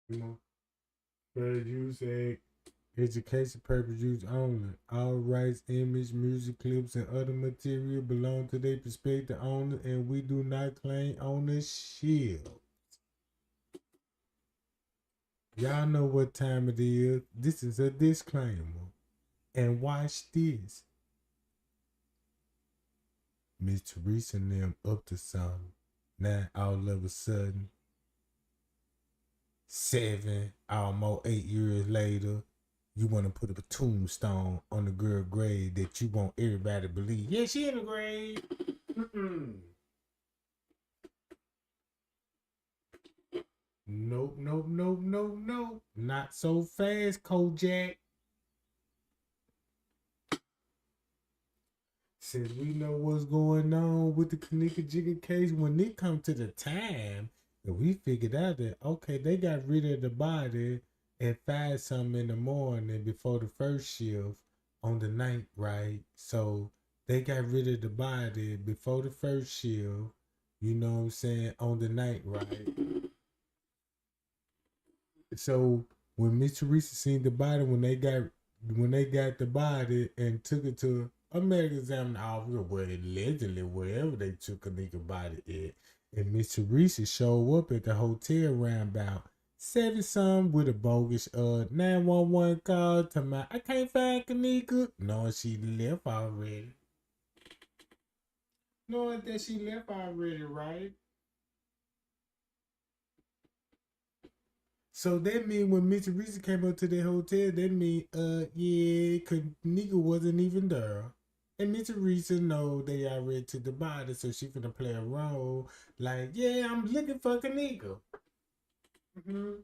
You know, fair use, education purpose use only. All rights, image, music clips, and other material belong to their prospective owner, and we do not claim ownership. Y'all know what time it is. This is a disclaimer. And watch this. Miss Teresa and them up to something. Now all of a sudden, 7, almost 8 years later, you want to put up a tombstone on the girl grave that you want everybody to believe. Yeah, she in the grave. Mm-mm. Nope, nope, nope, nope, nope. Not so fast, Kojak. Since we know what's going on with the Kenneka Jigga case, when it come to the time that we figured out that okay, they got rid of the body at 5 something in the morning before the first shift on the night, right? So they got rid of the body before the first shift, you know what I'm saying, on the night, right? So when Miss Teresa seen the body, when they got the body and took it to a medical examiner office, where allegedly wherever they took a nigga body at, and Miss Teresa showed up at the hotel around about 7 some with a bogus 911 call to my I can't find Kenneka. Knowing she left already. Knowing that she left already, right? So that mean when Miss Teresa came up to the hotel, that mean yeah, cause nigga wasn't even there. And Miss Teresa know they already took the body, so she finna play a role like, yeah, I'm looking for a nigga. Mm-hmm.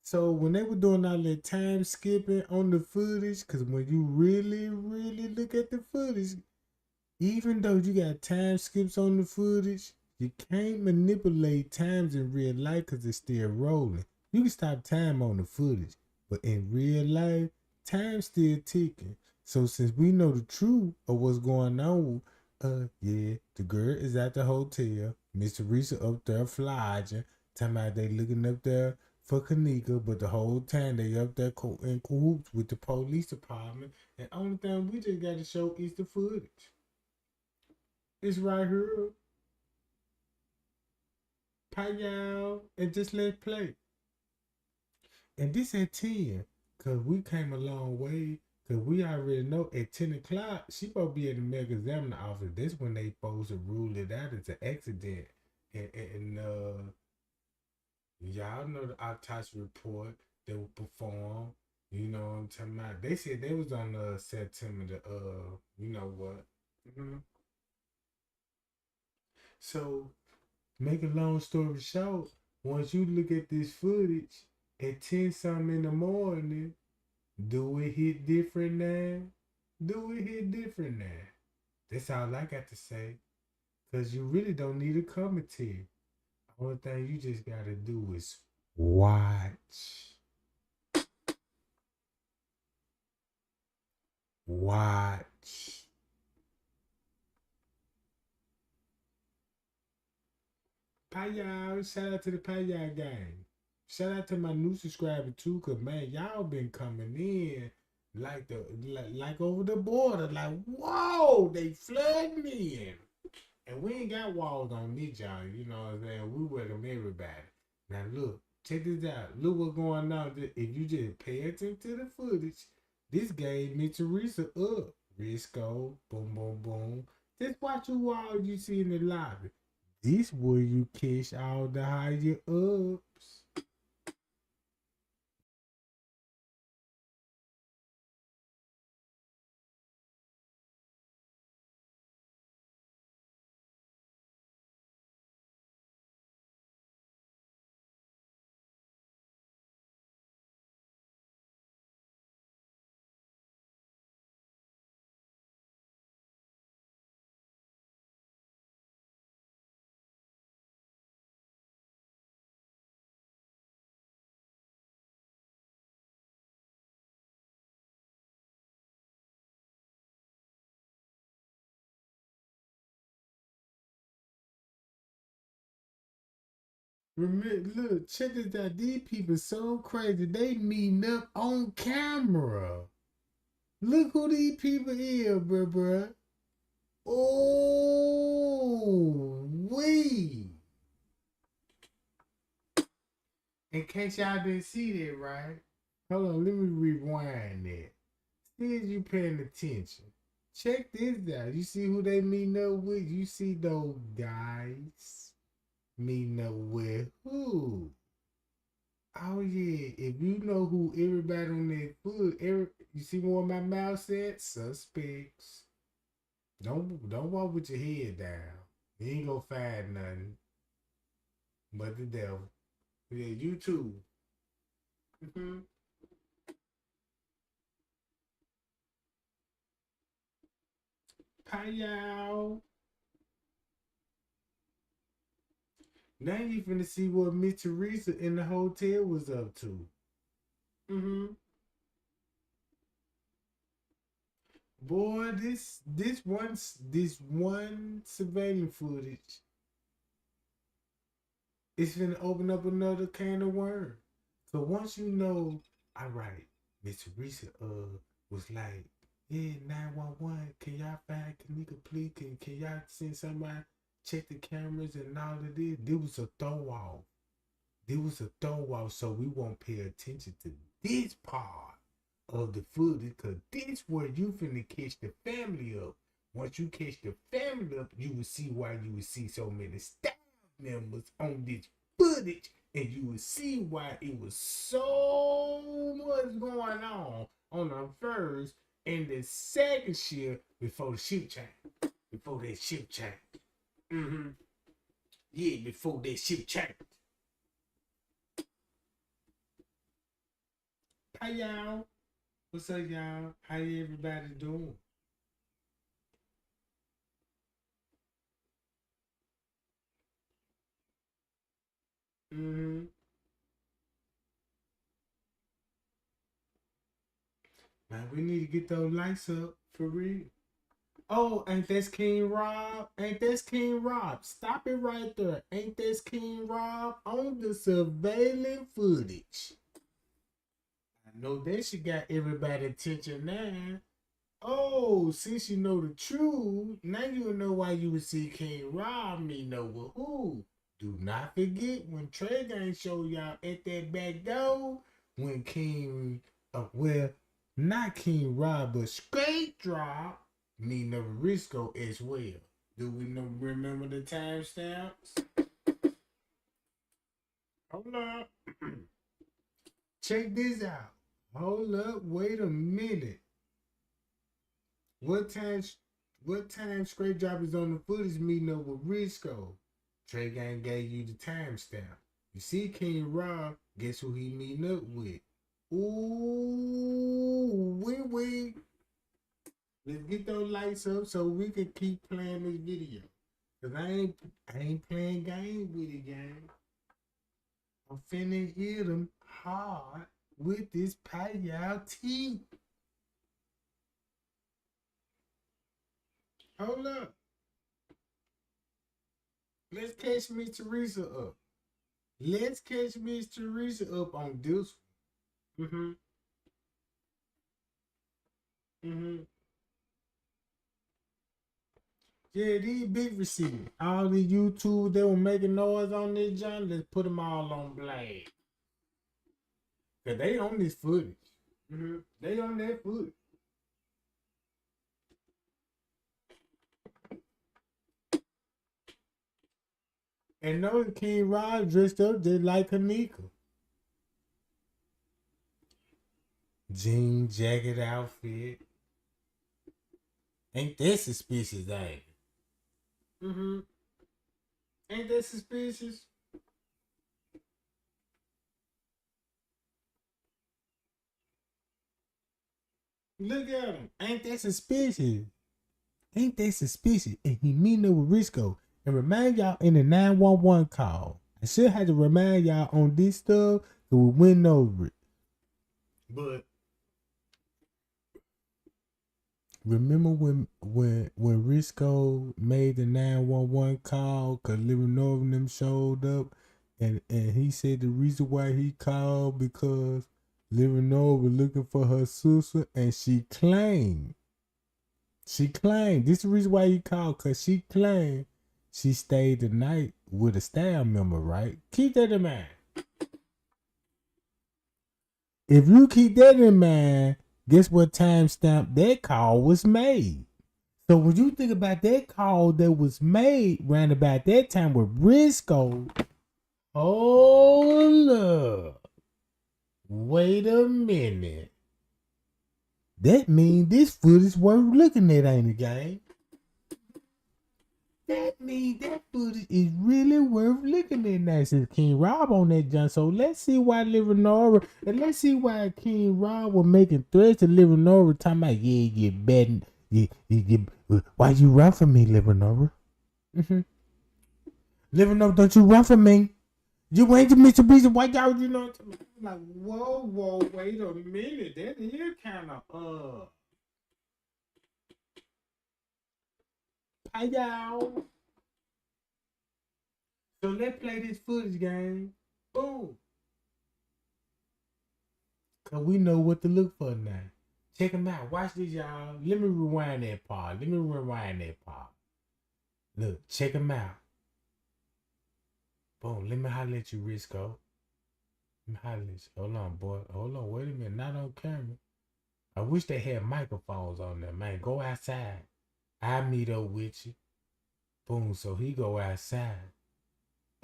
So when they were doing all that time skipping on the footage, cause when you really, really look at the footage, even though you got time skips on the footage, you can't manipulate times in real life because it's still rolling. You can stop time on the footage, but in real life, time's still ticking. So since we know the truth of what's going on, yeah, the girl is at the hotel. Miss Teresa up there flogging, talking about they looking up there for Kenneka, but the whole time they up there in cahoots with the police department. And only thing we just got to show is the footage. It's right here. Payal. And just let play. And this at 10. Cause we came a long way. Cause we already know at 10 o'clock, she supposed to be at the medical examiner office. That's when they supposed to rule it out as an accident. And y'all know the autopsy report that was performed. You know what I'm talking about? They said they was on September the you know what. Mm-hmm. So make a long story short, once you look at this footage at 10 something in the morning, do it hit different now? Do it hit different now? That's all I got to say. Because you really don't need a commentary. Only thing you just got to do is watch. Watch. Payal, shout out to the Payal gang. Shout out to my new subscriber too, cause man, y'all been coming in like over the border, like whoa, they flooding in, and we ain't got walls on this, y'all. You know what I'm saying? We welcome everybody. Now look, check this out. Look what's going on. If you just pay attention to the footage, this gave me Teresa up. Risco, boom, boom, boom. Just watch who all you see in the lobby. This where you catch all the higher ups. Remember, look, check this out. These people so crazy. They meeting up on camera. Look who these people is, bruh. Oh, we. In case y'all didn't see that, right? Hold on, let me rewind that. See if you paying attention. Check this out. You see who they meeting up with? You see those guys meeting up with who? Oh yeah, if you know who everybody on that foot, you see what my mouth said? Suspects. Don't walk with your head down. You ain't gonna find nothing but the devil. Yeah, you too. Mm-hmm. Pow. Now you finna see what Miss Teresa in the hotel was up to. Mm-hmm. Boy, this one surveillance footage is gonna open up another can of worms. So once you know, all right, Miss Teresa was like, yeah, 911, can y'all find Kenneka, please? Can y'all send somebody check the cameras and all of this? There was a throw off. There was a throw off, so we won't pay attention to this part of the footage, because this where you finna catch the family up. Once you catch the family up, you will see why you will see so many staff members on this footage, and you will see why it was so much going on the first and the second shift before the shift change. Before that shift change. Mm-hmm. Yeah, before that shift change. Hi y'all. What's up, y'all? How everybody doing? Mm-hmm. Man, we need to get those lights up for real. Oh, ain't that King Rob? Ain't that King Rob? Stop it right there. Ain't that King Rob on the surveillance footage? I know that she got everybody attention now. Oh, since you know the truth, now you know why you would see King Rob me know with who. Do not forget when Trey Gang show y'all at that back door when King, well, not King Rob, but Straight Drop me know Risco as well. Do we know remember the timestamps? Hold up. Check this out. Hold up, wait a minute. What time? What time Straight Drop is on the footage meeting up with Risco? Trey Gang gave you the timestamp. You see King Rob, guess who he meeting up with? Ooh, wee. Let's get those lights up so we can keep playing this video. Cause I ain't playing games with it, gang. I'm finna hit them hard with this payal tea. Hold up. Let's catch Miss Teresa up. Let's catch Miss Teresa up on this one. Mm-hmm. Mm-hmm. Yeah, these big receivers. All the YouTube that were making noise on this John, let's put them all on blast. Cause they on this footage. Mm-hmm. They on that footage. And know King Rod dressed up just like Kenneka. Jean jacket outfit. Ain't that suspicious, ain't it? Mm-hmm. Ain't that suspicious? Look at him. Ain't that suspicious? Ain't that suspicious? And he meeting up with Risco. And remind y'all in the 911 call. I should have to remind y'all on this stuff so we went over it. But remember when Risco made the 911 call because Living Northern them showed up And he said the reason why he called because Leonora was looking for her sister, and she claimed this is the reason why he called, because she claimed she stayed the night with a staff member, right? Keep that in mind. If you keep that in mind, guess what timestamp that call was made? So when you think about that call that was made around about that time with Briscoe, hold up. Wait a minute. That means this footage worth looking at, ain't it, gang? That means that footage is really worth looking at now. Since King Rob on that junk. So let's see why Leonora, and let's see why King Rob was making threats to Leonora, talking about, yeah, you bad, why you run from me, Leonora? Mm-hmm. Leonora, don't you run from me. You ain't the Mr. Reason why y'all, you know, I'm like, whoa, wait a minute. That is kind of, hi, y'all. So let's play this footage game. Boom. Cause we know what to look for now. Check them out. Watch this, y'all. Let me rewind that part. Look, check them out. Boom. Let me holler at you, Risco. Let me holler at you. Hold on, boy. Hold on. Wait a minute. Not on camera. I wish they had microphones on there, man. Go outside. I meet up with you. Boom. So he go outside.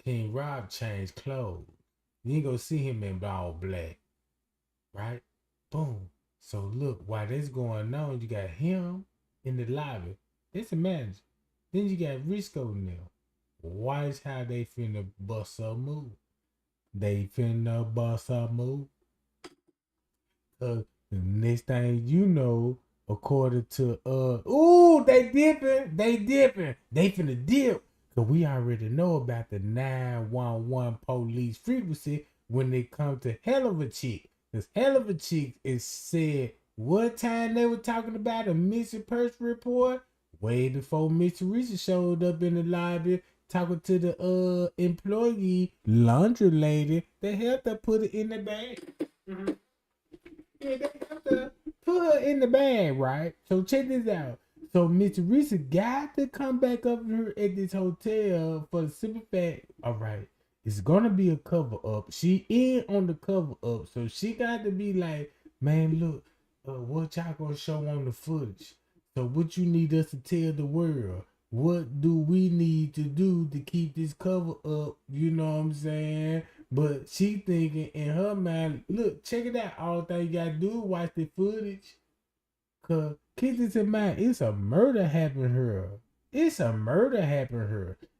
King Rob changed clothes. You ain't gonna see him in all black. Right? Boom. So look, while this going on, you got him in the lobby. It's a manager. Then you got Risco now. Watch how they finna bust a move. They finna bust a move. The next thing you know, according to they dipping. They finna dip. Cause we already know about the 911 police frequency when they come to hell of a chick. This hell of a chick is said what time they were talking about a missing person report way before Mr. Reese showed up in the lobby talking to the employee laundry lady. They helped her put it in the bag. Mm-hmm. Yeah, they have to put her in the bag, right? So check this out. So Mr. Reese got to come back up here at this hotel for the simple fact, all right, it's gonna be a cover up. She in on the cover up, so she got to be like, man, look, what y'all gonna show on the footage? So what you need us to tell the world? What do we need to do to keep this cover up? You know what I'm saying? But she thinking in her mind, look, check it out. All thing you gotta do is watch the footage. Cause keep this in mind, it's a murder happened here.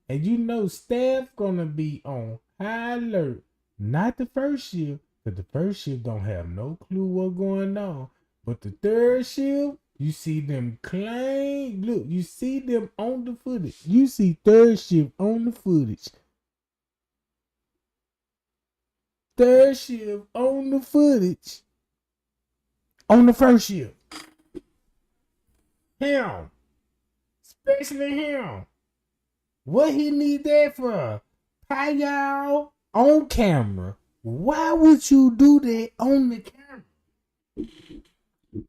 And you know staff gonna be on high alert. Not the first shift, because the first shift don't have no clue what's going on. But the third shift, you see them claim. Look, you see them on the footage. You see third shift on the footage. Third shift on the footage. On the first shift. Him. Especially him. What he need that for? Hi y'all on camera. Why would you do that on the camera?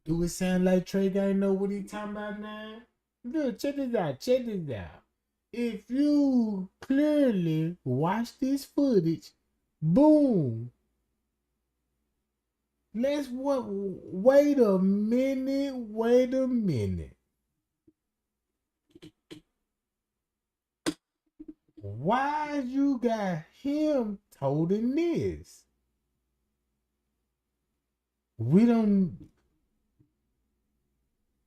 Do it sound like Trey guy know what he talking about now? Look, check this out. If you clearly watch this footage, boom. Let's wait a minute. Why you got him holding this? We don't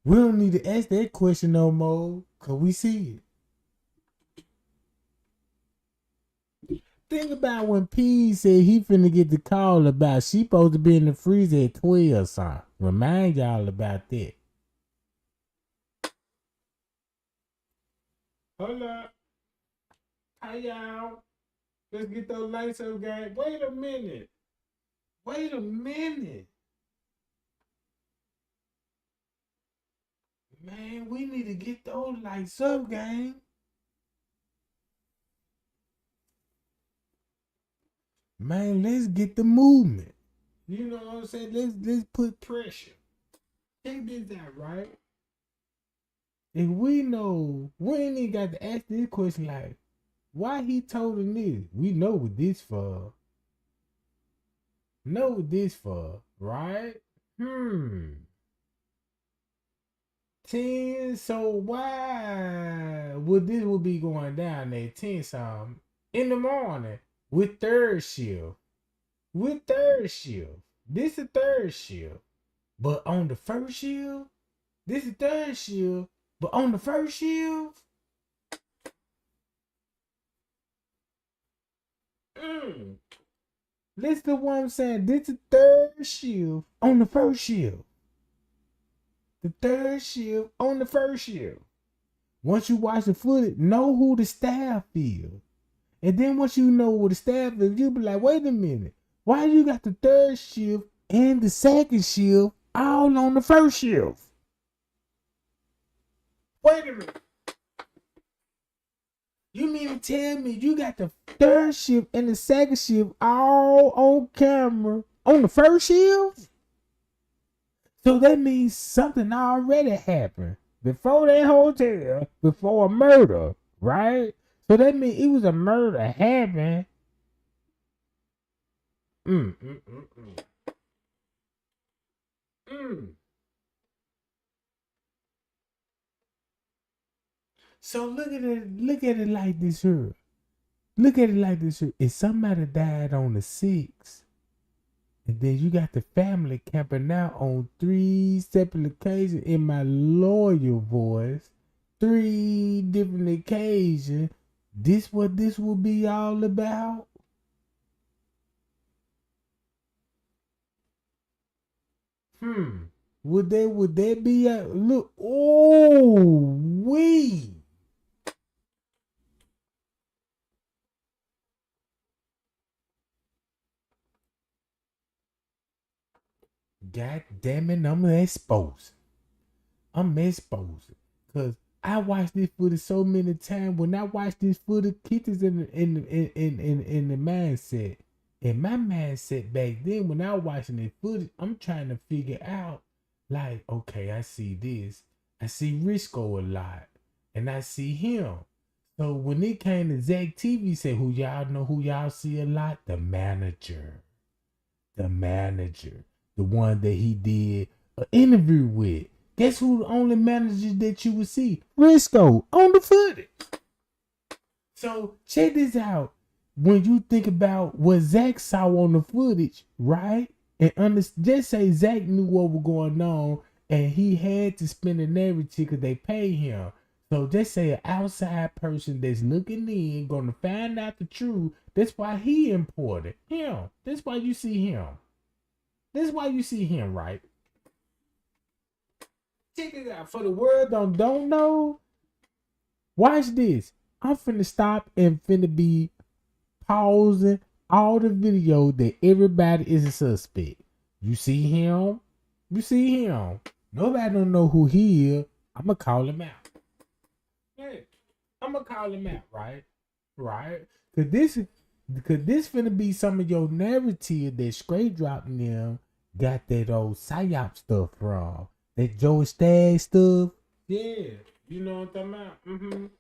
need to ask that question no more, cause we see it. Think about when P said he finna get the call about she supposed to be in the freezer at 12 or something. Remind y'all about that. Hold up. Hi y'all. Let's get those lights up, guys. Wait a minute. Man, we need to get those lights up, gang. Man, let's get the movement. You know what I'm saying? Let's put pressure. Check this out, right? If we know, we ain't even got to ask this question like, why he told him this? We know what this for. Know what this for, right? 10. So why would this would be going down at 10 some in the morning with third shift? With third shift. This is third shift. But on the first shift, this is third shift. But on the first shift, listen to what I'm saying. This is third shift on the first shift. The third shift on the first shift. Once you watch the footage, know who the staff is. And then once you know what the staff is, you'll be like, wait a minute. Why you got the third shift and the second shift all on the first shift? Wait a minute. You mean to tell me you got the third shift and the second shift all on camera on the first shift? So that means something already happened before that hotel, before a murder, right? So that means it was a murder happened. So look at it like this here. Look at it like this here. If somebody died on the 6th, and then you got the family camping out on 3 separate occasions in my loyal voice, 3 different occasions, this what this will be all about? Would that be a look? Oh, we. God damn it, I'm exposed. Cause I watched this footage so many times. When I watch this footage, keep this in the mindset. In my mindset back then, when I was watching this footage, I'm trying to figure out, like, okay, I see this. I see Risco a lot. And I see him. So when it came to Zach TV, said who y'all know who y'all see a lot? The manager. The manager. The one that he did an interview with. Guess who the only manager that you would see? Risco on the footage. So check this out. When you think about what Zach saw on the footage, right? And just say Zach knew what was going on and he had to spend a narrative because they pay him. So just say an outside person that's looking in, gonna find out the truth. That's why he important. Him. That's why you see him. That's why you see him, right? Check it out. For the world don't know, watch this. I'm finna stop and finna be pausing all the video that everybody is a suspect. You see him? You see him? Nobody don't know who he is. I'ma call him out. Yeah. I'ma call him out, right? Right? Cause this finna be some of your narrative that straight dropping them got that old psyop stuff from. That Joe Stagg stuff. Yeah. You know what I'm talking about?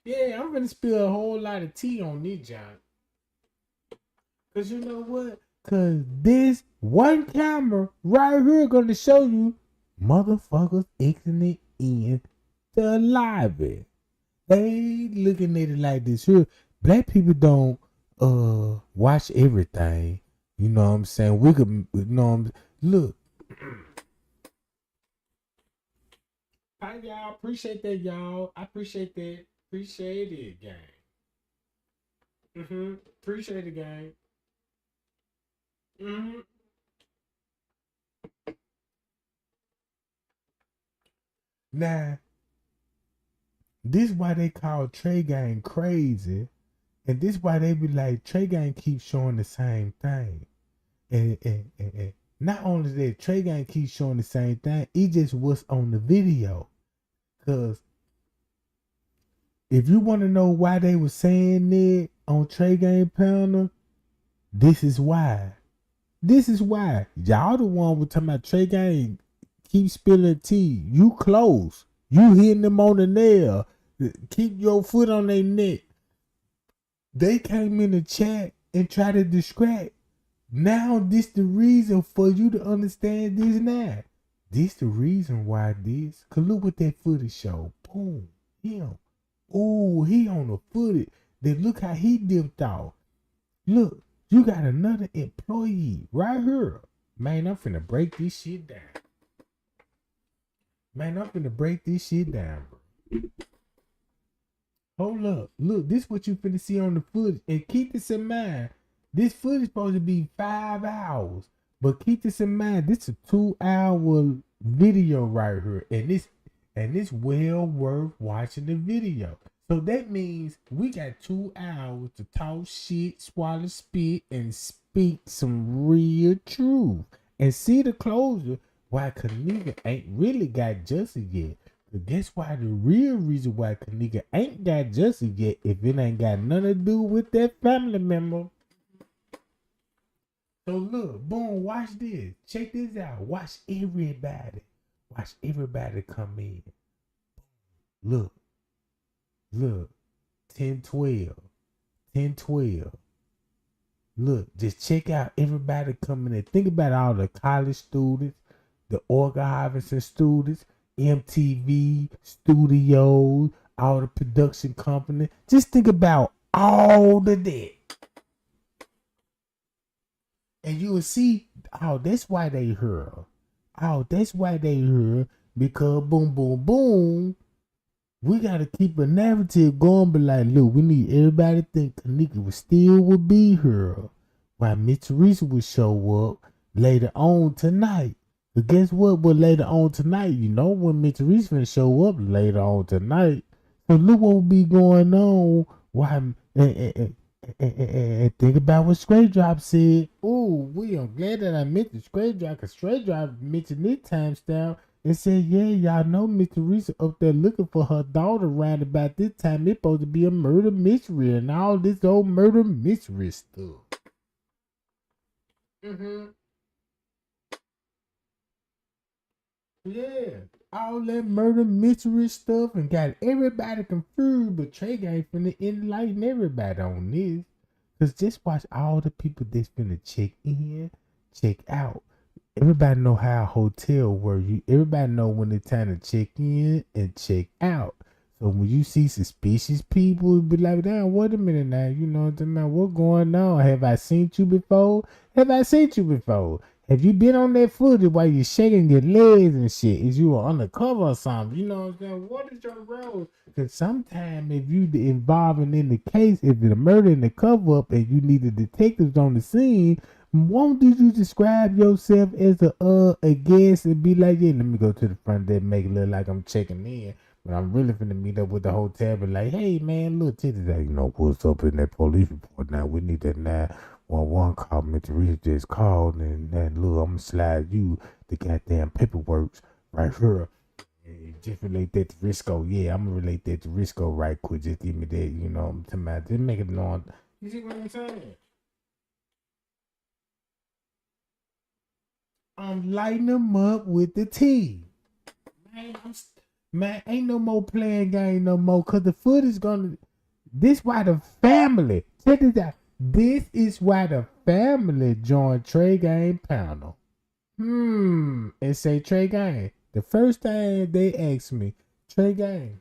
Yeah, I'm gonna spill a whole lot of tea on this job. Cause you know what? Cause this one camera right here gonna show you motherfuckers exiting in the lobby. They looking at it like this here. Black people don't watch everything. You know what I'm saying? We could, you know, look. Hi y'all, appreciate that y'all. I appreciate that. Appreciate it, gang. Appreciate it, gang. Now, this why they call Trey Gang crazy. And this why they be like, Trey Gang keeps showing the same thing. And not only that, Trey Gang keeps showing the same thing. It just what's on the video. Cause if you want to know why they were saying that on Trey Gang panel, This is why. This is why. Y'all the one was talking about Trey Gang keep spilling tea. You close. You hitting them on the nail. Keep your foot on their neck. They came in the chat and tried to distract. Now this the reason for you to understand this now. This the reason why this. Cause look what that footage show. Boom. Him. Ooh, he on the footage. Then look how he dipped off. Look, you got another employee right here. Man, I'm finna break this shit down. Bro. Hold up. Look, this what you finna see on the footage. And keep this in mind. This footage supposed to be 5 hours. But keep this in mind. This is a 2-hour video right here. And it's well worth watching the video. So that means we got 2 hours to talk shit, swallow spit, and speak some real truth. And see the closure why Kenneka ain't really got justice yet. But guess why the real reason why Kenneka ain't got justice yet if it ain't got nothing to do with that family member. So look, boom, watch this. Check this out. Watch everybody come in. Look. 10-12. Look, just check out everybody coming in. Think about all the college students, the organizing students, MTV, studios, all the production company. Just think about all the that. And you will see, that's why they heard. Because boom, boom, boom. We gotta keep a narrative going, but like, look, we need everybody to think Kenneka would be here. While Miss Teresa would show up later on tonight. But guess what? But later on tonight, you know when Miss Teresa will show up later on tonight. So look what will be going on. Why? And think about what Straight Drop said. Oh, I'm glad that I mentioned Straight Drop, because Straight Drop mentioned this timestamp. It said, yeah, y'all know Miss Teresa up there looking for her daughter around about this time. It's supposed to be a murder mystery and all this old murder mystery stuff. Yeah, all that murder mystery stuff and got everybody confused, but Trey Gang finna enlighten everybody on this. Cause just watch all the people that's finna check in, check out. Everybody know how a hotel works. Everybody know when it's time to check in and check out. So when you see suspicious people, you be like, damn, wait a minute now. You know what I'm saying? What's going on? Have I seen you before? Have you been on that footage while you're shaking your legs and shit? Is you undercover or something? You know what I'm saying? What is your role? Because sometimes if you involving in the case, if it's a murder in the cover up and you need the detectives on the scene, won't you describe yourself as a guest and be like, yeah, let me go to the front desk, make it look like I'm checking in, but I'm really finna meet up with the hotel, but like, hey man, look, titties, you know what's up in that police report now. We need that 911 call. Mr. Reese just called, and look, I'm gonna slide you the goddamn paperwork right here. Just relate that to Risco. Yeah, I'm gonna relate that to Risco right quick. Just give me that, you know, I'm talking about. Just make it known. You see what I'm saying? I'm lighting them up with the tea. Man, ain't no more playing game no more. Cause the foot is gonna. This why the family. Check this out. This is why the family joined Trey Gang panel. And say Trey Gang. The first thing they asked me, Trey Gang,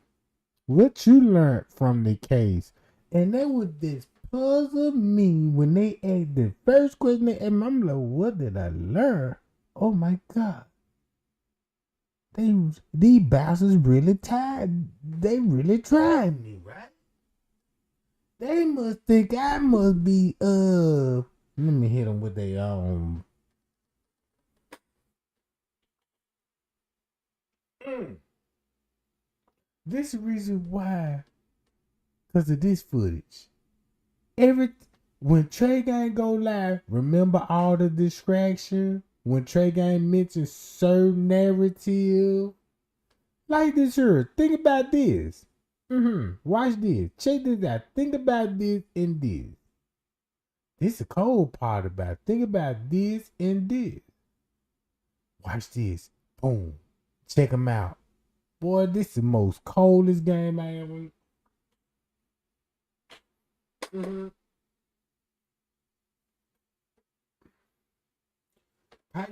what you learned from the case? And that was this puzzle me when they asked the first question. And I'm like, what did I learn? Oh my God. These bastards really tried. They really tried me, right? They must think I must be let me hit them with their own. This is the reason why, because of this footage. When Trey Gang go live, remember all the distraction? When Trey Gang mentions certain narrative, like this here. Think about this. Watch this. Check this out. Think about this and this. This is the cold part about it. Think about this and this. Watch this. Boom. Check them out. Boy, this is the most coldest game I ever. Mm-hmm.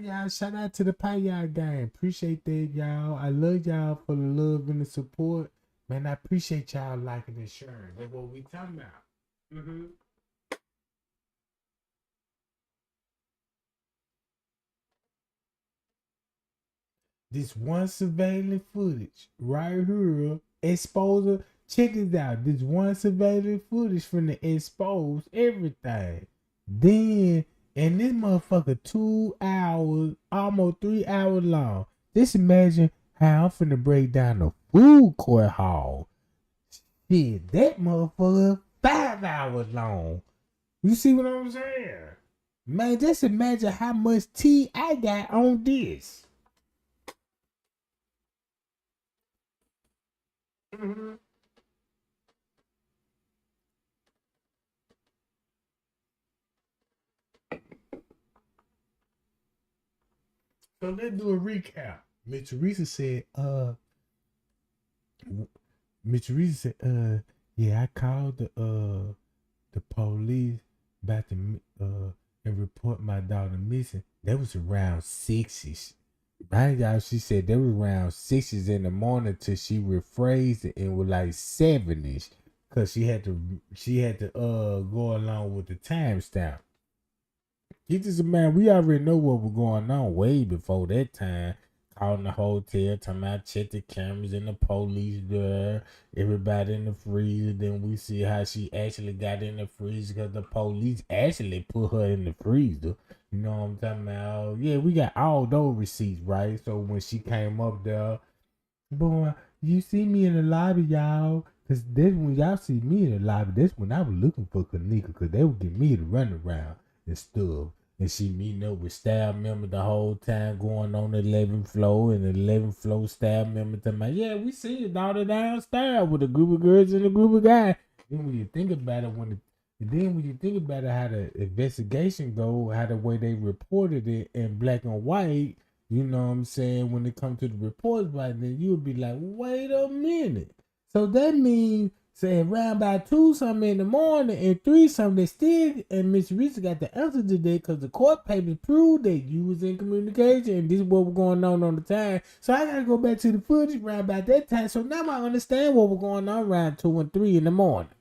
Y'all, shout out to the y'all game. Appreciate that, y'all. I love y'all for the love and the support. Man, I appreciate y'all liking and sharing. That's what we talking about. Mm-hmm. This one surveillance footage right here, exposure. Check this out. This one surveillance footage from the expose everything. Then, and this motherfucker 2 hours, almost 3 hours long. Just imagine how I'm finna break down the food court hall. Shit, that motherfucker 5 hours long. You see what I'm saying? Man, just imagine how much tea I got on this. Mm-hmm. So let's do a recap. Mitch Teresa said, yeah, I called the police about to and report my daughter missing. That was around 6ish. Right, y'all, she said that was around 6ish in the morning till she rephrased it and was like 7ish. Cause she had to go along with the timestamp. Get this in mind, we already know what was going on way before that time. Calling the hotel, talking about check the cameras and the police there, everybody in the freezer. Then we see how she actually got in the freezer because the police actually put her in the freezer. You know what I'm talking about? Yeah, we got all those receipts, right? So when she came up there, boy, you see me in the lobby, y'all. Cause this when y'all see me in the lobby, that's when I was looking for Kenneka, cause they would give me the runaround and stuff. And she meeting up with staff members the whole time going on the 11th floor, and the 11th floor staff member talking about, yeah, we see your daughter downstairs with a group of girls and a group of guys. Then when you think about it, how the investigation go, how the way they reported it in black and white, you know what I'm saying, when it comes to the reports right then, you would be like, wait a minute. So that means, say, around by 2 something in the morning and 3 something, they still, and Miss Risa got the answer today because the court papers proved that you was in communication and this is what was going on the time. So I got to go back to the footage around about that time. So now I understand what was going on around 2 and 3 in the morning.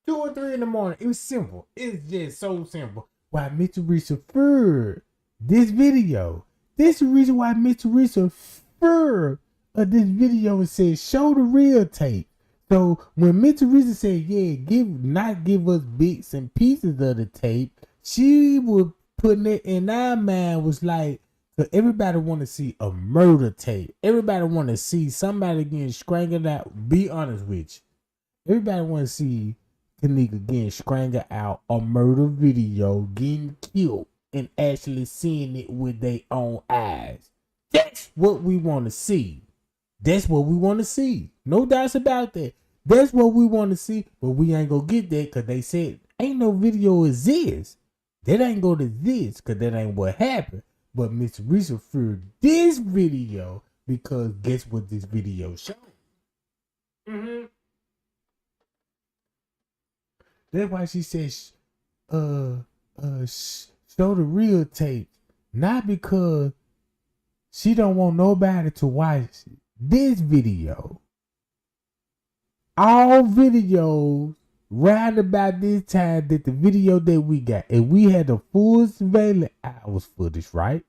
2 and 3 in the morning. It was simple. It's just so simple. Why Mr. Risa referred this video. This is the reason why Mr. Risa referred of this video and said, show the real tape. So when Mr. Risa said, yeah, give us bits and pieces of the tape, she was putting it in our mind was like, so everybody want to see a murder tape. Everybody want to see somebody getting strangled out. Be honest with you. Everybody want to see Kenneka getting strangled out, a murder video, getting killed, and actually seeing it with their own eyes. That's what we want to see. That's what we want to see. No doubts about that. That's what we want to see, but we ain't gonna get that because they said ain't no video exist. That ain't gonna exist because that ain't what happened. But Miss Risa feared this video because guess what this video showed? Mm-hmm. That's why she says, show the real tape. Not because she don't want nobody to watch this video. All videos round about this time that the video that we got, and we had the full surveillance hours footage, right?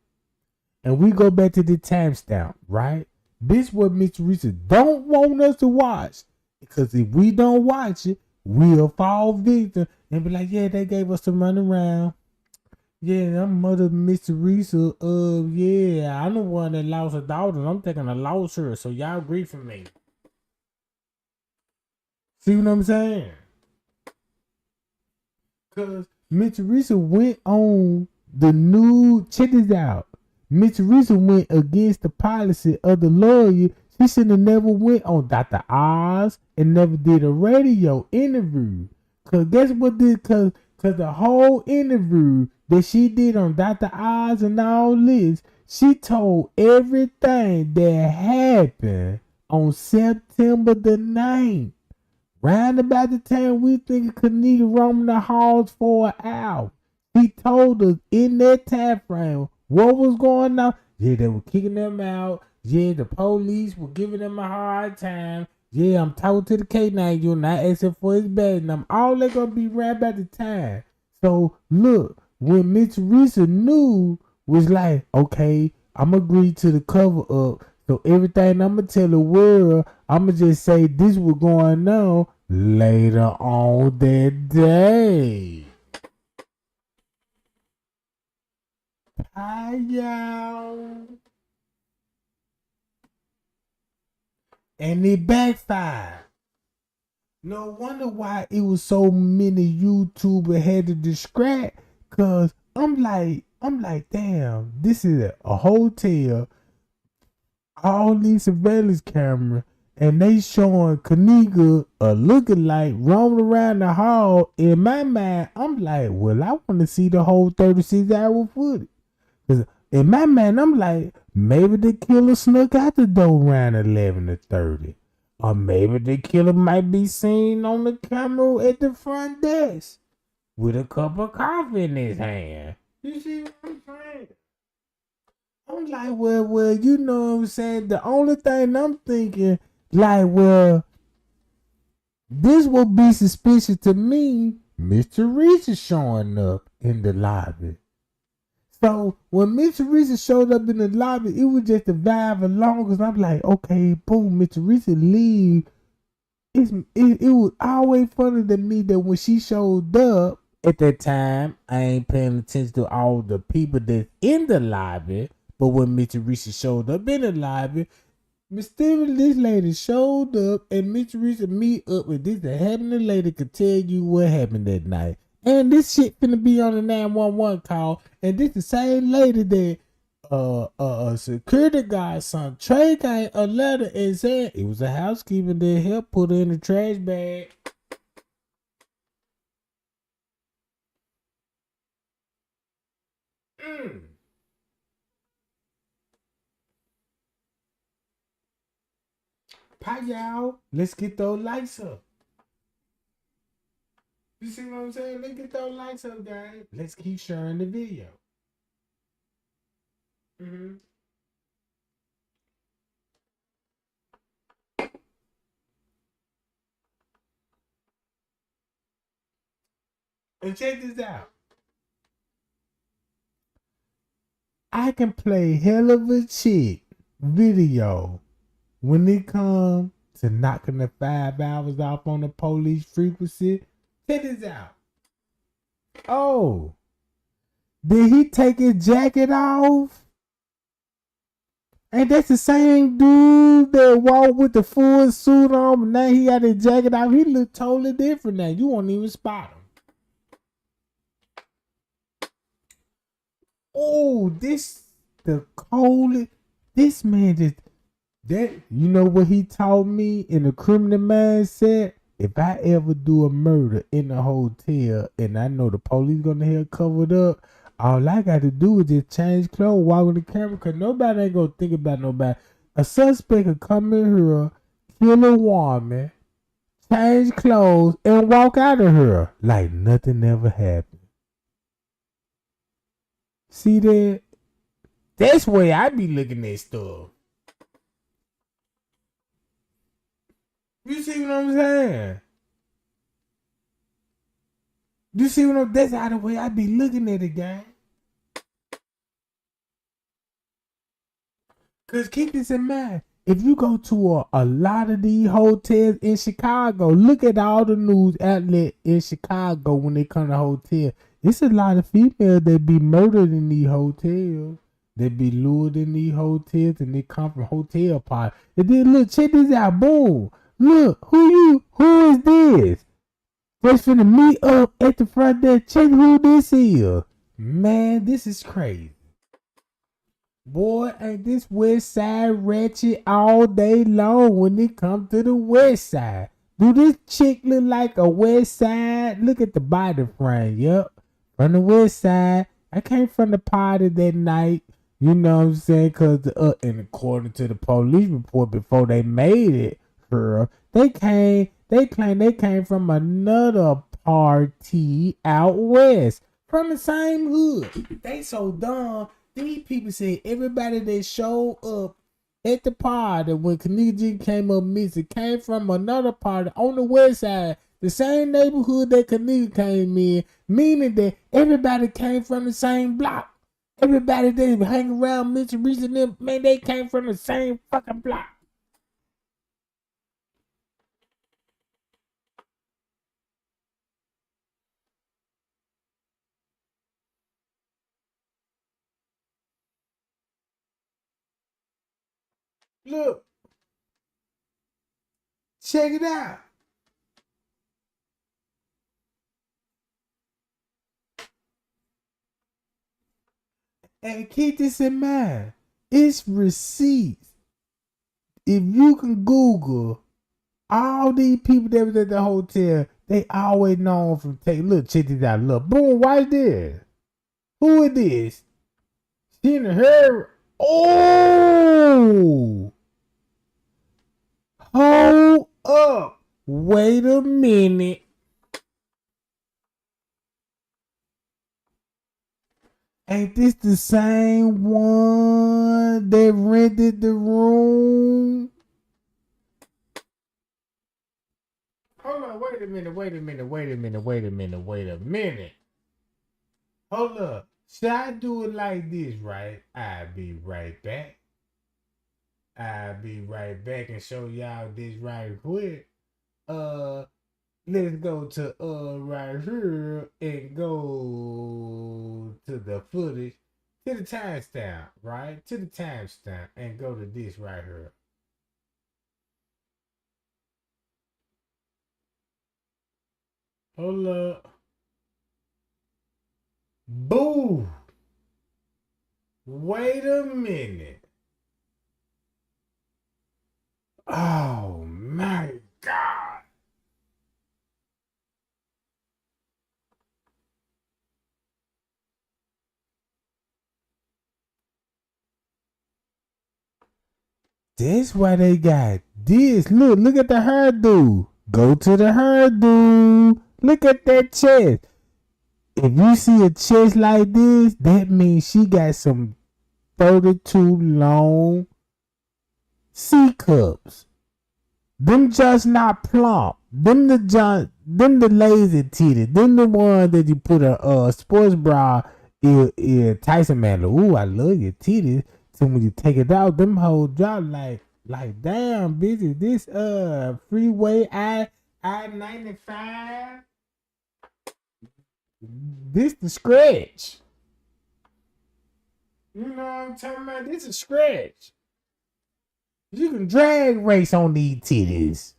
And we go back to the timestamp, right? This what Mr. Risa don't want us to watch. Because if we don't watch it, we'll fall victim and be like, yeah, they gave us some run around. Yeah, I'm mother Mr. Risa. Yeah, I'm the one that lost her daughter. I'm taking a loss her. So y'all agree for me. See what I'm saying? Cause Mr. Risa went on the new, check this out. Mr. Risa went against the policy of the lawyer. She should have never went on Dr. Oz and never did a radio interview. Cause guess what did cause the whole interview that she did on Dr. Oz and all this, she told everything that happened on September the 9th. Round about the time we think Kenneka roaming the halls for an hour. He told us in that time frame what was going on. Yeah, they were kicking them out. Yeah, the police were giving them a hard time. Yeah, I'm talking to the K9 unit, not asking for his badge. And I'm all they gonna be right about the time. So look, when Miss Teresa knew was like, okay, I'm agreed to the cover up. So everything I'm gonna tell the world, I'm gonna just say this was going on later on that day. Hi y'all. And it backfired. No wonder why it was so many YouTubers had to distract. Cause I'm like, damn, this is a hotel, all these surveillance cameras, and they showing Kenneka a lookalike roaming around the hall. In my mind, I'm like, well, I want to see the whole 36-hour footage. Cause in my mind, I'm like, maybe the killer snuck out the door around 11:30. Or maybe the killer might be seen on the camera at the front desk with a cup of coffee in his hand. You see what I'm saying? I'm like, well, you know what I'm saying? The only thing I'm thinking, like, well, this will be suspicious to me. Mr. Reese is showing up in the lobby. So when Mr. Reese showed up in the lobby, it was just a vibe along. Cause I'm like, okay, boom, Mr. Reese leave. It was always funny to me that when she showed up at that time, I ain't paying attention to all the people that's in the lobby. But when Mr. Reese showed up in the lobby, mysterious lady showed up and Mr. Reese meet up with this. The happening lady could tell you what happened that night. And this shit finna be on the 911 call. And this the same lady that security guard son Trey got a letter and said it was a housekeeper that helped put her in the trash bag. Pie y'all, let's get those lights up. You see what I'm saying? Let's get those lights up, guys. Let's keep sharing the video. And check this out. I can play hell of a chick video when it comes to knocking the 5 hours off on the police frequency. Check this out. Oh, did he take his jacket off? And that's the same dude that walked with the full suit on, but now he got his jacket off. He look totally different now. You won't even spot him. Oh, this the coldest. This man just that. You know what he taught me in the criminal mindset? If I ever do a murder in a hotel and I know the police gonna have covered up, all I got to do is just change clothes, walk with the camera, cause nobody ain't gonna think about nobody. A suspect could come in here, kill a woman, change clothes, and walk out of here like nothing ever happened. See that? That's where I be looking at stuff. You see what I'm saying? You see what I'm? That's how the way I be looking at it, guy. Cause keep this in mind. If you go to a lot of these hotels in Chicago, look at all the news outlets in Chicago when they come to hotel. It's a lot of females that be murdered in these hotels. They be lured in these hotels and they come from hotel party. And then look, check this out, boom. Look, who is this? Just finna meet up at the front desk. Check who this is. Man, this is crazy. Boy, ain't this west side ratchet all day long when it comes to the west side. Do this chick look like a west side? Look at the body frame. Yep. From the west side. I came from the party that night. You know what I'm saying? Because, and according to the police report, before they made it, girl, they claim they came from another party out west. From the same hood. They so dumb. These people said everybody that showed up at the party when Kenneka came up missing came from another party on the west side, the same neighborhood that Kenneka came in, meaning that everybody came from the same block. Everybody that hang around Mr. Reese and them, man, they came from the same fucking block. Look, check it out. And keep this in mind. It's receipts. If you can Google all these people that was at the hotel, they always known from take. Look, check this out. Look, boom, watch this. Who is this? She in her. Oh, hold up. Wait a minute. Ain't this the same one that rented the room? Hold on, wait a minute. Hold up. Should I do it like this, right? I'll be right back. And show y'all this right quick. Uh let's go to right here and go to the footage. To the timestamp, right? To the timestamp and go to this right here. Hold up. Boo! Wait a minute. Oh my God. That's why they got this. Look at the hairdo. Go to the hairdo. Look at that chest. If you see a chest like this, that means she got some 32 long C cups. Them just not plump. Them the lazy titties. Them the ones that you put a sports bra in Tyson man. Ooh, I love your titties. So when you take it out, them hoes drop like damn, bitch. Is this freeway I 95? This the scratch. You know what I'm talking about? This is scratch. You can drag race on these titties.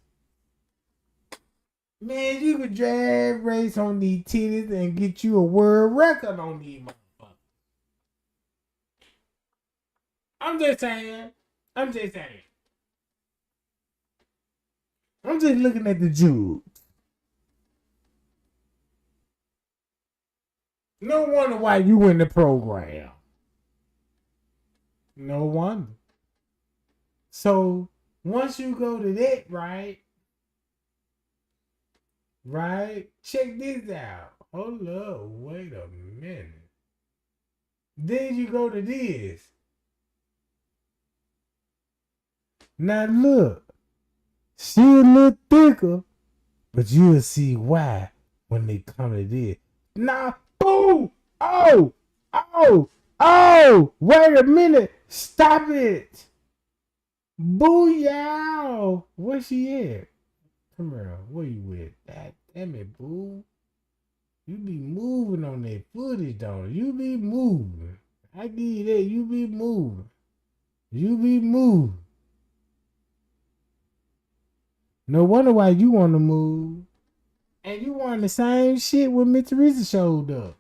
Man, you can drag race on these titties and get you a world record on these motherfuckers. I'm just saying. I'm just saying. I'm just looking at the Jews. No wonder why you in the program. No wonder. So once you go to that, right? Right? Check this out. Hold up. Wait a minute. Then you go to this. Now look. She a little thicker, but you'll see why when they come to this. Now, boom! Oh! Wait a minute! Stop it! Booyah! Where she at? Come here. Where you at? God damn it, boo. You be moving on that footage, don't you? You be moving. I give you that. You be moving. You be moving. No wonder why you want to move. And you want the same shit when Miss Teresa showed up.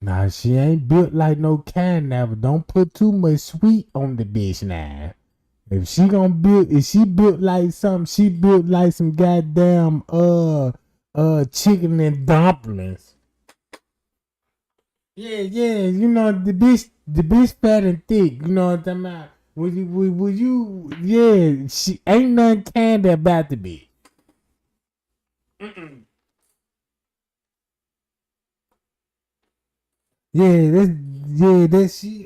Nah, she ain't built like no can now, but don't put too much sweet on the bitch now. If she built like something, she built like some goddamn chicken and dumplings. Yeah, yeah, the bitch fat and thick, you know what I'm talking about? Yeah, she ain't nothing candy about the bitch. Mm-mm. Yeah, that she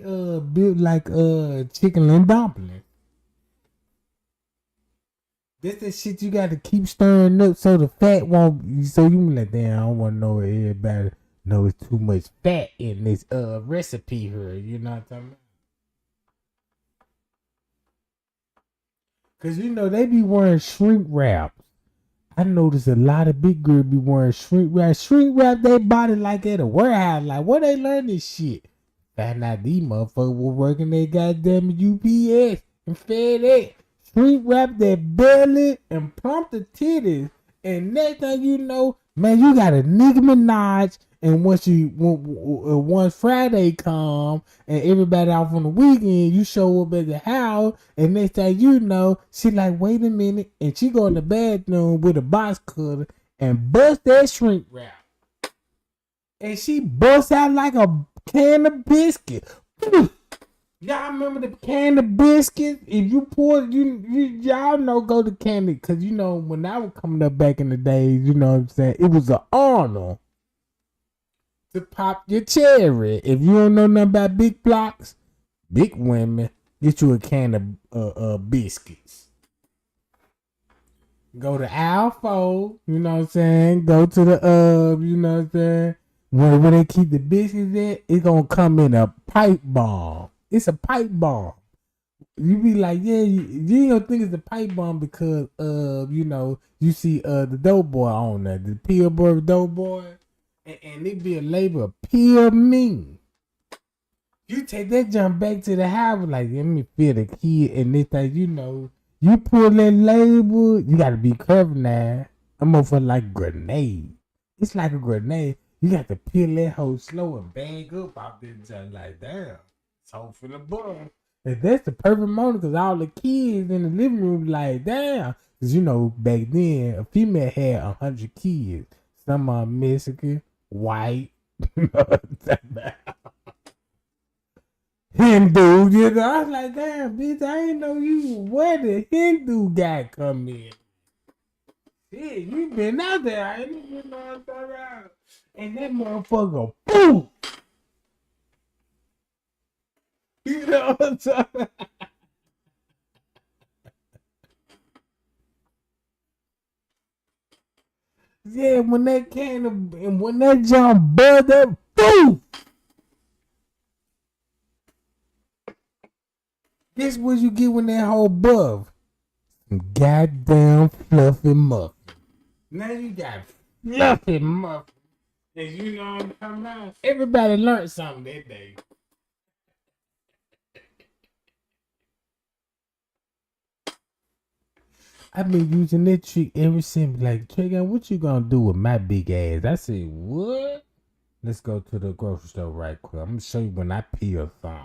built like chicken and dumplings. That's the shit you got to keep stirring up so the fat won't. So you be like, damn, I don't want to know what everybody know it's too much fat in this recipe here. You know what I'm talking about? Cause they be wearing shrink wrap. I notice a lot of big girls be wearing shrink wrap. Shrink wrap their body like at a warehouse. Like where they learn this shit? Found out these motherfuckers were working their goddamn UPS and FedEx. Shrink wrap their belly and plump the titties. And next thing you know, man, you got a Nicki Minaj. And once Friday come and everybody off on the weekend, you show up at the house, and next thing you know, she like, wait a minute, and she go in the bathroom with a box cutter and bust that shrink wrap, and she busts out like a can of biscuit. Y'all remember the can of biscuits? If you pour, y'all know go to Candy, cause when I was coming up back in the days, you know what I'm saying, it was an honor to pop your cherry. If you don't know nothing about big blocks, big women, get you a can of biscuits. Go to Alpha, you know what I'm saying? Go to the you know what I'm saying? Where they keep the biscuits at, it's gonna come in a pipe bomb. It's a pipe bomb. You be like, yeah, you don't think it's a pipe bomb because you see the Doughboy on there, the Pillsbury Doughboy. And it be a label of pure mean. You take that jump back to the house, like, let me feel the kid, and this thing, you pull that label, you gotta be careful now. I'm over like grenade. It's like a grenade. You got to peel that hoe slow and bag up out there, just like, damn, it's home for the bum. And that's the perfect moment because all the kids in the living room, like, damn. Because, back then, a female had 100 kids. Some are Mexican, white, Hindu, I was like, damn, bitch, I ain't know you. Where the Hindu guy come in? Yeah, you been out there, I ain't you know what I'm talking about. And that motherfucker, boom! You know what I'm talking about? Yeah, when that came and when that jump buzzed, boom! This what you get when that whole buff. Goddamn fluffy muffin. Now you got fluffy muffin. And you know what I'm talking about? Everybody learned something that day. I've been using that trick ever since. Like, Trigger, what you gonna do with my big ass? I said, what? Let's go to the grocery store right quick. I'm gonna show you when I peel some.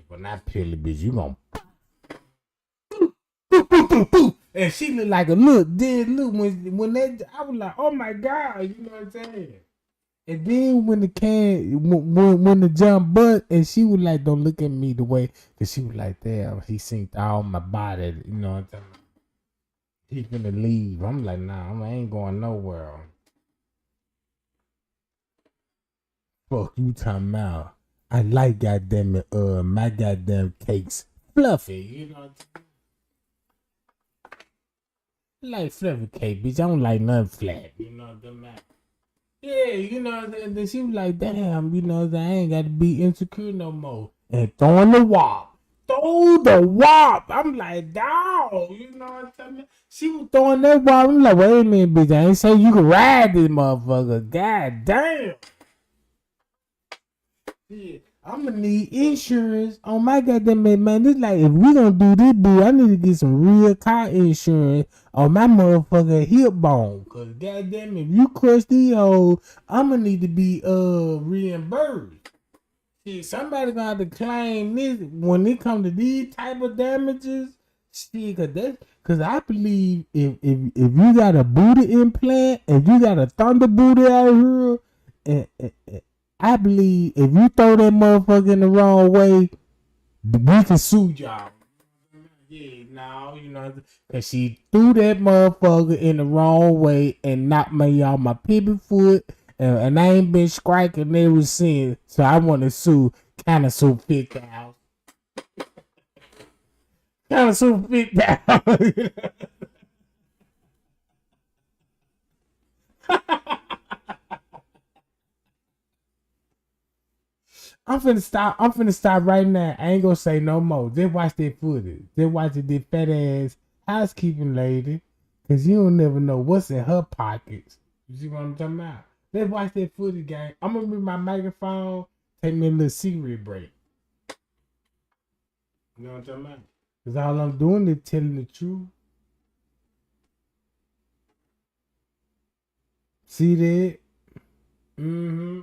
When I peel it, bitch, you gonna and she looked like a look. Then look when that I was like, oh my god, you know what I'm saying? And then when when the jump butt and she was like, don't look at me the way that she was like, damn, he synced all my body, you know what I'm saying? He finna leave. I'm like, nah, I ain't going nowhere. Fuck you talking about. I like goddamn it, my goddamn cakes fluffy, you know what I'm saying? I like fluffy cake, bitch. I don't like nothing flat, you know what I'm saying? Yeah, you know, then she was like, damn, you know, I ain't got to be insecure no more. And throwing the wop. Throw the wop. I'm like, dog, you know what I'm saying? She was throwing that wop. I'm like, wait a minute, bitch. I ain't say you can ride this motherfucker. God damn. Yeah. I'm gonna need insurance on my goddamn man. This like if we gonna do this, boo, I need to get some real car insurance on my motherfucking hip bone. Cause goddamn, if you crush these hoes, I'm gonna need to be reimbursed. Shit, somebody gonna have to claim this when it come to these type of damages. Shit, cause I believe if you got a booty implant and you got a thunder booty out here, and I believe if you throw that motherfucker in the wrong way, we can sue y'all. Yeah, no, cause she threw that motherfucker in the wrong way and knocked me off my pivot foot, and I ain't been striking ever since. So I want to sue, kind of sue 50,000, kind of sue 50,000. I'm finna stop. I'm finna stop right now. I ain't gonna say no more. Just watch that footage. Just watch this fat ass housekeeping lady, cause you don't never know what's in her pockets. You see what I'm talking about? Let's watch that footage, gang. I'm gonna mute my microphone. Take me a little cigarette break. You know what I'm talking about? Cause all I'm doing is telling the truth. See that? Mm-hmm.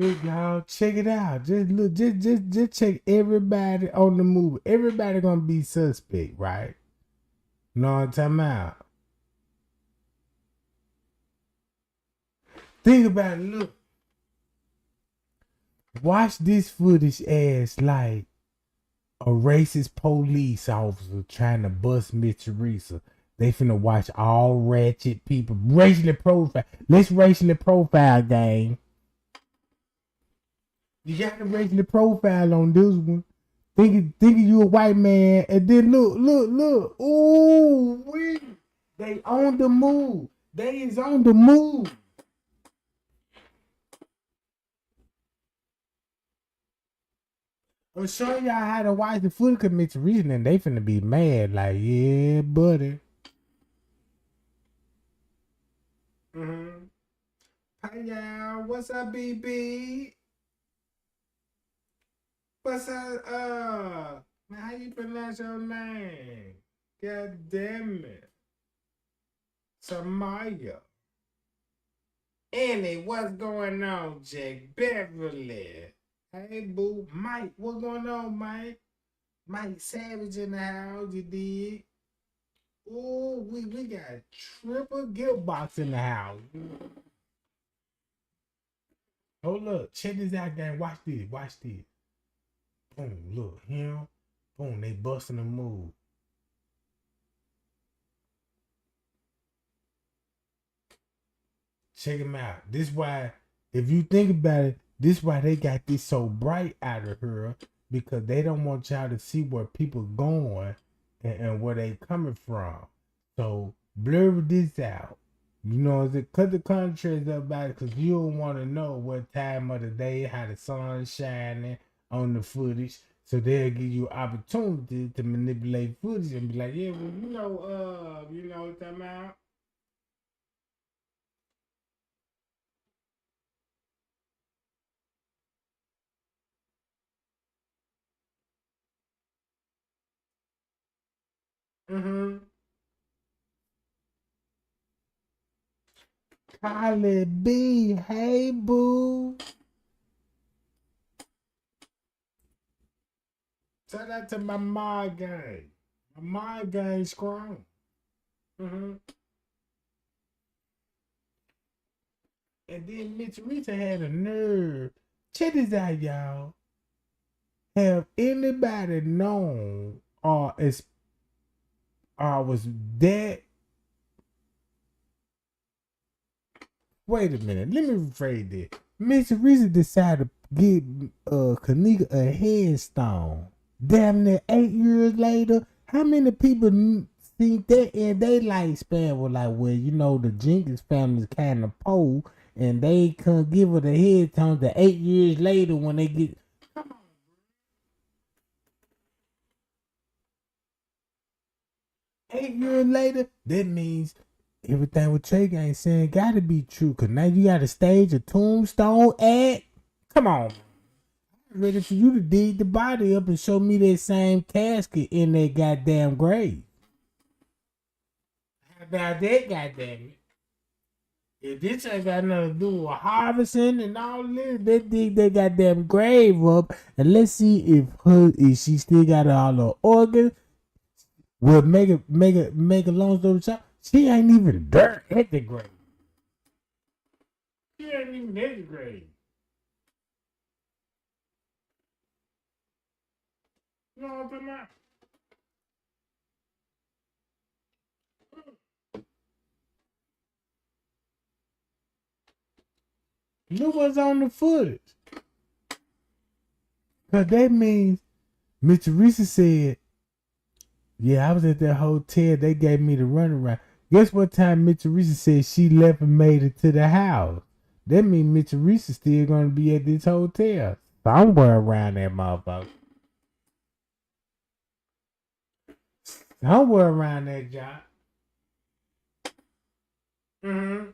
Look, y'all, check it out. Just look, just check everybody on the movie. Everybody gonna be suspect, right? Know what I'm talking about? Think about it. Look, watch this footage as like a racist police officer trying to bust Miss Teresa. They finna watch all ratchet people racially profile. Let's racially profile, gang. You got to racially profile on this one. Thinking you a white man, and then look. Ooh, they on the move. They is on the move. I'm showing y'all how to watch the foot commit to reason, and they finna be mad. Like, yeah, buddy. Mm-hmm. Hi, y'all. What's up, BB? What's up? How you pronounce your name? God damn it. Samaya. Annie, what's going on, Jake? Beverly. Hey, boo. Mike, what's going on, Mike? Mike Savage in the house, you did. Ooh, we got triple gift box in the house. Hold up. Check this out, gang. Watch this. Watch this. Boom, look. Him. Boom, they busting the move. Check them out. This why, if you think about it, this why they got this so bright out of her, because they don't want y'all to see where people going and where they coming from. So blur this out. You know, is it cut the contrast up about it, because you don't want to know what time of the day, how the sun's shining, on the footage. So they'll give you opportunity to manipulate footage and be like, yeah, well, you know what I'm about. Mm-hmm. Kylie B, hey boo. Shout out to my mod gang. My mod gang strong. Mm-hmm. And then Mitch Rita had a nerve. Check this out, y'all. Have anybody known or was that? Wait a minute. Let me rephrase that. Mitch Rita decided to give Kenneka a headstone. Damn near 8 years later, how many people think that in their lifespan were like, well, you know, the Jenkins family's kind of poor, and they couldn't give her the headstone to 8 years later when they get 8 years later. That means everything with Trey Gang saying gotta be true, cause now you gotta stage a tombstone act. Come on, I'm ready for you to dig the body up and show me that same casket in that goddamn grave. How about that, goddamn it? If this ain't got nothing to do with harvesting and all this, they dig that goddamn grave up, and let's see if she still got all her organs. Well, make a long story short, she ain't even there at the grave. She ain't even at the grave. You know what I'm talking about? Look what's on the footage. Cause that means Miss Teresa said, yeah, I was at that hotel. They gave me the runaround. Guess what time Miss Teresa said she left and made it to the house? That means Miss Teresa still gonna be at this hotel. Somewhere around that motherfucker. Somewhere around that job. Mm-hmm.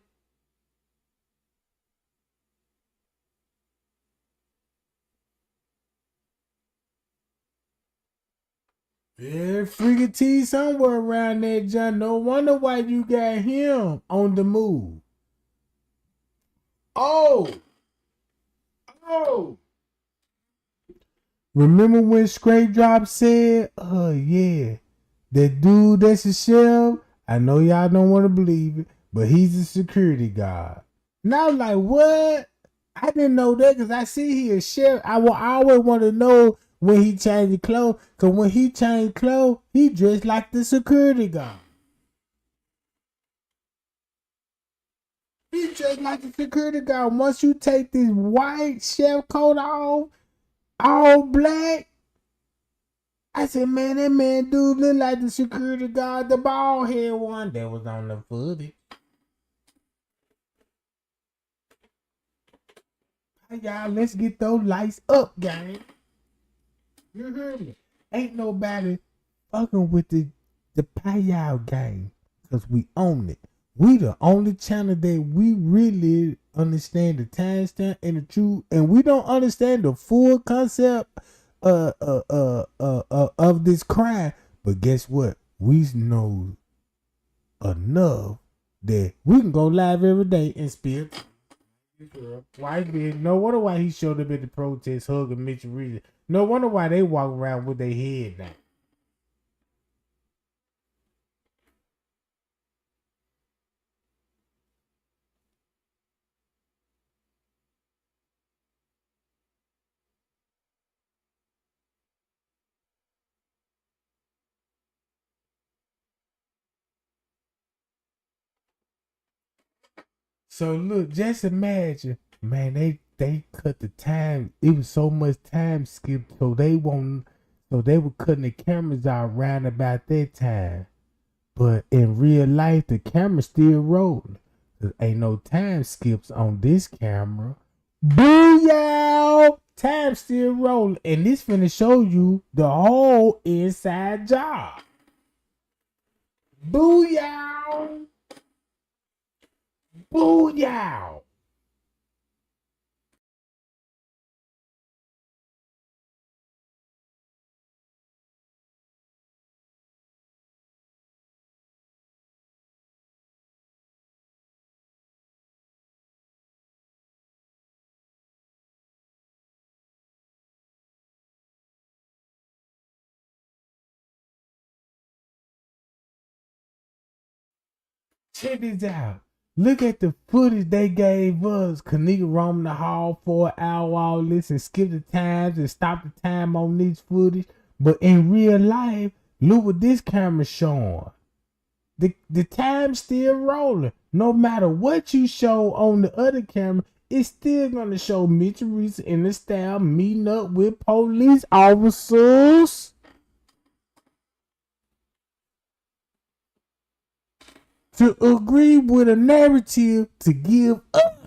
Yeah, freaky T somewhere around that John. No wonder why you got him on the move. Oh, oh. Remember when Straight Drop said, oh yeah, that dude that's a sheriff, I know y'all don't want to believe it, but he's a security guard. Now I'm like, what? I didn't know that because I see he a sheriff. I always want to know when he changed clothes, because when he changed clothes, he dressed like the security guard. He dressed like the security guard. Once you take this white chef coat off, all black, I said, man, that man dude look like the security guard, the bald head one that was on the footage. Hey, y'all, let's get those lights up, gang. You heard me? Ain't nobody fucking with the payout game because we own it. We the only channel that we really understand the timestamp and the truth, and we don't understand the full concept of this crime. But guess what? We know enough that we can go live every day and spill. Why did no wonder why he showed up at the protest hugging Mitch Reed. No wonder why they walk around with their head down. So look, just imagine, man. They cut the time. It was so much time skipped, so they won't. So they were cutting the cameras out around about that time. But in real life, the camera still rolling. There ain't no time skips on this camera. Booyah! Time still rolling, and this finna show you the whole inside job. Booyah! Booyah! Check this out. Look at the footage they gave us. Kenneka roamed the hall for an hour, all this, and skip the times and stop the time on this footage. But in real life, look what this camera's showing. The time's still rolling. No matter what you show on the other camera, it's still gonna show Mitch Reese in the style meeting up with police officers to agree with a narrative to give up.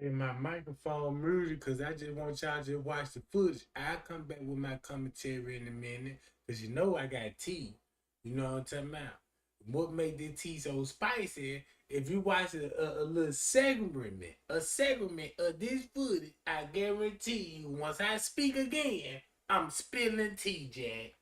Hey, my microphone muted because I just want y'all to watch the footage. I'll come back with my commentary in a minute because you know I got tea. You know what I'm talking about? What made this tea so spicy? If you watch a little segment of this footage, I guarantee you, once I speak again, I'm spilling tea, Jack.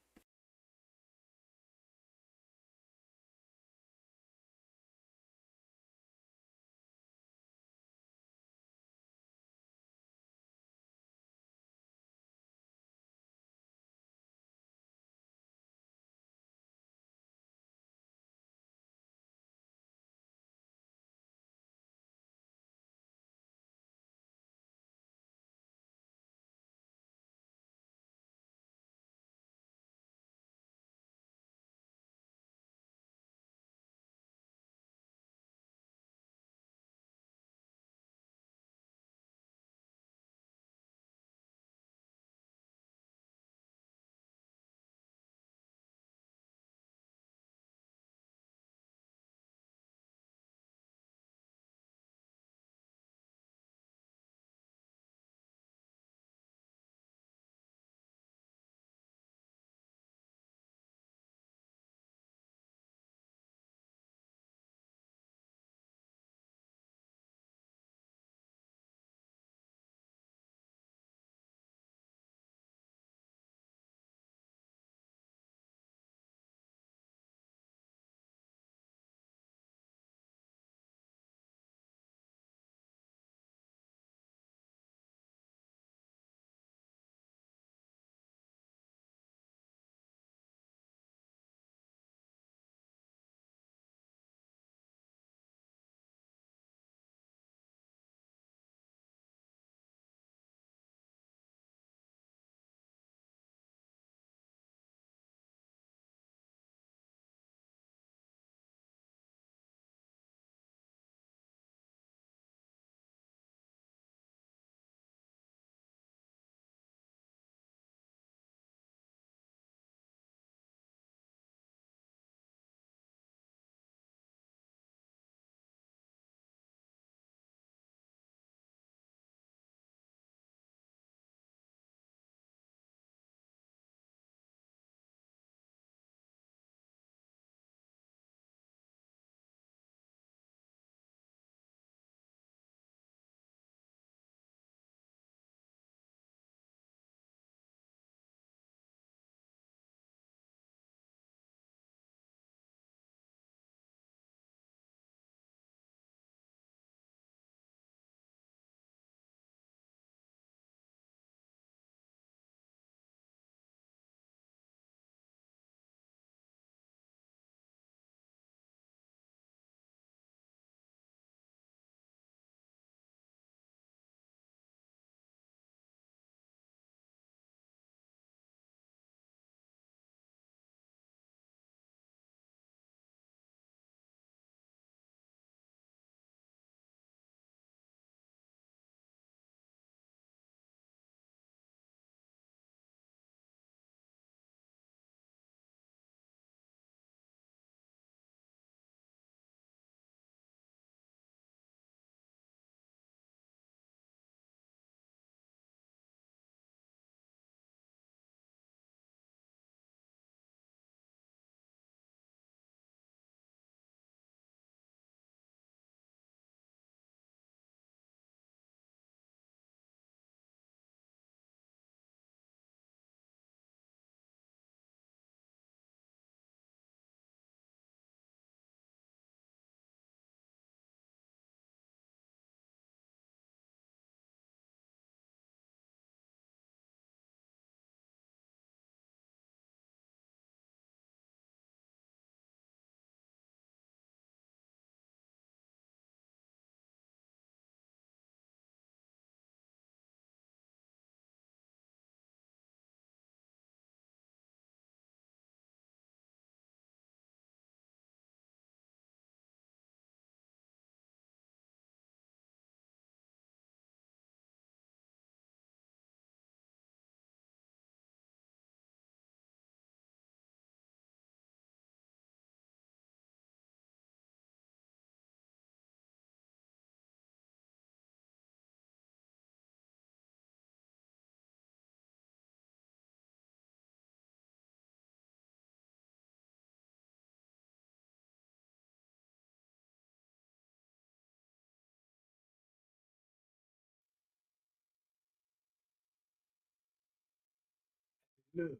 Look,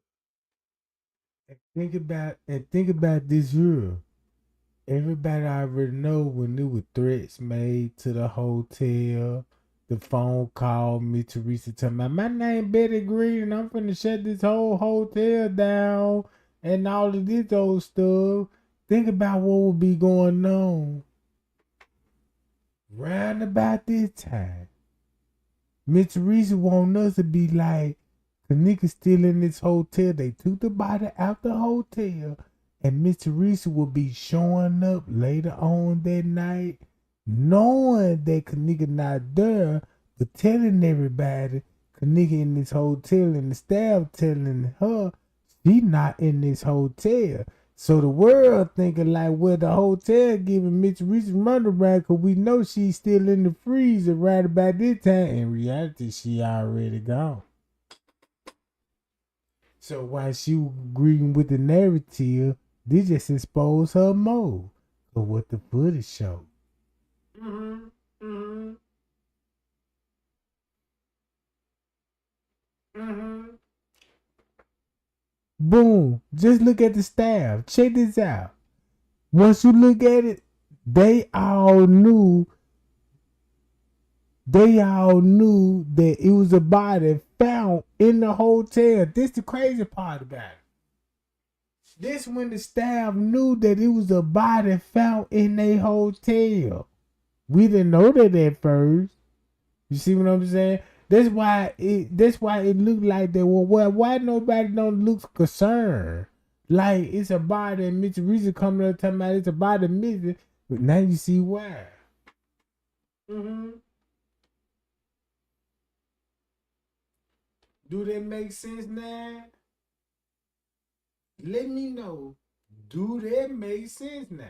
and think about this here. Everybody already know when there were threats made to the hotel, the phone call me Teresa tell me my name Betty Green and I'm finna shut this whole hotel down and all of this old stuff. Think about what would be going on round about this time. Miss Teresa want us to be like, Kenneka still in this hotel. They took the body out the hotel, and Miss Teresa will be showing up later on that night, knowing that Kenneka not there, but telling everybody Kenneka in this hotel, and the staff telling her she not in this hotel. So the world thinking like, well, the hotel giving Mitch Reese runaround because we know she's still in the freezer right about this time. In reality, she already gone. So while she was agreeing with the narrative, they just expose her more of what the footage showed. Mm-hmm. Mm-hmm. Mm-hmm. Boom. Just look at the staff. Check this out. Once you look at it, they all knew that it was a body found in the hotel. This the crazy part about it. This when the staff knew that it was a body found in a hotel. We didn't know that at first. You see what I'm saying? That's why it looked like that. Well, why nobody don't look concerned? Like it's a body and Mitch Reese coming up talking about it's a body missing. But now you see why. Mm-hmm. Do that make sense now? Let me know. Do that make sense now?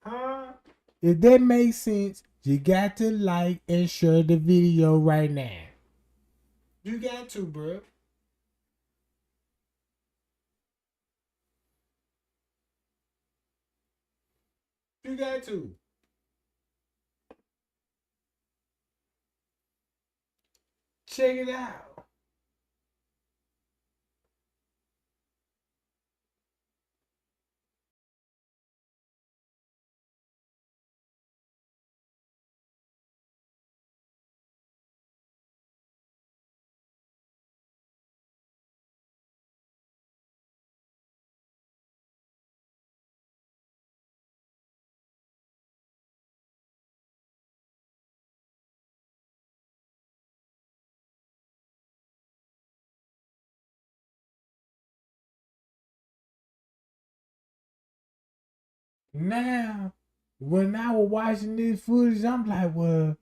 Huh? If that makes sense, you got to like and share the video right now. You got to, bro. You got to. Check it out. Now, when I was watching this footage, I'm like, well,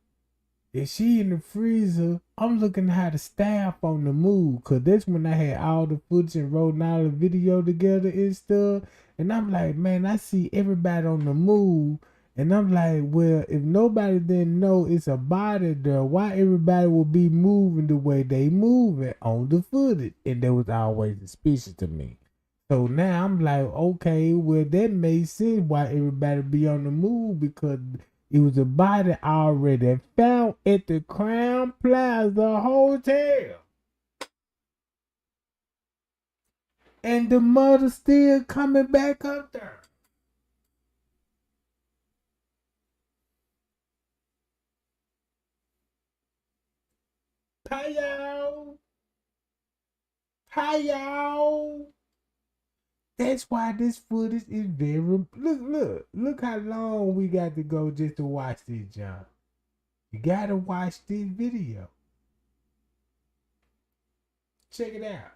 if she in the freezer, I'm looking at the staff on the move. Cause that's when I had all the footage and wrote all the video together and stuff. And I'm like, man, I see everybody on the move. And I'm like, well, if nobody didn't know it's a body there, why everybody would be moving the way they move it on the footage? And that was always suspicious to me. So now I'm like, okay, well that makes sense why everybody be on the move because it was a body already found at the Crown Plaza Hotel. And the mother still coming back up there. Hi y'all. Hi y'all. That's why this footage is very look how long we got to go just to watch this, John. You gotta watch this video. Check it out.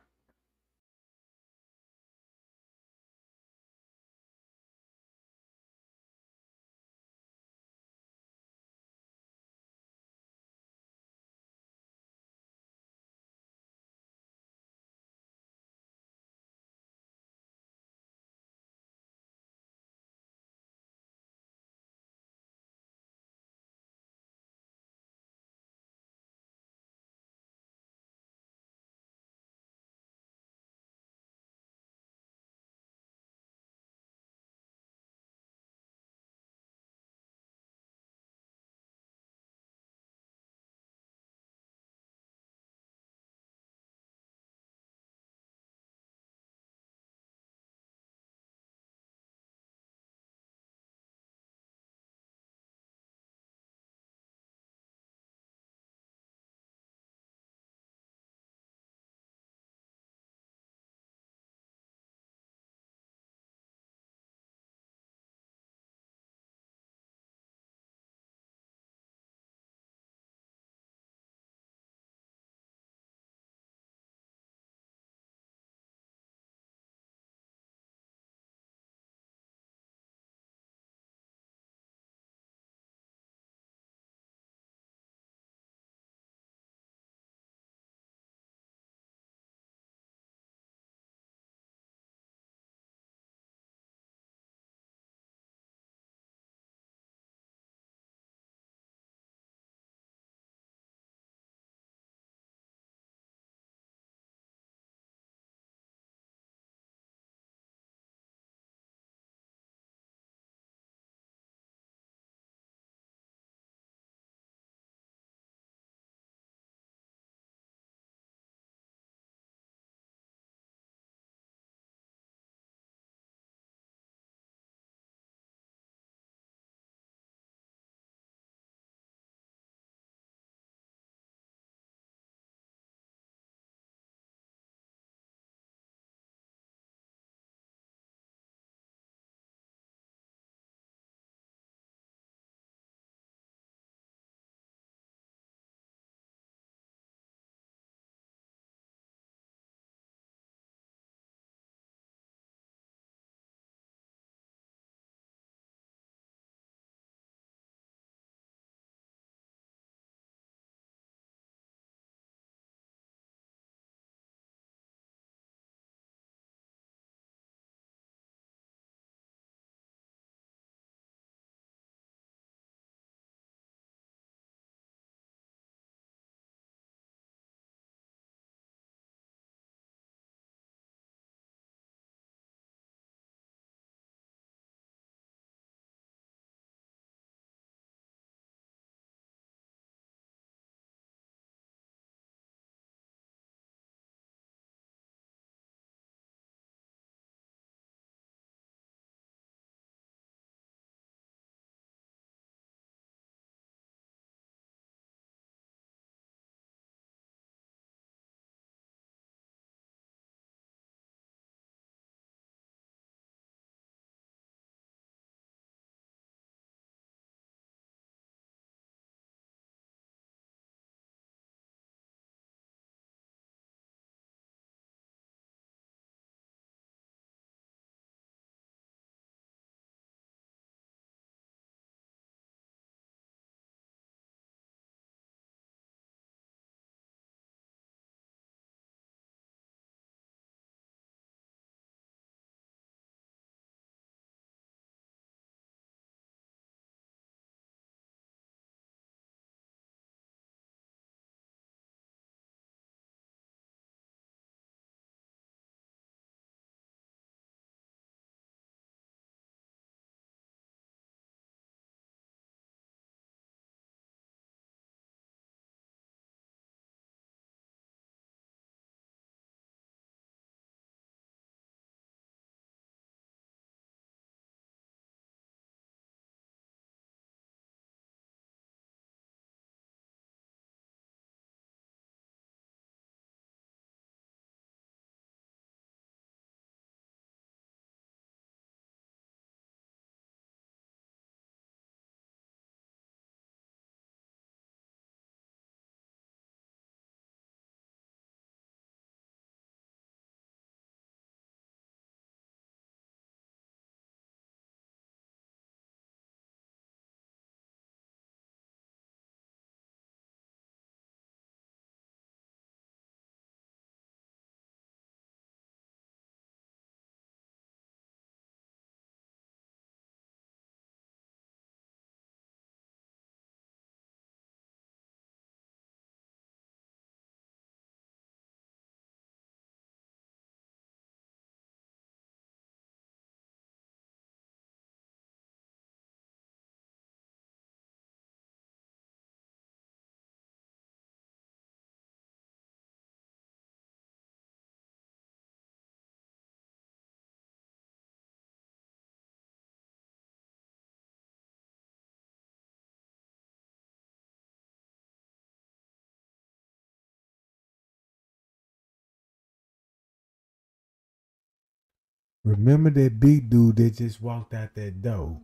Remember that big dude that just walked out that door?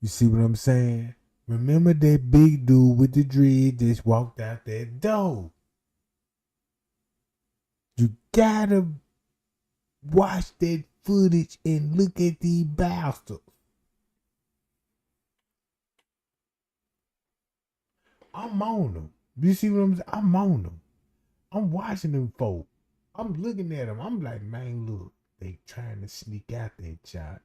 You see what I'm saying? Remember that big dude with the dread just walked out that door? You gotta watch that footage and look at these bastards. I'm on them. You see what I'm saying? I'm on them. I'm watching them folk. I'm looking at them. I'm like, man, look, they trying to sneak out that shot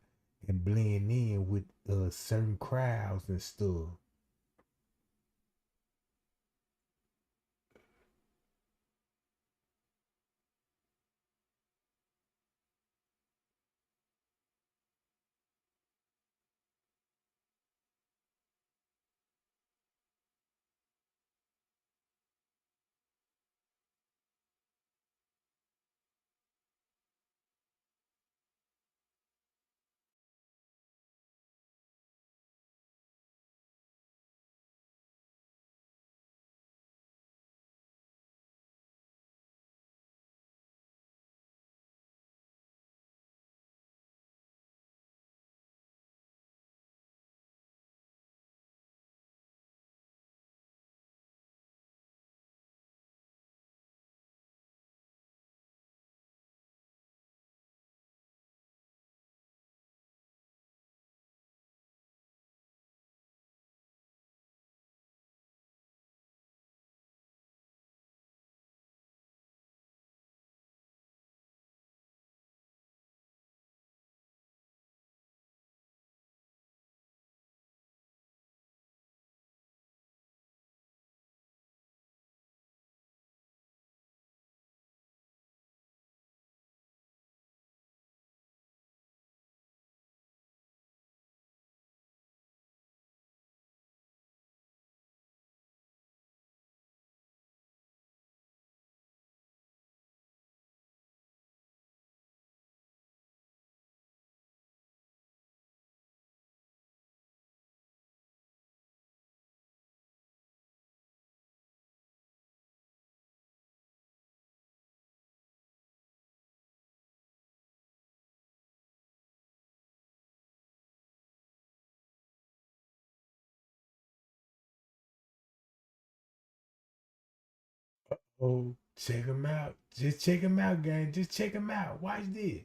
and blend in with certain crowds and stuff. Oh, check them out. Just check them out, gang. Just check them out. Watch this.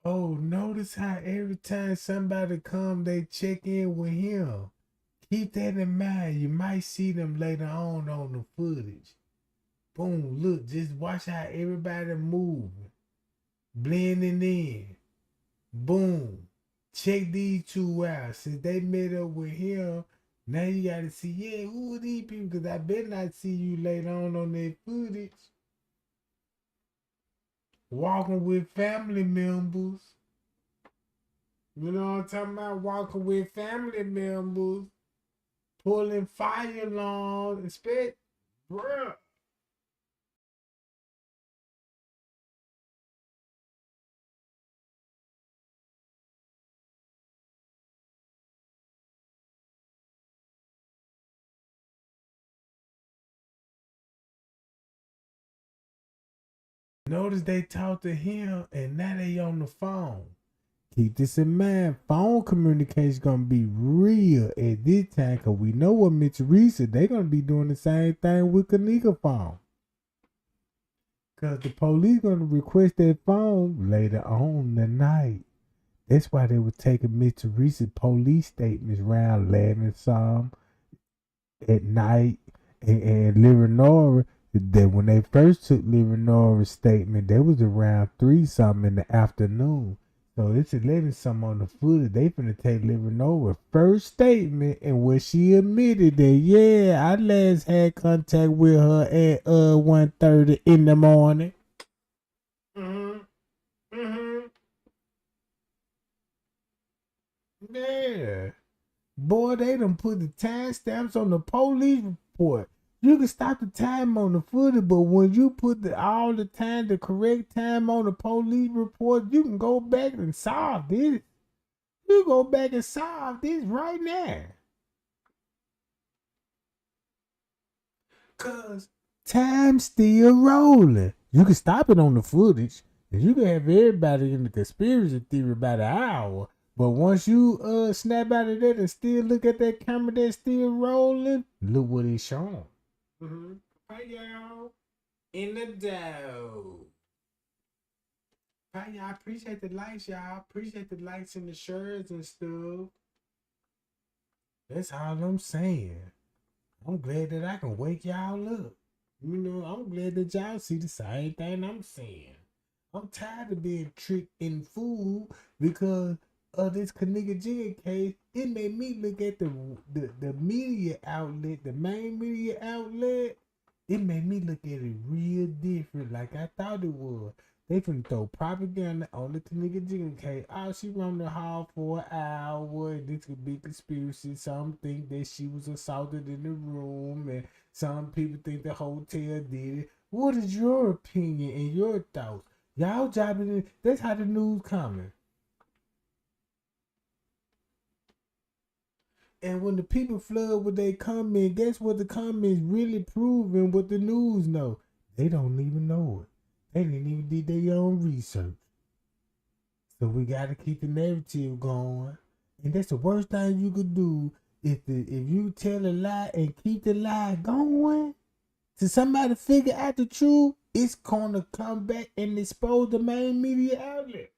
Oh, notice how every time somebody come, they check in with him. Keep that in mind. You might see them later on the footage. Boom, look, just watch how everybody moving, blending in. Boom. Check these two out. Since they met up with him, now you gotta see, yeah, who are these people? Because I better not see you later on that footage. Walking with family members. You know what I'm talking about? Walking with family members. Pulling fire alarms. Expect, bruh. Notice they talked to him and now they on the phone. Keep this in mind. Phone communication gonna be real at this time because we know what Mitch Reese said. They gonna be doing the same thing with Kenneka phone. Cause the police gonna request that phone later on the night. That's why they were taking Mitch Reese's police statements around 11 some at night and Livernois. That when they first took Livernois' statement, they was around 3 something in the afternoon. So it's 11 something on the footage. They finna take Living Over first statement, and where she admitted that, yeah, I last had contact with her at 1:30 in the morning. Yeah. Boy, they done put the timestamps on the police report. You can stop the time on the footage, but when you put all the time, the correct time on the police report, you can go back and solve this. You go back and solve this right now. Cause time's still rolling. You can stop it on the footage, and you can have everybody in the conspiracy theory about an hour. But once you snap out of that and still look at that camera that's still rolling, look what it's showing. Hi y'all. In the dough. Hi y'all. Appreciate the likes, y'all. Appreciate the likes and the shirts and stuff. That's all I'm saying. I'm glad that I can wake y'all up. You know, I'm glad that y'all see the same thing I'm saying. I'm tired of being tricked and fooled because of this Kenneka Jenkins case. It made me look at the media outlet, the main media outlet. It made me look at it real different, like I thought it was. They finna throw propaganda on the Kenneka Jenkins case. Oh, she run the hall for an hour. This could be conspiracy. Some think that she was assaulted in the room, and some people think the hotel did it. What is your opinion and your thoughts? Y'all jobbing it. That's how the news coming. And when the people flood with their comment, guess what the comments really proving what the news know? They don't even know it. They didn't even do their own research. So we gotta keep the narrative going. And that's the worst thing you could do. If you tell a lie and keep the lie going, to somebody figure out the truth, it's gonna come back and expose the main media outlet.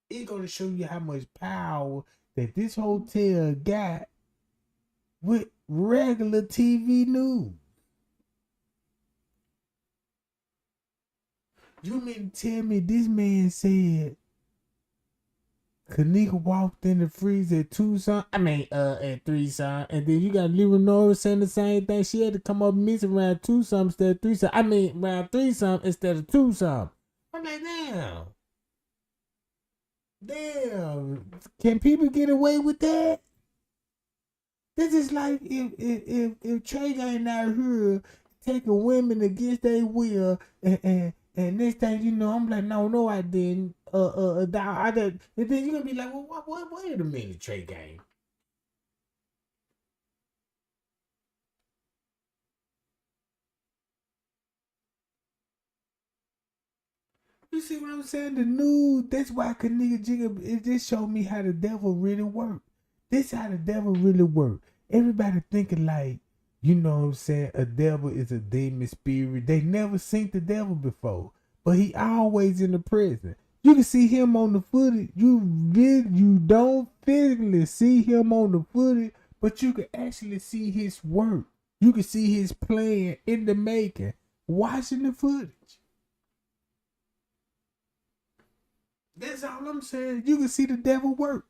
It's gonna show you how much power that this hotel got with regular TV news. You mean to tell me this man said Kenneka walked in the freezer at 2 something? At 3 something. And then you got Lyra Norris saying the same thing. She had to come up missing around 2 something instead of 3 something. Around 3 something instead of 2 something. I'm like, damn. Damn. Can people get away with that? This is like if Trey ain't out here taking women against their will and next thing you know, I'm like, no, I didn't. I did. And then you're gonna be like, well, wait a minute, Trey Gang. You see what I'm saying? The news. That's why Kenneka Jenkins. It just showed me how the devil really work. This how the devil really work. Everybody thinking like, you know what I'm saying? A devil is a demon spirit. They never seen the devil before, but he always in the prison. You can see him on the footage. You don't physically see him on the footage, but you can actually see his work. You can see his plan in the making, watching the footage. That's all I'm saying. You can see the devil work.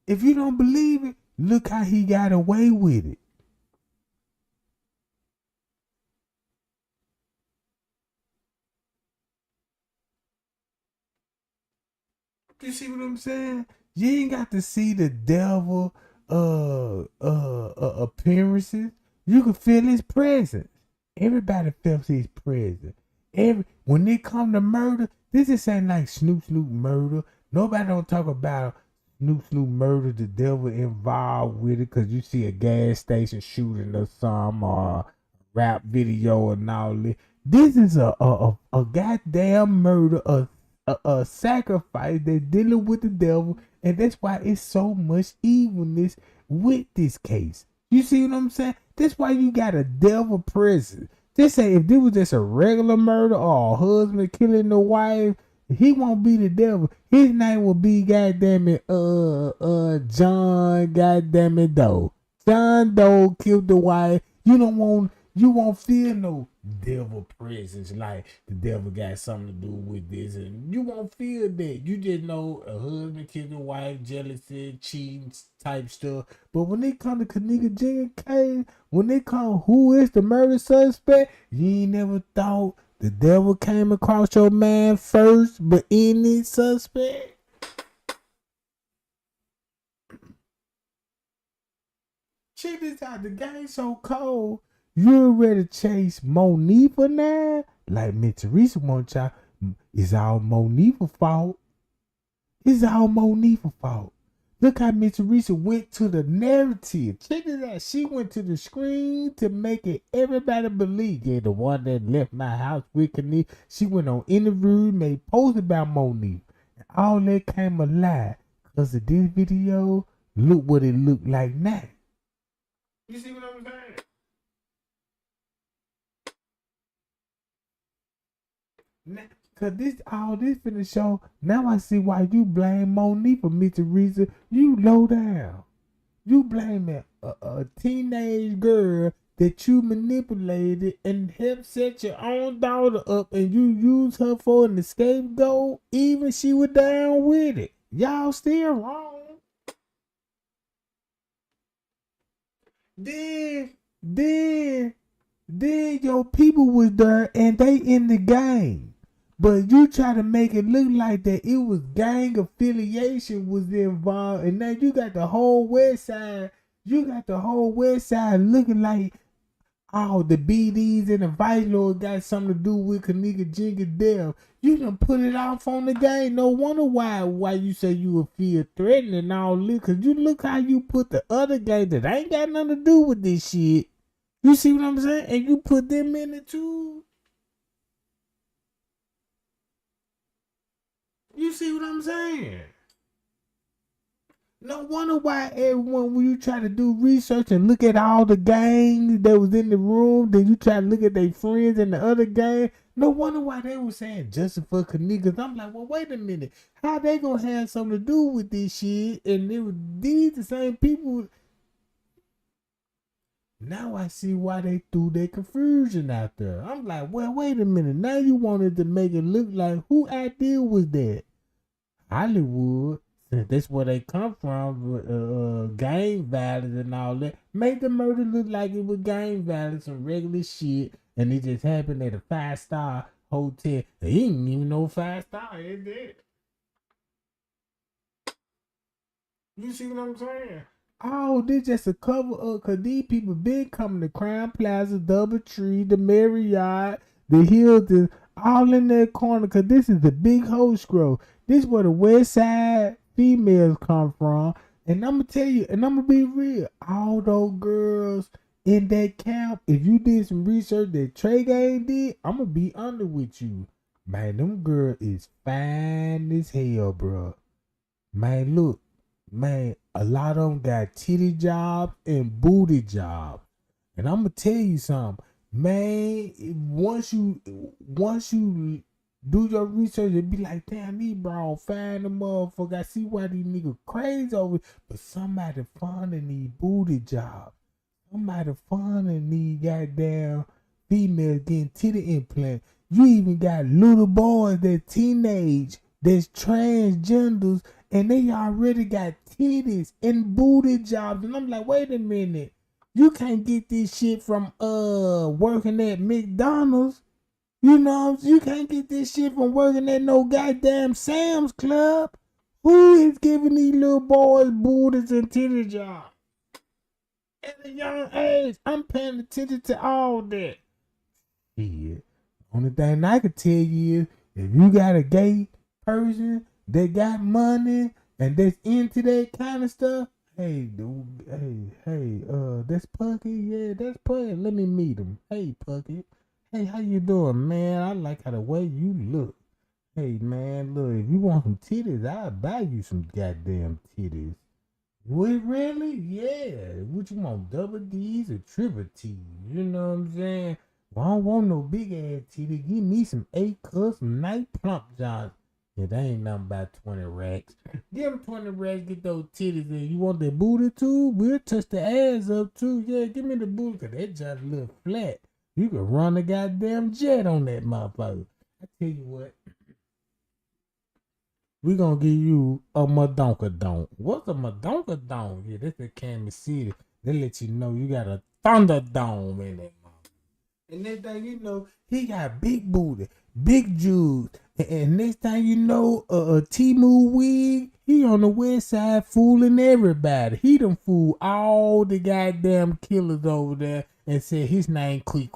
If you don't believe it, look how he got away with it. You see what I'm saying? You ain't got to see the devil appearances. You can feel his presence. Everybody feels his presence. When they come to murder, this is ain't like Snoop murder. Nobody don't talk about Snoop murder, the devil involved with it, because you see a gas station shooting or some or rap video and all this. This is a goddamn murder, a sacrifice that's dealing with the devil, and that's why it's so much evilness with this case. You see what I'm saying? That's why you got a devil present. Just say if this was just a regular murder or a husband killing the wife, he won't be the devil. His name will be goddamn it, John goddamn it Doe. John Doe killed the wife. You won't feel no devil presence, like the devil got something to do with this, and you won't feel that. You just know a husband killed a wife, jealousy, cheating type stuff. But when they come to Kenneka Jenkins, when they come, who is the murder suspect? You ain't never thought the devil came across your man first, but any suspect. Check this out, the game's so cold. You ready to chase Monifa now? Like Miss Teresa want y'all. It's all Monifa's fault. It's all Monifa's fault. Look how Miss Teresa went to the narrative. Check this out. She went to the screen to make it everybody believe. Yeah, the one that left my house with Kenneka. She went on interview, made posts about Monifa. And all that came alive. Because of this video, look what it looked like now. You see what I'm saying? Now, cause this all this finna show. Now I see why you blame Monifa for Miss Teresa. You low down. You blame a teenage girl that you manipulated and helped set your own daughter up, and you use her for an scapegoat. Even she was down with it. Y'all still wrong. Then your people was there and they in the gang. But you try to make it look like that it was gang affiliation was involved, and now you got the whole west side. You got the whole west side looking like the BDs and the Vice Lord got something to do with Kenneka Jenkins death. You done put it off on the gang. No wonder why you say you would feel threatened and all this. Cause you look how you put the other gang that ain't got nothing to do with this shit. You see what I'm saying? And you put them in it too. You see what I'm saying? No wonder why everyone, when you try to do research and look at all the gangs that was in the room, then you try to look at their friends in the other gang. No wonder why they were saying justice for Kenneka. I'm like, well, wait a minute. How they gonna have something to do with this shit? And it was these the same people. Now I see why they threw their confusion out there. I'm like, well, wait a minute. Now you wanted to make it look like who idea was that? Hollywood. That's where they come from, gang violence and all that. Make the murder look like it was gang violence and regular shit, and it just happened at a 5-star hotel. They didn't even know 5-star, is it? You see what I'm saying? Oh, this just a cover up, cause these people been coming to Crown Plaza, Doubletree, the Marriott, the Hilton, all in that corner, cause this is the big host grove. This is where the West Side females come from, and I'm gonna tell you, and I'm gonna be real. All those girls in that camp, if you did some research that Trey Gang did, I'm gonna be under with you, man. Them girls is fine as hell, bro. Man, look, man, a lot of them got titty jobs and booty jobs, and I'm gonna tell you something, man. Once you do your research and be like, damn, these bro find the motherfucker. I see why these niggas crazy over it. But somebody funding these booty jobs. Somebody funding these goddamn females getting titty implants. You even got little boys that teenage, that's transgenders, and they already got titties and booty jobs. And I'm like, wait a minute. You can't get this shit from working at McDonald's. You know, you can't get this shit from working at no goddamn Sam's Club. Who is giving these little boys booties and titty jobs? At a young age, I'm paying attention to all that. Yeah. Only thing I can tell you is, if you got a gay person that got money and that's into that kind of stuff, hey, dude, hey, that's Pucky? Yeah, that's Pucky. Let me meet him. Hey, Pucky. Hey, how you doing, man? I like how the way you look. Hey, man, look, if you want some titties, I'll buy you some goddamn titties. What, really? Yeah. What you want, double D's or triple T's? You know what I'm saying? Well, I don't want no big ass titties. Give me some A-cups, some nice plump johns. Yeah, that ain't nothing about 20 racks. Give them 20 racks, get those titties in. You want that booty too? We'll touch the ass up too. Yeah, give me the booty, because that just a little flat. You could run a goddamn jet on that motherfucker. I tell you what, we gonna give you a madonkadonk. What's a madonkadonk? Yeah, this is Kansas City. They let you know you got a thunderdome in that motherfucker. And next thing you know, he got big booty, big Jews. And next thing you know, Timu wig, he on the west side fooling everybody. He done fooled all the goddamn killers over there and said his name Quick.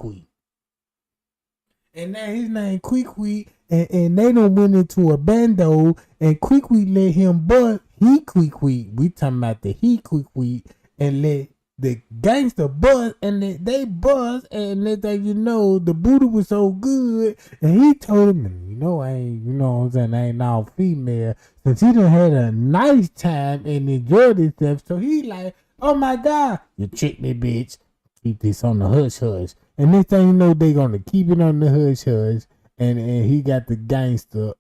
And now his name Quick, and they done went into a bando, and Quick let him bust. He Quick, we talking about the he Quick, and let the gangster bust, and they bust, and next thing you know, the booty was so good, and he told him, you know, I ain't, you know what I'm saying, I ain't all female, since he done had a nice time and enjoyed himself, so he like, oh my God, you tricked me, bitch. Keep this on the hush hush. And next thing you know, they gonna keep it on the hush hush. And he got the gangster.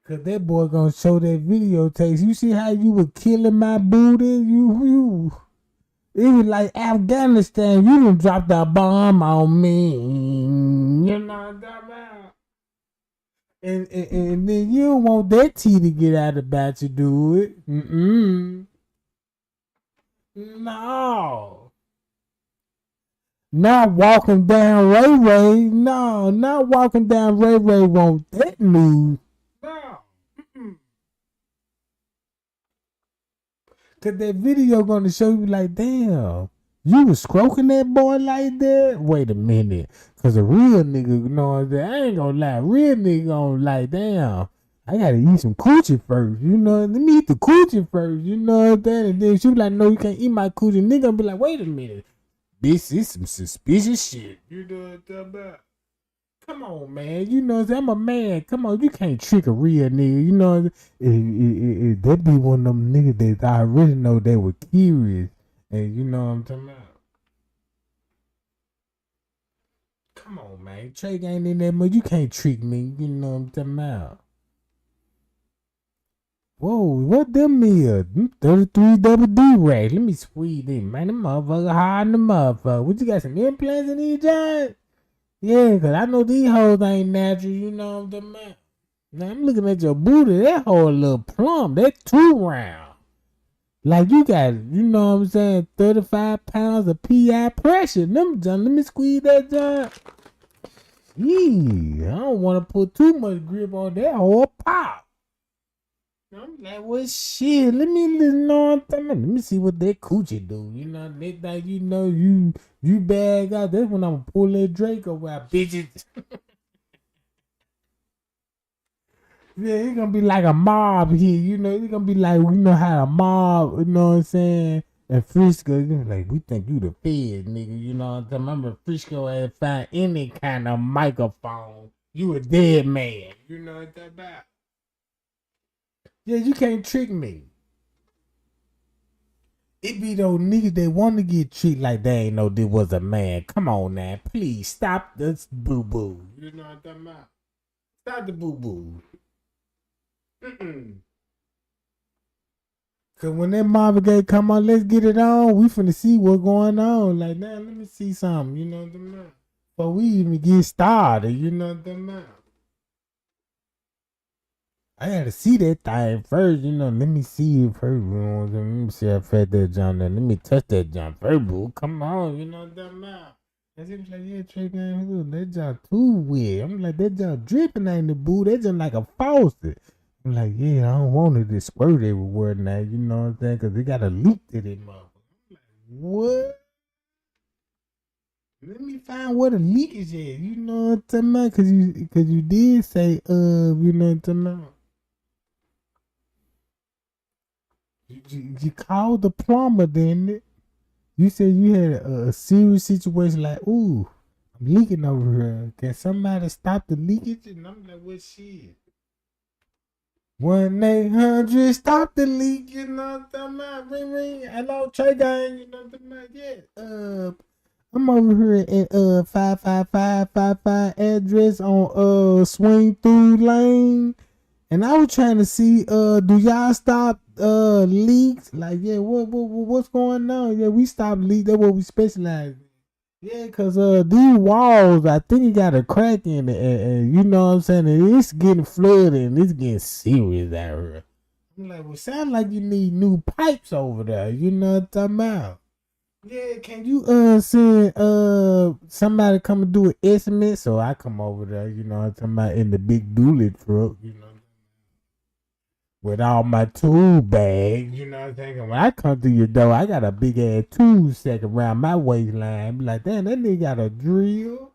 Cause that boy gonna show that videotapes. You see how you were killing my booty? You. It was like Afghanistan. You done dropped a bomb on me. You know what I'm talking about? And then you don't want that tea to get out about you, do it. No. Not walking down Ray Ray. No, not walking down Ray Ray want that news. No. Cause that video gonna show you like, damn, you was stroking that boy like that? Wait a minute. Cause a real nigga, you know what I'm saying? I ain't gonna lie. Real nigga gonna like, damn, I gotta eat some coochie first. You know, let me eat the coochie first. You know what I'm saying? And then she was like, no, you can't eat my coochie. Nigga gonna be like, wait a minute. This is some suspicious shit. You know what I'm talking about? Come on, man. You know what I'm saying? I'm a man. Come on, you can't trick a real nigga. You know, that be one of them niggas that I really know they were curious. And you know what I'm talking about? Come on, man. Trey ain't in that much. You can't trick me. You know what I'm talking about? Whoa, what them is? 33 double D rack. Let me squeeze in, man. Them motherfucker hard in the motherfucker. What, you got some implants in these giants? Yeah, cause I know these hoes ain't natural, you know what I'm talking about. Now I'm looking at your booty, that whole little plump, that too round. Like you got, you know what I'm saying, 35 pounds of PI pressure. Them John, let me squeeze that John. I don't want to put too much grip on that whole pop. I'm like, well, shit, let me know what I'm talking about. Let me see what that coochie do. You know, next thing you know, you bag out. That's when I'm gonna pull that Draco out, bitches. Yeah, it's gonna be like a mob here. You know, it's gonna be like, you know how a mob, you know what I'm saying? And Frisco, you know, like, we think you the feds, nigga. You know what I'm talking about? Remember, Frisco had find any kind of microphone. You a dead man. You know what I'm talking about? Yeah, you can't trick me. It be those niggas that want to get tricked like they ain't know this was a man. Come on now, please stop this boo boo. You know what I'm talking about? Stop the boo boo. Cause when that Marvin Gaye come on, let's get it on. We finna see what's going on. Like, now let me see something. You know what I'm talking about? Before we even get started, you know what I'm talking about? I gotta see that thing first, you know. Let me see it first. You know, let me see how fat that John there. Let me touch that John first, boo. Come on, you know what I'm about. And she was like, yeah, Trey Gang, that John too weird. I'm like, that John dripping ain't the boo. That John like a faucet. I'm like, yeah, I don't want it to squirt everywhere now. You know what I'm saying? Cause it got a leak to it, motherfucker. I'm like, what? Let me find where the leak is at. You know what I'm talking about? Cause you did say, you know what I'm talking about. You called the plumber, didn't it? You said you had a serious situation like, ooh, I'm leaking over here. Can somebody stop the leakage? And I'm like, what shit? 1-800 stop the leak, you know what I'm talking about? Ring ring. Hello, Trey Gang, you know what I'm talking about? Yeah. I'm over here at 55555 address on Swing Through Lane. And I was trying to see, do y'all stop leaks? Like, yeah, what's going on? Yeah, we stopped leaks. That's what we specialize in. Yeah, cause these walls, I think it got a crack in it, and you know what I'm saying, and it's getting flooded and it's getting serious out here. I'm like, well, sound like you need new pipes over there. You know what I'm talking about? Yeah, can you send somebody come and do an estimate so I come over there? You know what I'm talking about, in the big dually truck. You know, with all my tool bags, you know what I'm saying? When I come to your door, I got a big ass tool sack around my waistline. Be like, damn, that nigga got a drill.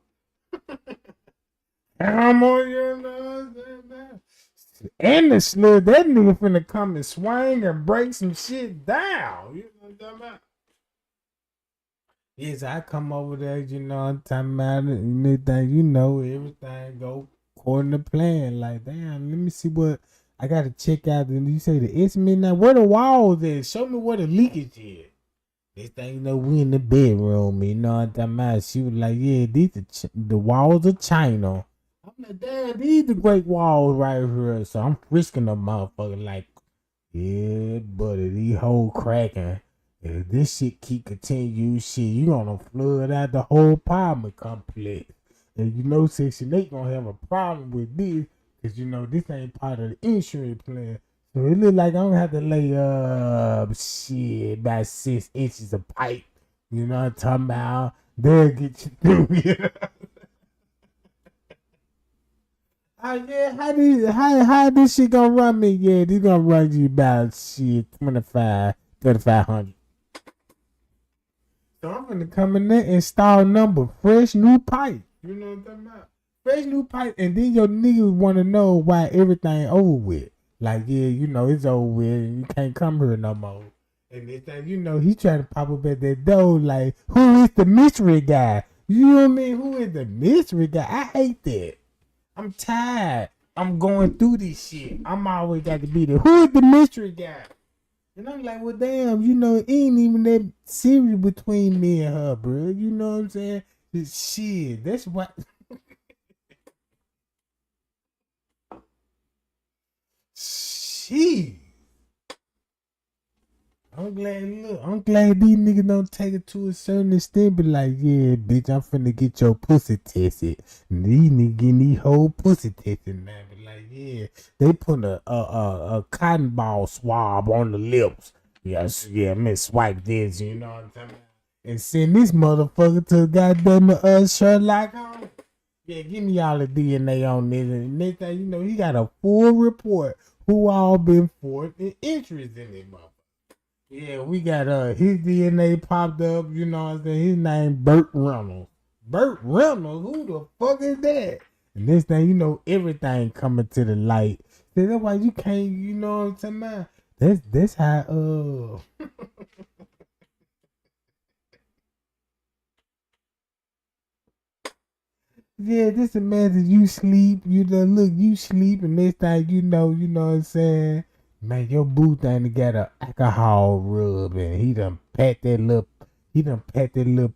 Come on, you know what I'm saying? And the slug, that nigga finna come and swing and break some shit down. You know what I'm talking about? Yes, I come over there, you know what I'm talking about, and everything, you know, everything go according to plan. Like, damn, let me see what I gotta check out. And you say the estimate now, where the walls is? Show me where the leakage is. This thing, you know, we in the bedroom, you know what I'm talking about. She was like, yeah, these the walls of China. I'm like, damn, these the great walls right here. So I'm frisking them motherfucker like, yeah, buddy, these whole cracking. If this shit keep continue, shit, you gonna flood out the whole apartment complex. And you know Section 8 gonna have a problem with this, cause you know this ain't part of the insurance plan. So it look like I'm gonna have to lay up shit about 6 inches of pipe. You know what I'm talking about? They'll get you through here. Yeah, how this shit gonna run me? Yeah, this gonna run you about shit 2500. So I'm gonna come in there and install number fresh new pipe. You know what I'm talking about? Fresh new pipe, and then your niggas wanna know why everything over with. Like, yeah, you know, it's over with and you can't come here no more. And this thing, you know, he trying to pop up at that door like, who is the mystery guy? You know what I mean? Who is the mystery guy? I hate that. I'm tired. I'm going through this shit. I'm always got to be there. Who is the mystery guy? And I'm like, well, damn, you know, it ain't even that serious between me and her, bro. You know what I'm saying? Shit, that's what. Shit. I'm glad these niggas don't take it to a certain extent, but like, yeah, bitch, I'm finna get your pussy tested. And these niggas getting these whole pussy tested now, but like, yeah, they put a cotton ball swab on the lips. Yes, yeah, Miss Swipe this, you know what I'm talking about? And send this motherfucker to goddamn Sherlock Holmes. Yeah, give me all the DNA on this. And next thing you know, he got a full report who all been forced and interest in this motherfucker. Yeah, we got his DNA popped up, you know what I'm saying? His name Burt Reynolds. Burt Reynolds? Who the fuck is that? And this thing, you know, everything coming to the light. So that's why you can't, you know what I'm talking about? That's how yeah, this imagine you sleep, you know, look, you sleep, and next time you know what I'm saying? Man, your boo thing got a alcohol rub, and he done pat that little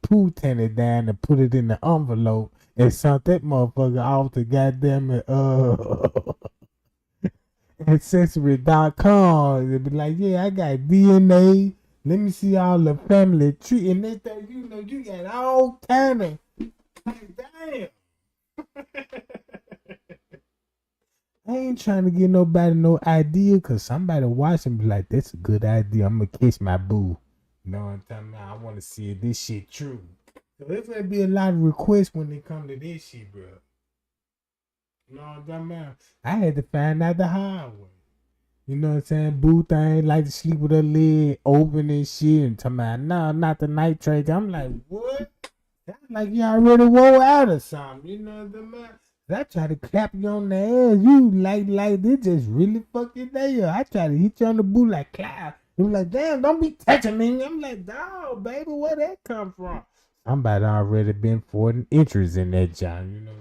poo tanner down and put it in the envelope and sent that motherfucker off to goddamn it, ancestry.com. They be like, yeah, I got DNA. Let me see all the family tree, and next thing you know, you got all kind of, like, damn. I ain't trying to give nobody no idea, because somebody watching be like, that's a good idea. I'm going to kiss my boo. You know what I'm talking about? I want to see if this shit true. So there's going to be a lot of requests when they come to this shit, bro. You know what I'm talking about? I had to find out the hard way. You know what I'm saying? Boo thing like to sleep with her leg open and shit. And talking about, nah, not the nitrate. I'm like, what? That's like you already wore out or something. You know what I'm talking about? I try to clap you on the ass. You like this just really fuck your day up. I try to hit you on the boot like clap. You like, damn, don't be touching me. I'm like, dog, baby, where that come from? Somebody already been for an interest in that job, you know.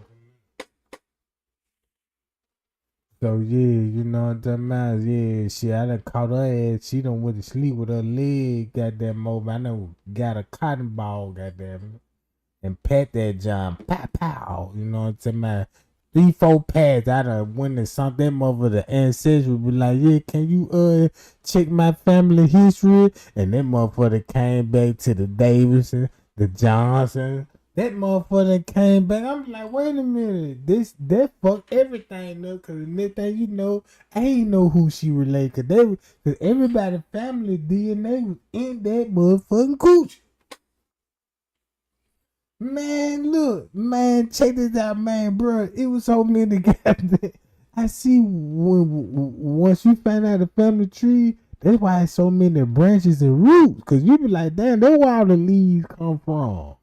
So yeah, you know what I'm talking about? Yeah, shit, I done caught her ass. She done went to sleep with her leg, goddamn over. I done got a cotton ball, goddamn, and pat that John, pow pow. You know what I'm talking about? 3-4 pads out of when they sunk that mother the ancestry be like, yeah, can you check my family history? And that motherfucker came back to the Davidson, the Johnson. That motherfucker came back. I'm like, wait a minute. That fucked everything up. Cause the next thing you know, I ain't know who she related. Cause everybody family DNA was in that motherfucking coochie. Man, look, man, check this out, man, bro. It was so many goddamn. I see once you find out the family tree, that's why it's so many branches and roots. Cause you be like, damn, that's where all the leaves come from.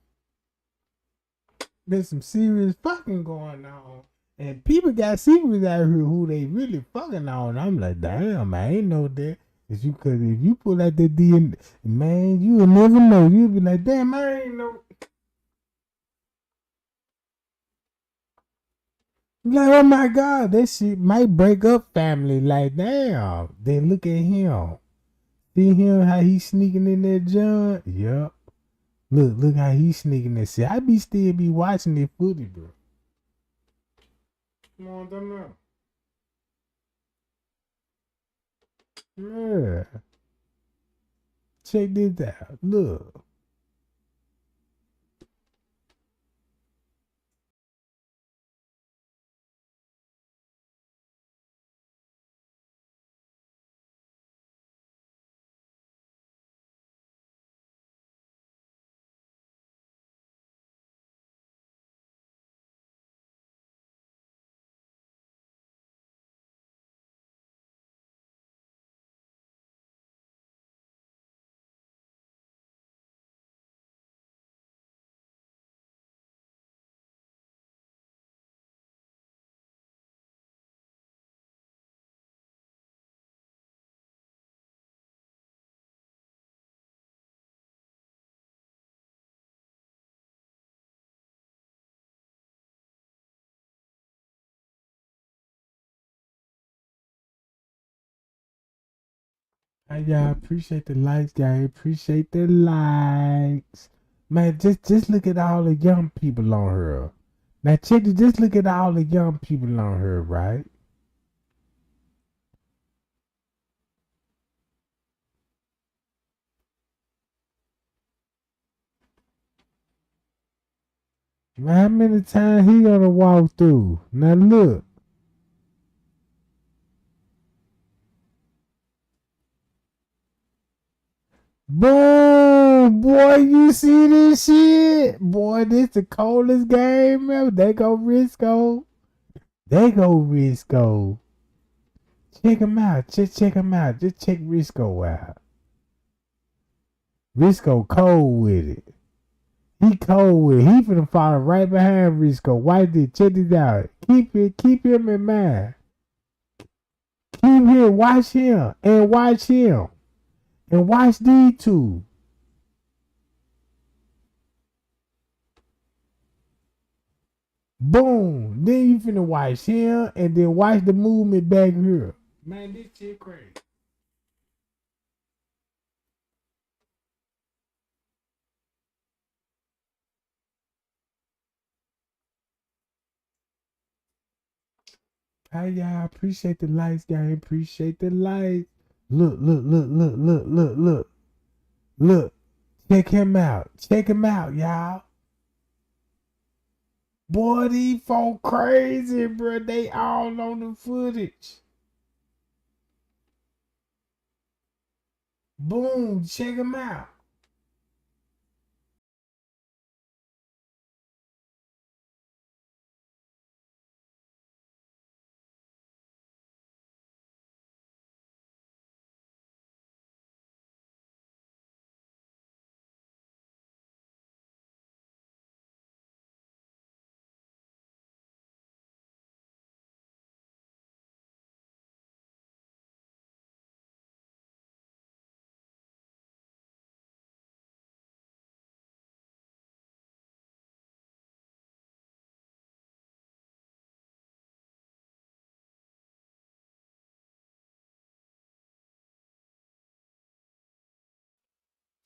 There's some serious fucking going on. And people got secrets out here who they really fucking on. I'm like, damn, I ain't know that. Cause if you pull out that DNA, man, you'll never know. You'll be like, damn, I ain't know. Like, oh my God, that shit might break up family. Like, damn. Then look at him. See him, how he sneaking in that joint? Yup. Look how he sneaking that shit. I still be watching that footage, bro. Come on, come on. Yeah. Check this out. Look. Hey, y'all appreciate the likes, guys. Appreciate the likes. Man, just look at all the young people on here. Now check it, just look at all the young people on here, right? Man, how many times he gonna walk through? Now look. Boom! Boy, you see this shit? Boy, this the coldest game ever. They go Risco. They go Risco. Check him out. Just check him out. Just check Risco out. Risco cold with it. He cold with it. He finna follow right behind Risco. Watch this. Check this out. Keep him in mind. Keep him. Watch him. And watch him. And watch these two. Boom. Then you finna watch him and then watch the movement back here. Man, this shit crazy. Hi y'all, appreciate the likes, guys. Appreciate the likes. Look. Check him out. Check him out, y'all. Boy, these folk crazy, bro. They all on the footage. Boom, check him out.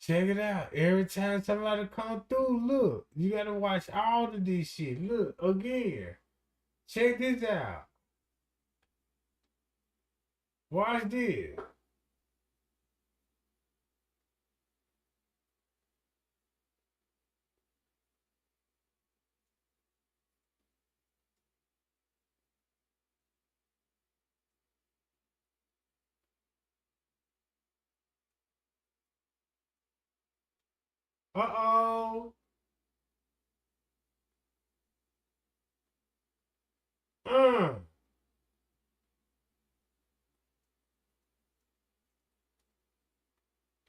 Check it out. Every time somebody come through, look, you gotta watch all of this shit. Look, again. Check this out. Watch this. Uh-oh. Uh.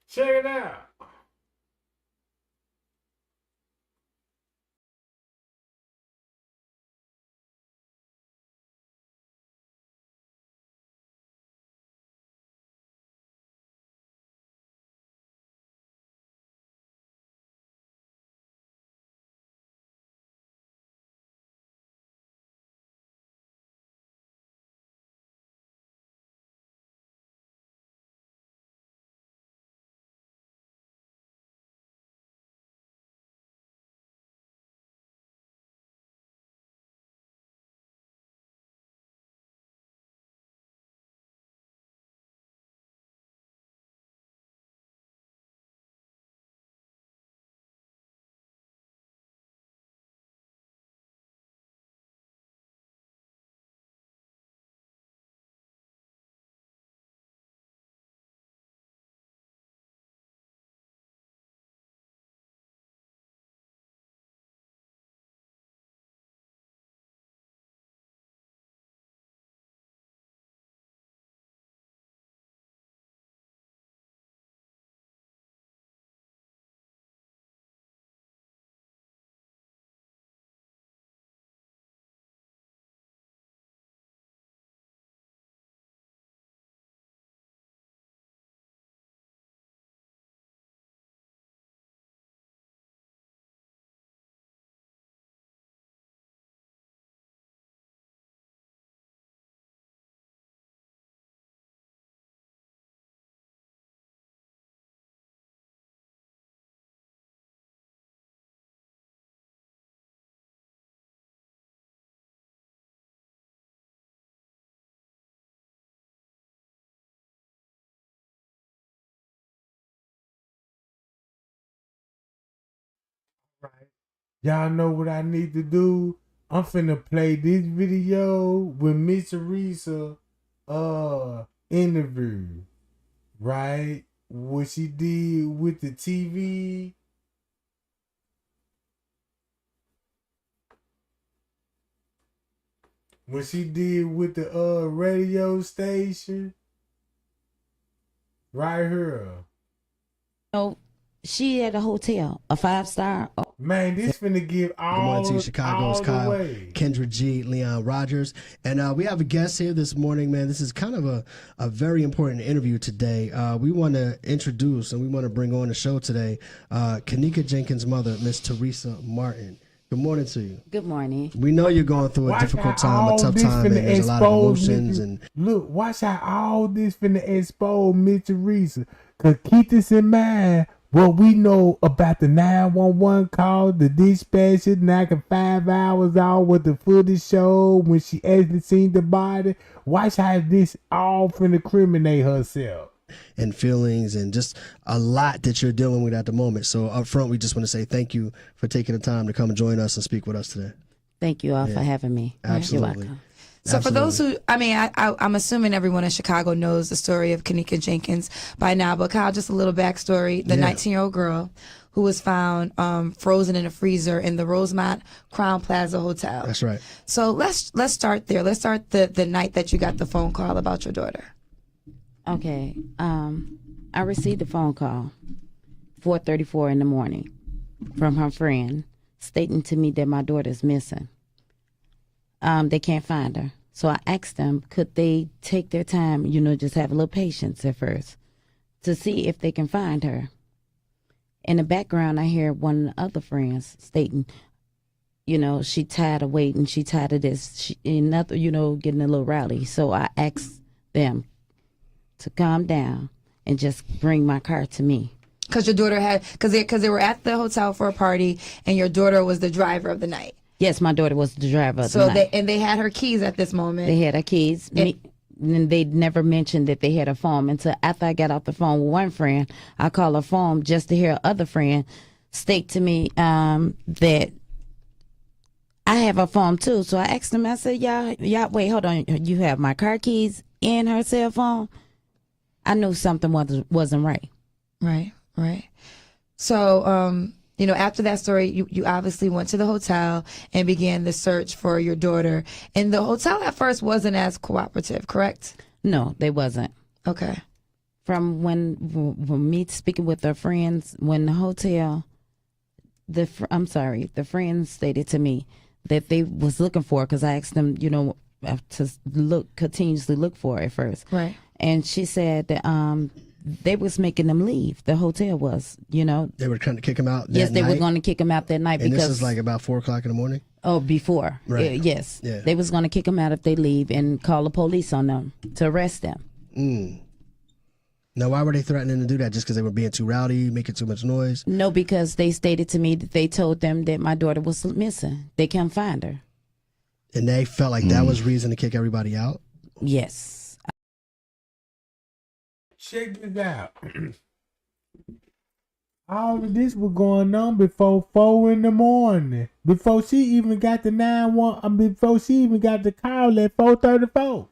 Check it out. Right. Y'all know what I need to do? I'm finna play this video with Miss Teresa interview. Right? What she did with the TV. What she did with the radio station. Right here. No, she at a hotel, a 5-star. Man, this finna give all, good morning to you, Chicago's all Kyle, the way. Kendra G, Leon Rogers. And we have a guest here this morning, man. This is kind of a very important interview today. We want to introduce and we want to bring on the show today Kenneka Jenkins' mother, Miss Teresa Martin. Good morning to you. Good morning. We know you're going through a difficult time, a tough time, and there's a lot of emotions. And look, watch how all this finna expose Miss Teresa. Cause keep this in mind, what we know about the 911 call, the dispatcher knocking 5 hours out what the footage showed when she actually seen the body. Watch how this all finna incriminate herself. And feelings and just a lot that you're dealing with at the moment. So up front, we just want to say thank you for taking the time to come and join us and speak with us today. Thank you all for having me. Absolutely. You're welcome. So for those who, I'm assuming everyone in Chicago knows the story of Kenneka Jenkins by now, but Kyle, just a little backstory. The 19-year-old girl who was found frozen in a freezer in the Rosemont Crown Plaza Hotel. That's right. So let's start there. Let's start the night that you got the phone call about your daughter. Okay. I received a phone call, 4:34 in the morning, from her friend stating to me that my daughter's missing. They can't find her. So I asked them, could they take their time, just have a little patience at first to see if they can find her. In the background, I hear one of the other friends stating, she tired of waiting. She tired of this. Getting a little rowdy. So I asked them to calm down and just bring my car to me. Because your daughter because they were at the hotel for a party and your daughter was the driver of the night. Yes, my daughter was the driver of the So night. they had her keys at this moment. They had her keys. And they never mentioned that they had a phone until after I got off the phone with one friend. I called her phone just to hear other friend state to me that I have a phone too. So I asked them, I said, y'all, wait, hold on. You have my car keys and her cell phone? I knew something wasn't right. Right. So, after that story, you obviously went to the hotel and began the search for your daughter. And the hotel at first wasn't as cooperative, correct? No, they wasn't. Okay. From when me speaking with their friends, when the hotel, the friends stated to me that they was looking for, because I asked them, to continuously look for her at first. Right. And she said that they was making them leave. The hotel was, They were trying to kick him out that Yes, they night? were going to kick him out that night. And because this is like about 4 o'clock in the morning? Oh, before. Right. Yes. Yeah. They was going to kick them out if they leave and call the police on them to arrest them. Now, why were they threatening to do that? Just because they were being too rowdy, making too much noise? No, because they stated to me that they told them that my daughter was missing. They can't find her. And they felt like that was reason to kick everybody out? Yes. Check this out. All of this was going on before 4 in the morning. Before she even got the 911, before she even got the call at 4:34.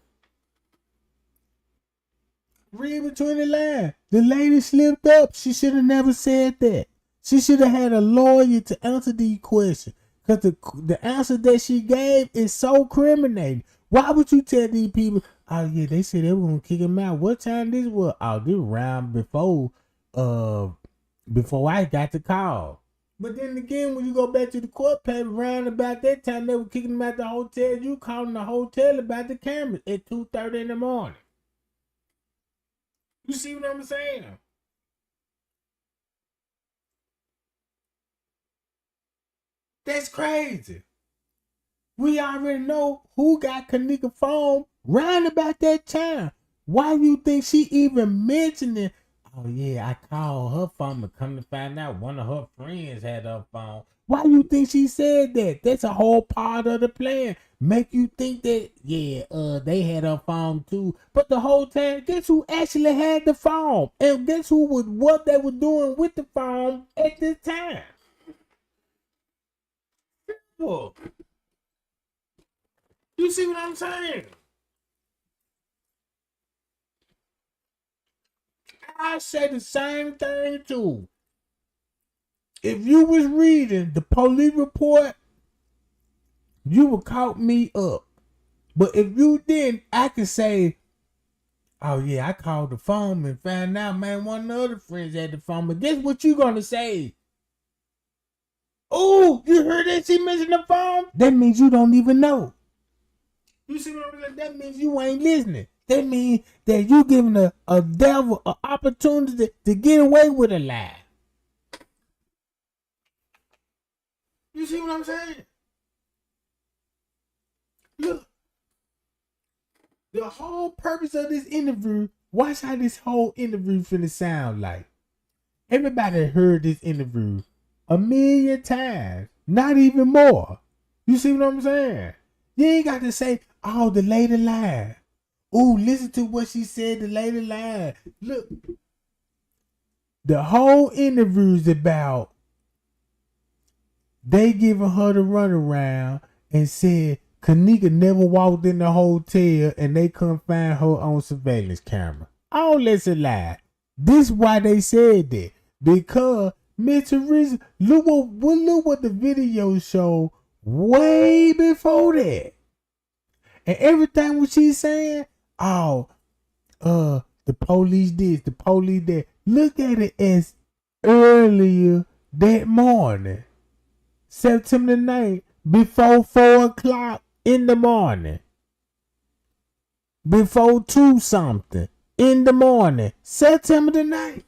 Read between the lines. The lady slipped up. She should have never said that. She should have had a lawyer to answer these questions. Because the answer that she gave is so criminating. Why would you tell these people, oh yeah, they said they were going to kick him out. What time this was? Oh, this round before I got the call. But then again, when you go back to the court paper, round about that time they were kicking him out the hotel, you calling the hotel about the cameras at 2:30 in the morning. You see what I'm saying? That's crazy. We already know who got Kenneka phone round about that time. Why do you think she even mentioned it? Oh yeah, I called her phone, but come to find out one of her friends had her phone. Why do you think she said that? That's a whole part of the plan. Make you think that, they had her phone too. But the whole time, guess who actually had the phone? And guess what they were doing with the phone at this time? Simple. You see what I'm saying? I say the same thing too. If you was reading the police report, you would caught me up. But if you didn't, I could say, oh yeah, I called the phone and found out, man, one of the other friends had the phone. But guess what you gonna say? Oh, you heard that she mentioned the phone? That means you don't even know. You see what I'm saying? That means you ain't listening. That means that you giving a devil an opportunity to get away with a lie. You see what I'm saying? Look, the whole purpose of this interview, watch how this whole interview finna sound like. Everybody heard this interview 1,000,000 times, not even more. You see what I'm saying? You ain't got to say, oh, the lady lied. Oh, listen to what she said, the lady lied. Look, the whole interview is about they giving her the runaround and said Kenneka never walked in the hotel and they couldn't find her on surveillance camera. All that's a lie. This is why they said that. Because Mr. Rizzo, look what the video showed way before that. And everything what she's saying, the police this, the police that. Look at it as earlier that morning. September 9th, before 4 o'clock in the morning. Before 2 something in the morning. September the 9th.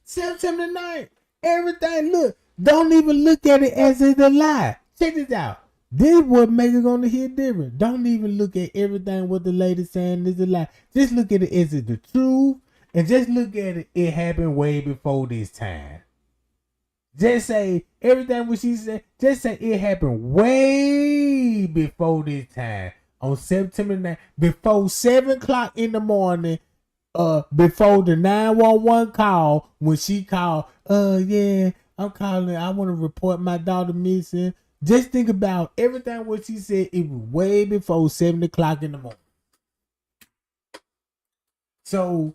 September the 9th. Everything, look. Don't even look at it as it's a lie. Check this out. This what make it gonna hit different. Don't even look at everything what the lady saying is a lie. Just look at it as it the truth. And just look at it. It happened way before this time. Just say everything what she said. Just say it happened way before this time on September 9th, before 7 o'clock in the morning. Before the 911 call, when she called, yeah, I'm calling. I want to report my daughter missing. Just think about everything what she said. It was way before 7 o'clock in the morning. So,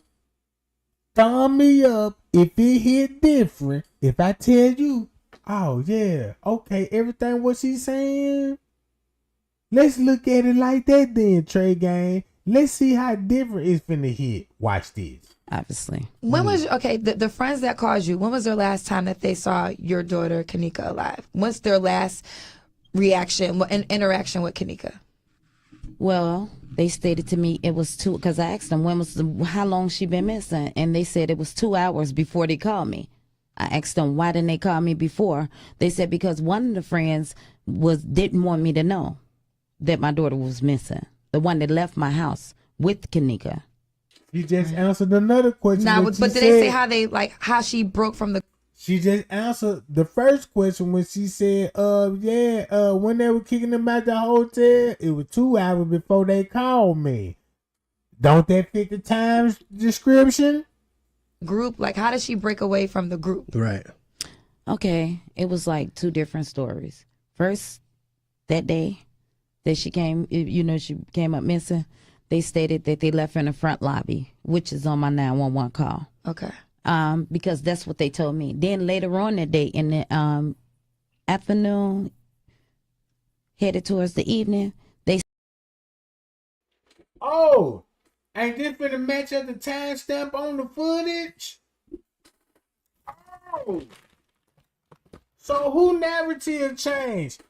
thumb me up if it hit different. If I tell you, oh yeah, okay, everything what she saying. Let's look at it like that then, Trey Gang. Let's see how different it's finna hit. Watch this. Obviously. When was the friends that called you? When was their last time that they saw your daughter Kenneka alive? What's their last reaction and interaction with Kenneka? Well, they stated to me it was two, because I asked them how long she been missing, and they said it was 2 hours before they called me. I asked them why didn't they call me before. They said because one of the friends didn't want me to know that my daughter was missing. The one that left my house with Kenneka. You just answered another question. Now, but did they say how she broke from the? She just answered the first question when she said, when they were kicking them out the hotel, it was 2 hours before they called me. Don't that fit the Times description? Group, like how did she break away from the group? Right. Okay, it was like two different stories. First, that day that she came, she came up missing, they stated that they left her in the front lobby, which is on my 911 call. Okay. Because that's what they told me. Then later on that day in the afternoon, headed towards the evening, they. Oh, ain't this finna match up the timestamp on the footage? Oh. So who narrative changed?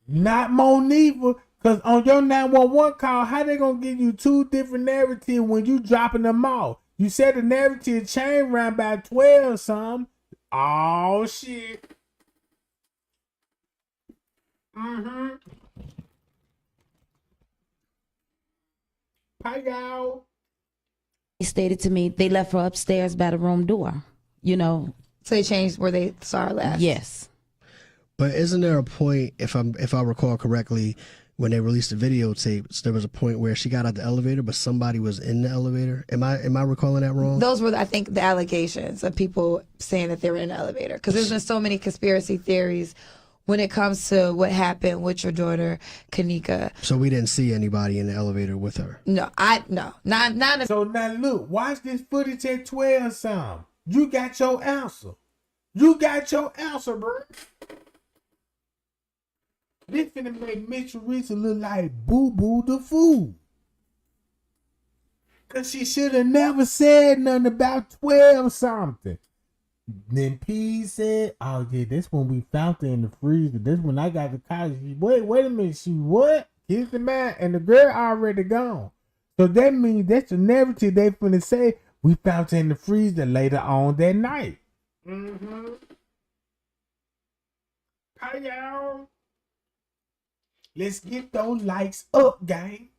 Not Monifa. Because on your 911 call, how they going to give you two different narratives when you dropping them off? You said the narrative changed around by 12 some. Oh, shit. Mm-hmm. Hi, y'all. They stated to me they left her upstairs by the room door. So they changed where they saw her last? Yes. But isn't there a point, if I recall correctly, when they released the videotapes, there was a point where she got out the elevator, but somebody was in the elevator. Am I recalling that wrong? Those were, I think, the allegations of people saying that they were in the elevator. Because there's been so many conspiracy theories when it comes to what happened with your daughter, Kenneka. So we didn't see anybody in the elevator with her. No, not. So now look, watch this footage at 12 some. You got your answer. You got your answer, bro. This finna make Mitch Teresa look like Boo Boo the Fool. Cause she should have never said nothing about 12 something. Then P said, oh yeah, that's when we found her in the freezer. That's when I got the college. Wait a minute, she what? Here's the man, and the girl already gone. So that means that's the narrative they finna say. We found her in the freezer later on that night. Mm-hmm. Hi, y'all. Let's get those likes up, gang.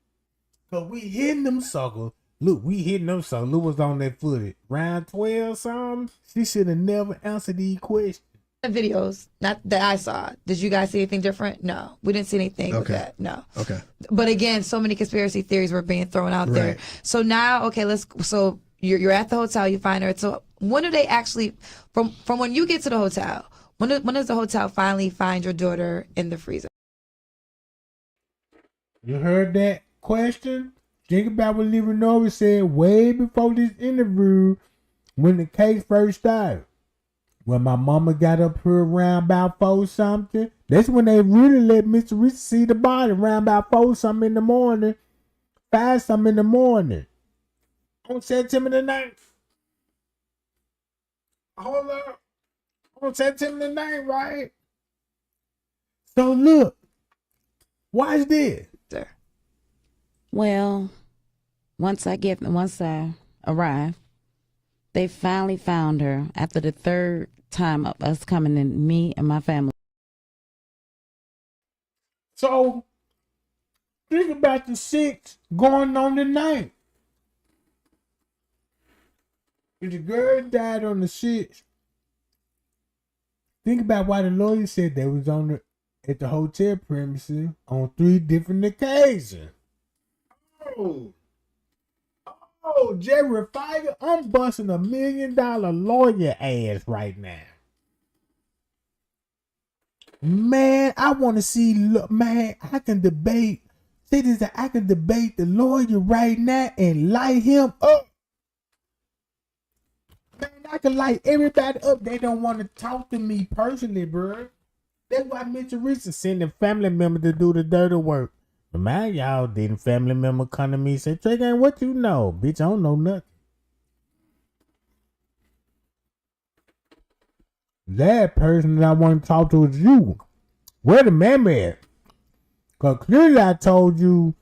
Cause we hitting them suckers. Look, we hitting them suckers. Look what's on that footage. Round 12 something. She should have never answered these questions. Videos, not that I saw. Did you guys see anything different? No, we didn't see anything with that. No. Okay. But again, so many conspiracy theories were being thrown out there. Right. So now, okay, so you're at the hotel, you find her. So when do they actually, from when you get to the hotel, when does the hotel finally find your daughter in the freezer? You heard that question? Think about what Leonora said way before this interview when the case first started. When my mama got up here around about 4 something, that's when they really let Mr. Rich see the body around about 4 something in the morning, 5 something in the morning. On September the 9th. Hold up. On September the 9th, right? So look, watch this. Well, once I arrived, they finally found her after the third time of us coming in, me and my family. So think about the 6th going on the 9th. If the girl died on the 6th, Think about why the lawyer said they was at the hotel premises on 3 different occasions. Oh, Jerry Fire, I'm busting $1 million lawyer ass right now. Man, I want to see. Man, I can debate. See this? I can debate the lawyer right now and light him up. Man, I can light everybody up. They don't want to talk to me personally, bro. That's why Mr. Reese is sending family members to do the dirty work. But man, y'all didn't family member come to me and say, Trey Gang, what you know? Bitch, I don't know nothing. That person that I want to talk to is you. Where the man at? Because clearly I told you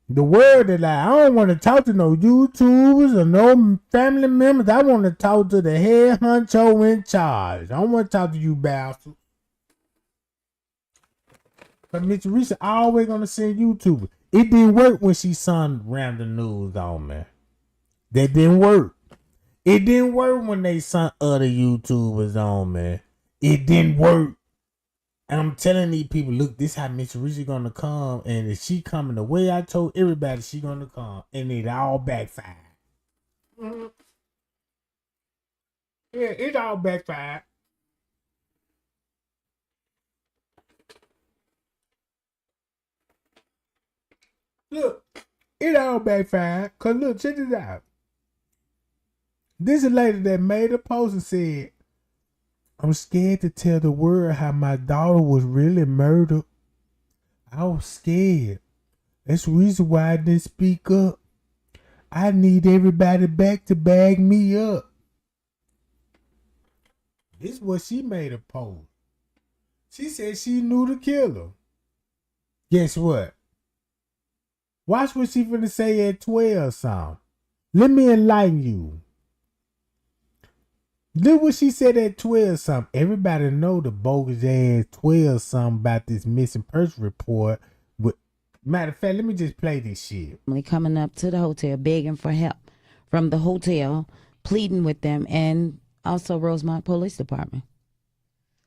the word that I don't want to talk to no YouTubers or no family members. I want to talk to the head honcho in charge. I don't want to talk to you bastard. But Mr. Reese always going to send YouTubers. It didn't work when she sung Random News on me. That didn't work. It didn't work when they sent other YouTubers on me. It didn't work. And I'm telling these people, look, this how Miss Reese gonna come. And if she coming the way I told everybody she gonna come. And it all backfired. Mm-hmm. Yeah, it all backfired. Look, it all backfired. Cause look, check this out. This is a lady that made a post and said, I'm scared to tell the world how my daughter was really murdered. I was scared. That's the reason why I didn't speak up. I need everybody back to bag me up. This is what she made a post. She said she knew the killer. Guess what? Watch what she finna say at 12 something. Let me enlighten you. Look what she said at 12 something. Everybody know the bogus ass 12 something about this missing person report. Matter of fact, let me just play this shit. Coming up to the hotel, begging for help from the hotel, pleading with them, and also Rosemont Police Department.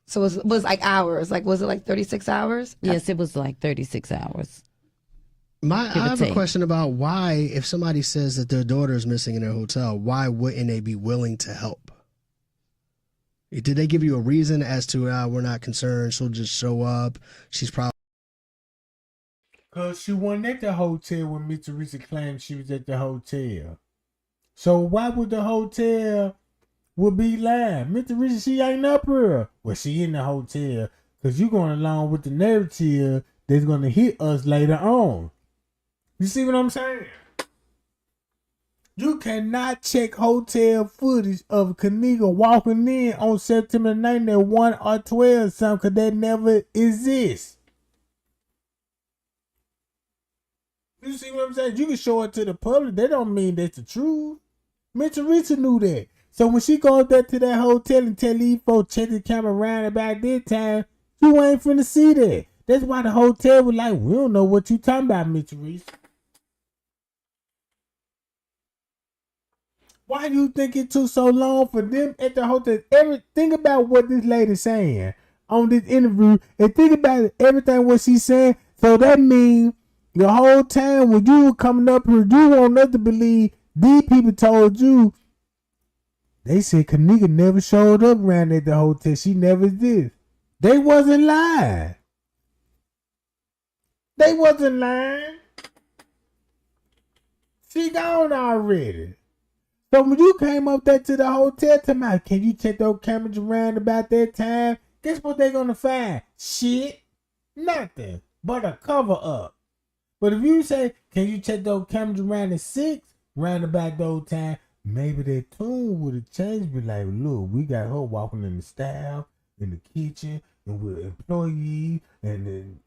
So it was like hours. Like, was it like 36 hours? Yes, it was like 36 hours. I have a question about why, if somebody says that their daughter is missing in their hotel, why wouldn't they be willing to help? Did they give you a reason as to we're not concerned, she'll just show up? She's probably because she wasn't at the hotel when Miss Teresa claimed she was at the hotel. So why would the hotel would be lying? Miss Teresa, she ain't up here. Well, she in the hotel because you going along with the narrative that's going to hit us later on. You see what I'm saying? You cannot check hotel footage of Kenneka walking in on September 9th at 1 or 12 something because that never exists. You see what I'm saying? You can show it to the public. That don't mean that's the truth. Miss Teresa knew that. So when she goes there to that hotel and tell these folks check the camera around about this time, you ain't finna see that. That's why the hotel was like, we don't know what you talking about, Miss Teresa. Why do you think it took so long for them at the hotel? Think about what this lady's saying on this interview and think about everything what she's saying. So that means the whole time when you were coming up here, you want us to believe these people told you. They said Kenneka never showed up around at the hotel. She never did. They wasn't lying. They wasn't lying. She gone already. So when you came up there to the hotel tonight, can you check those cameras around about that time? Guess what they gonna find? Shit. Nothing. But a cover up. But if you say, can you check those cameras around at 6? Round about those time, maybe that tune would have changed. Be like, look, we got her walking in the staff, in the kitchen, and we're employees, and then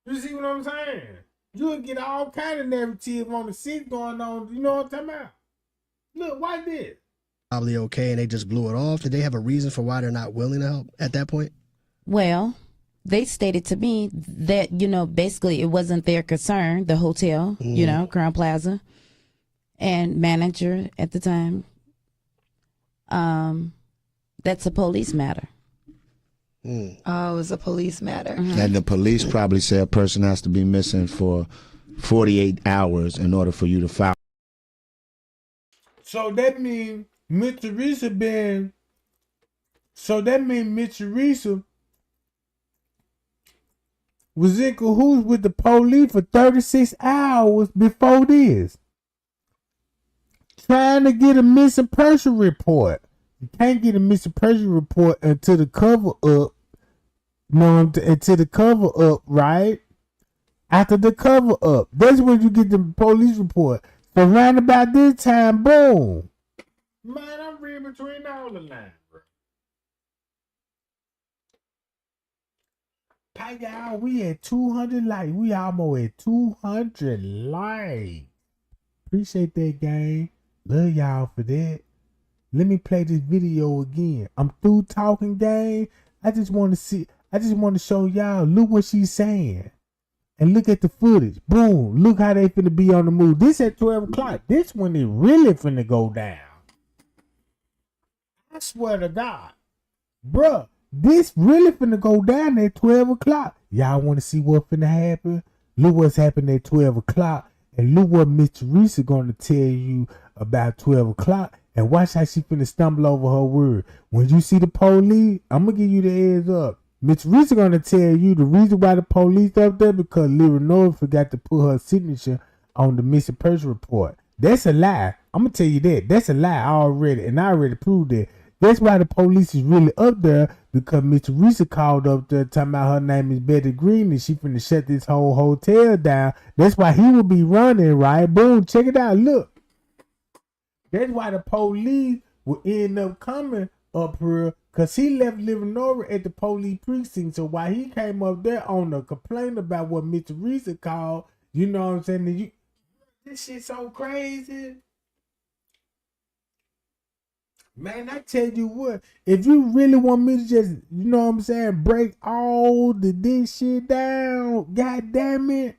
you see what I'm saying? You would get all kind of narrative on the seat going on. You know what I'm talking about? Look, why this? probably okay and they just blew it off. Did they have a reason for why they're not willing to help at that point? Well, they stated to me that, basically it wasn't their concern, the hotel, Crown Plaza, and manager at the time. That's a police matter. Oh, it's a police matter. And the police probably say a person has to be missing for 48 hours in order for you to file. So that means Miss Teresa been. So that means Miss Teresa was in cahoots with the police for 36 hours before this, trying to get a missing person report. You can't get a missing person report until the cover up. No, until the cover up, right? After the cover up, that's when you get the police report. So round about this time, boom. Man, I'm reading between all the lines, bro. Hey, y'all, we at 200 likes. We almost at 200 likes. Appreciate that, gang. Love y'all for that. Let me play this video again. I'm through talking, gang. I just want to show y'all. Look what she's saying. And look at the footage. Boom. Look how they finna be on the move. This at 12 o'clock. This when it really finna go down. I swear to God. Bruh, this really finna go down at 12 o'clock. Y'all want to see what finna happen? Look what's happening at 12 o'clock. And look what Miss Teresa gonna tell you about 12 o'clock. And watch how she finna stumble over her word. When you see the police, I'm gonna give you the heads up. Miss Teresa gonna tell you the reason why the police up there because Leonora forgot to put her signature on the missing person report. That's a lie. I'm gonna tell you that. That's a lie already, and I already proved that. That's why the police is really up there because Miss Teresa called up there talking about her name is Betty Green and she finna shut this whole hotel down. That's why he will be running, right? Boom, check it out. Look. That's why the police will end up coming up here because he left Leonora at the police precinct. So while he came up there on a complaint about what Miss Teresa called, you know what I'm saying? This shit so crazy. Man, I tell you what, if you really want me to just, you know what I'm saying, break all this shit down, god damn it,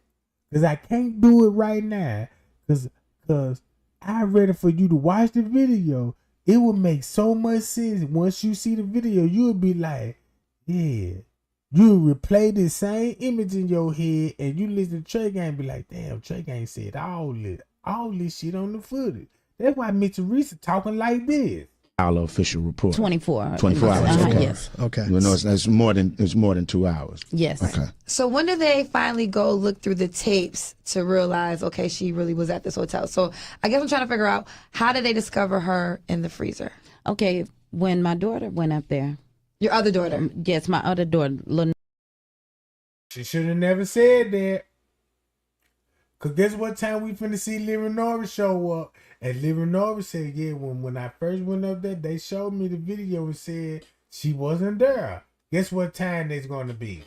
because I can't do it right now, because I'm ready for you to watch the video. It will make so much sense. Once you see the video, you'll be like, yeah. You'll replay the same image in your head and you listen to Trey Gang and be like, damn, Trey Gang said all this shit on the footage. That's why Miss Teresa talking like this. Our official report. 24. 24 hours. Okay. Yes. Okay. You know, it's more than 2 hours. Yes. Okay. So when do they finally go look through the tapes to realize, okay, she really was at this hotel? So I guess I'm trying to figure out, how did they discover her in the freezer? Okay, when my daughter went up there. Your other daughter? Yes, my other daughter. She should have never said that. Because guess what time we finna see Leonora show up? And Leonora said, yeah, when I first went up there, they showed me the video and said she wasn't there. Guess what time there's going to be?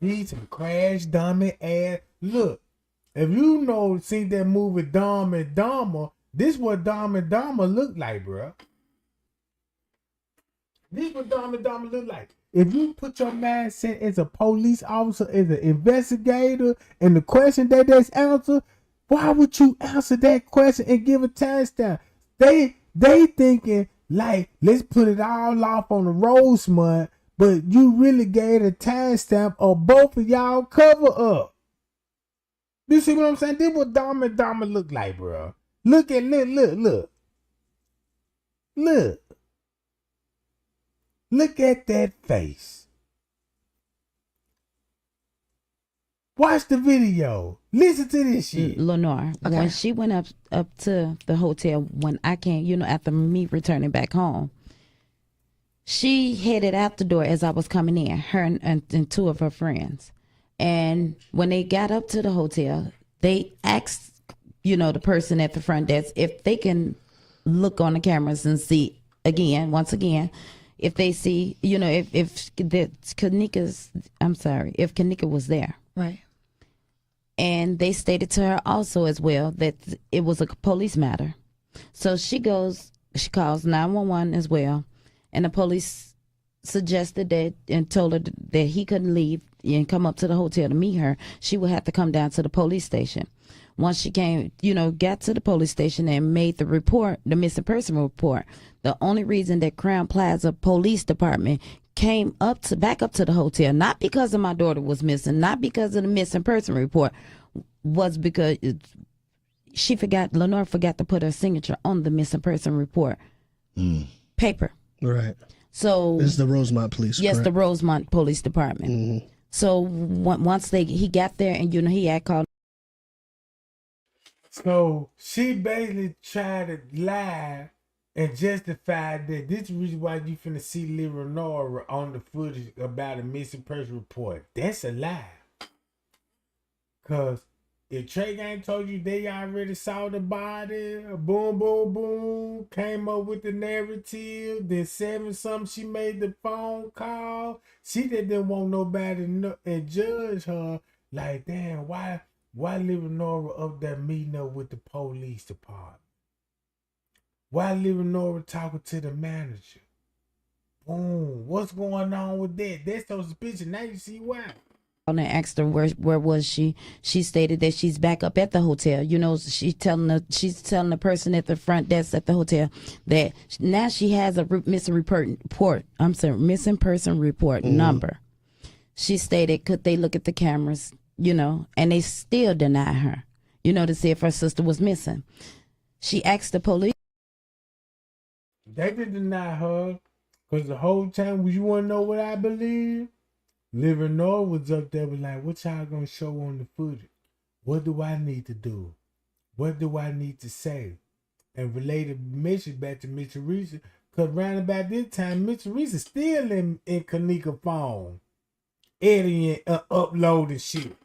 These some crash dummy ass. Look, if you know, seen that movie Dumb and Dumber, this what Dumb and Dumber look like, bro. This what Dumb and Dumber look like. If you put your mindset as a police officer, as an investigator, and the question that's answered, why would you answer that question and give a timestamp? They thinking like, let's put it all off on the rose month, but you really gave a timestamp of both of y'all cover up. You see what I'm saying? This what Dom and Dama look like, bro. Look. Look at that face. Watch the video. Listen to this shit. Lenore, Okay. when she went up to the hotel, when I came, after me returning back home, she headed out the door as I was coming in, her and two of her friends. And when they got up to the hotel, they asked, the person at the front desk if they can look on the cameras and see once again, if they see, if Kenneka was there. Right. And they stated to her also as well that it was a police matter. So she calls 911 as well. And the police suggested that and told her that he couldn't leave and come up to the hotel to meet her. She would have to come down to the police station. Once she came, got to the police station and made the report, the missing person report, the only reason that Crown Plaza Police Department came back up to the hotel, not because of my daughter was missing, not because of the missing person report, was because Lenore forgot to put her signature on the missing person report paper. Right. So this is the Rosemont Police. Yes, correct? the Rosemont Police Department. Mm-hmm. So once he got there, and he had called. So she basically tried to lie and justify that this is the reason why you finna see Lenore on the footage about a missing person report. That's a lie. Cause if Trey Gang told you they already saw the body, boom, boom, boom, came up with the narrative, then 7-something she made the phone call, she didn't want nobody to know and judge her like, damn, why Lenore up there meeting up with the police department? Why Lenore talking to the manager? Boom, what's going on with that? That's so suspicious. Now you see why. And asked her where was she. She stated that she's back up at the hotel. She's telling the person at the front desk at the hotel that now she has a missing person report number. She stated, could they look at the cameras? And they still deny her. To see if her sister was missing. She asked the police. They didn't deny her because the whole time, you want to know what I believe? Lenore was up there was like, what y'all gonna show on the footage? What do I need to do? What do I need to say? And related message back to Miss Teresa, because around about this time, Miss Teresa still in Kenneka phone, editing and uploading shit.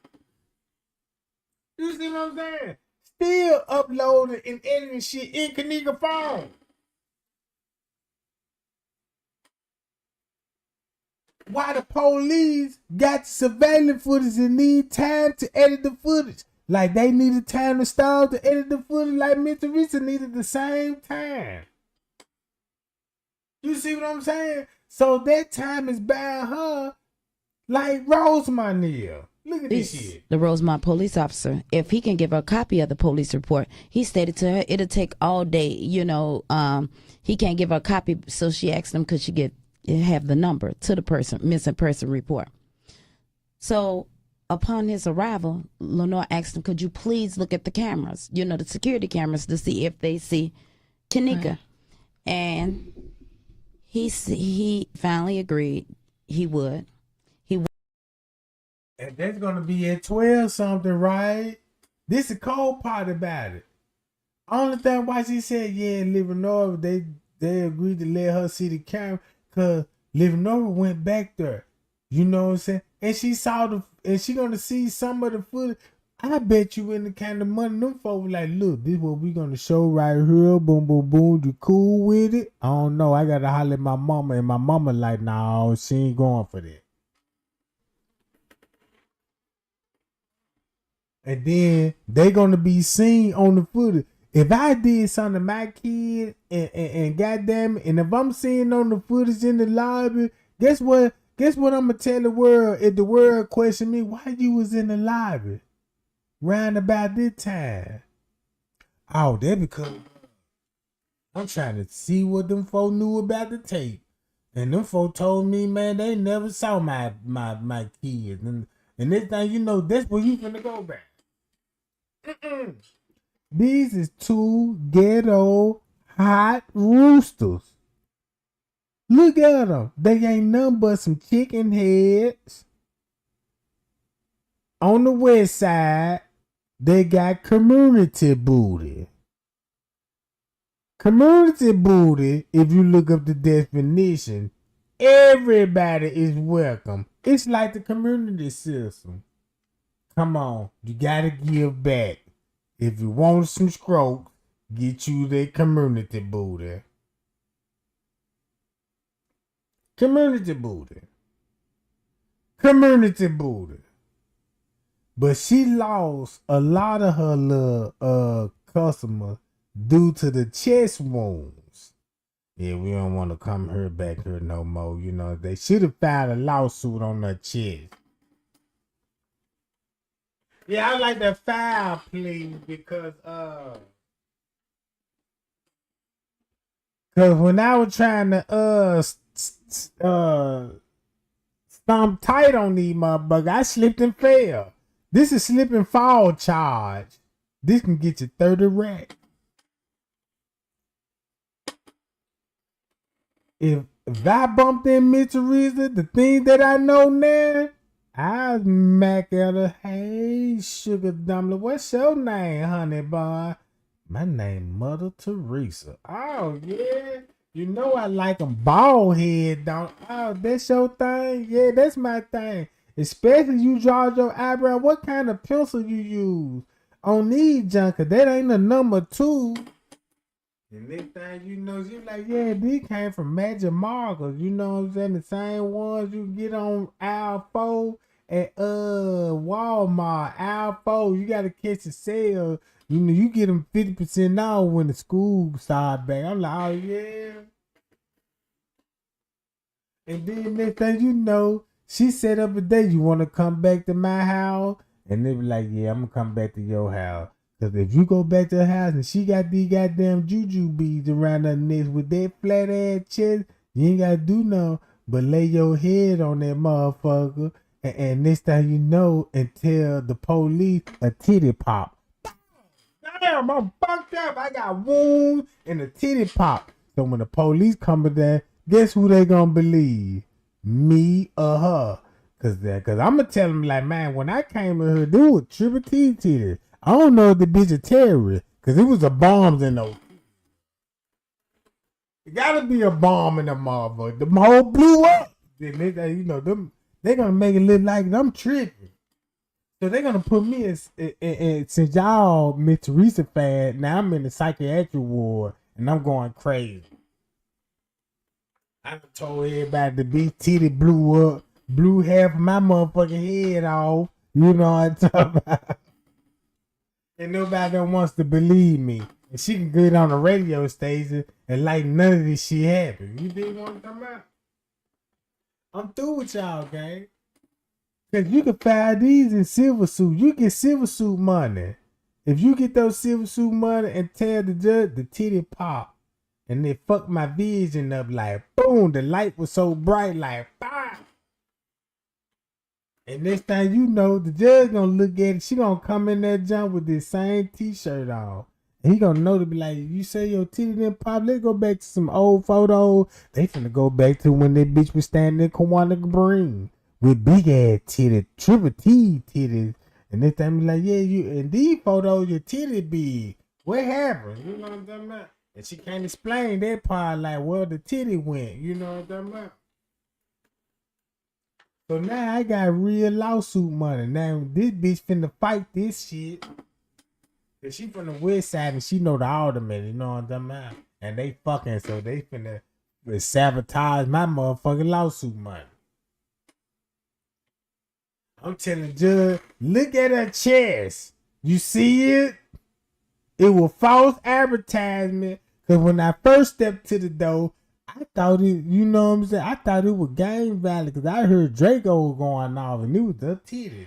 You see what I'm saying? Still uploading and editing shit in Kenneka phone. Why the police got surveillance footage and need time to edit the footage? Like they needed time to stall to edit the footage like Miss Teresa needed the same time. You see what I'm saying? So that time is buying her like Rosemont here. Look at this shit. The Rosemont police officer, if he can give her a copy of the police report, he stated to her it'll take all day. He can't give her a copy, so she asked him could she have the number to the missing person report. So upon his arrival, Lenore asked him, could you please look at the cameras, the security cameras, to see if they see Kenneka. Right. And he finally agreed he would. And that's going to be at 12 something, right? This is the cold part about it. Only thing why she said, yeah, Lenore, they agreed to let her see the camera. Cause Lenore went back there, you know what I'm saying? And she saw and she gonna see some of the footage. I bet you in the kind of money them folks like, look, this is what we gonna show right here. Boom, boom, boom. You cool with it? I don't know. I gotta holler at my mama, and my mama like, no, she ain't going for that. And then they gonna be seen on the footage. If I did something to my kid and goddamn it, and if I'm seeing on the footage in the lobby, guess what I'm gonna tell the world if the world question me why you was in the lobby round about this time? Oh, that because I'm trying to see what them folk knew about the tape. And them folk told me, man, they never saw my kids. And this thing, that's where you finna go back. These is two ghetto hot roosters. Look at them. They ain't nothing but some chicken heads. On the west side, they got community booty. Community booty, if you look up the definition, everybody is welcome. It's like the community system. Come on, you gotta give back. If you want some scrope, get you the community booty. Community booty. Community booty. But she lost a lot of her customers due to the chest wounds. Yeah, we don't want to come here back here no more. You know, they should have filed a lawsuit on her chest. Yeah, I like that file, please, because when I was trying to stomp tight on these motherfuckers, I slipped and fell. This is slip and fall charge. This can get you 30 racks. If I bumped in Miss Teresa, the thing that I know now, I smack at her. Hey, sugar dumpling, what's your name, honey boy? My name Mother Teresa. Oh yeah, you know I like them bald head, don't? Oh, that's your thing. Yeah, that's my thing. Especially you draw your eyebrow. What kind of pencil you use on these junker? That ain't a number 2. And next thing you know, she like, yeah, these came from Magic Markers. You know what I'm saying? The same ones you get on aisle 4 at Walmart. Aisle 4, you gotta catch a sale. You know, you get them 50% off when the school start back. I'm like, oh yeah. And then next thing you know, she set up a day. You want to come back to my house? And they be like, yeah, I'm gonna come back to your house. Cause if you go back to her house and she got these goddamn juju beads around her neck with that flat ass chest, you ain't gotta do nothing but lay your head on that motherfucker. And next thing you know, and tell the police a titty pop. Damn, I'm fucked up. I got wounds and a titty pop. So when the police come to that, guess who they gonna believe? Me or her? Cause I'm gonna tell them like, man, when I came in here, there was triple T titties. I don't know if the bitch a terrorist, cause it was a bombs in those. It gotta be a bomb in the motherfucker. The whole blew up. Then you know them. They gonna make it look like I'm tripping. So they're gonna put me in since y'all Miss Teresa fan. Now I'm in the psychiatric ward and I'm going crazy. I told everybody the bitch titty blew half of my motherfucking head off. You know what I'm talking about? And nobody wants to believe me. And she can get on the radio station and like none of this shit happened. You didn't want to come out? I'm through with y'all, gang. Cause you can find these in silver suit. You get silver suit money. If you get those silver suit money and tell the judge the titty pop, and they fuck my vision up like boom, the light was so bright like bam. And next thing you know, the judge gonna look at it. She gonna come in that jump with this same t-shirt on. And he gonna know to be like, you say your titty didn't pop, let's go back to some old photos. They finna go back to when that bitch was standing in Kiwanis Green with big ass titties, triple T titties. And this time be like, yeah, you in these photos, your titty big. What happened? You know what I'm talking about? And she can't explain that part, like, well, the titty went. You know what I'm talking about? So now I got real lawsuit money. Now this bitch finna fight this shit. Cause she from the west side and she know the alderman, you know what I'm talking about? And they fucking, so they finna sabotage my motherfucking lawsuit money. I'm telling the judge, look at her chest. You see it? It was false advertisement. Cause when I first stepped to the door, I thought it, you know what I'm saying? I thought it was game valid because I heard Draco going off and it was the titties.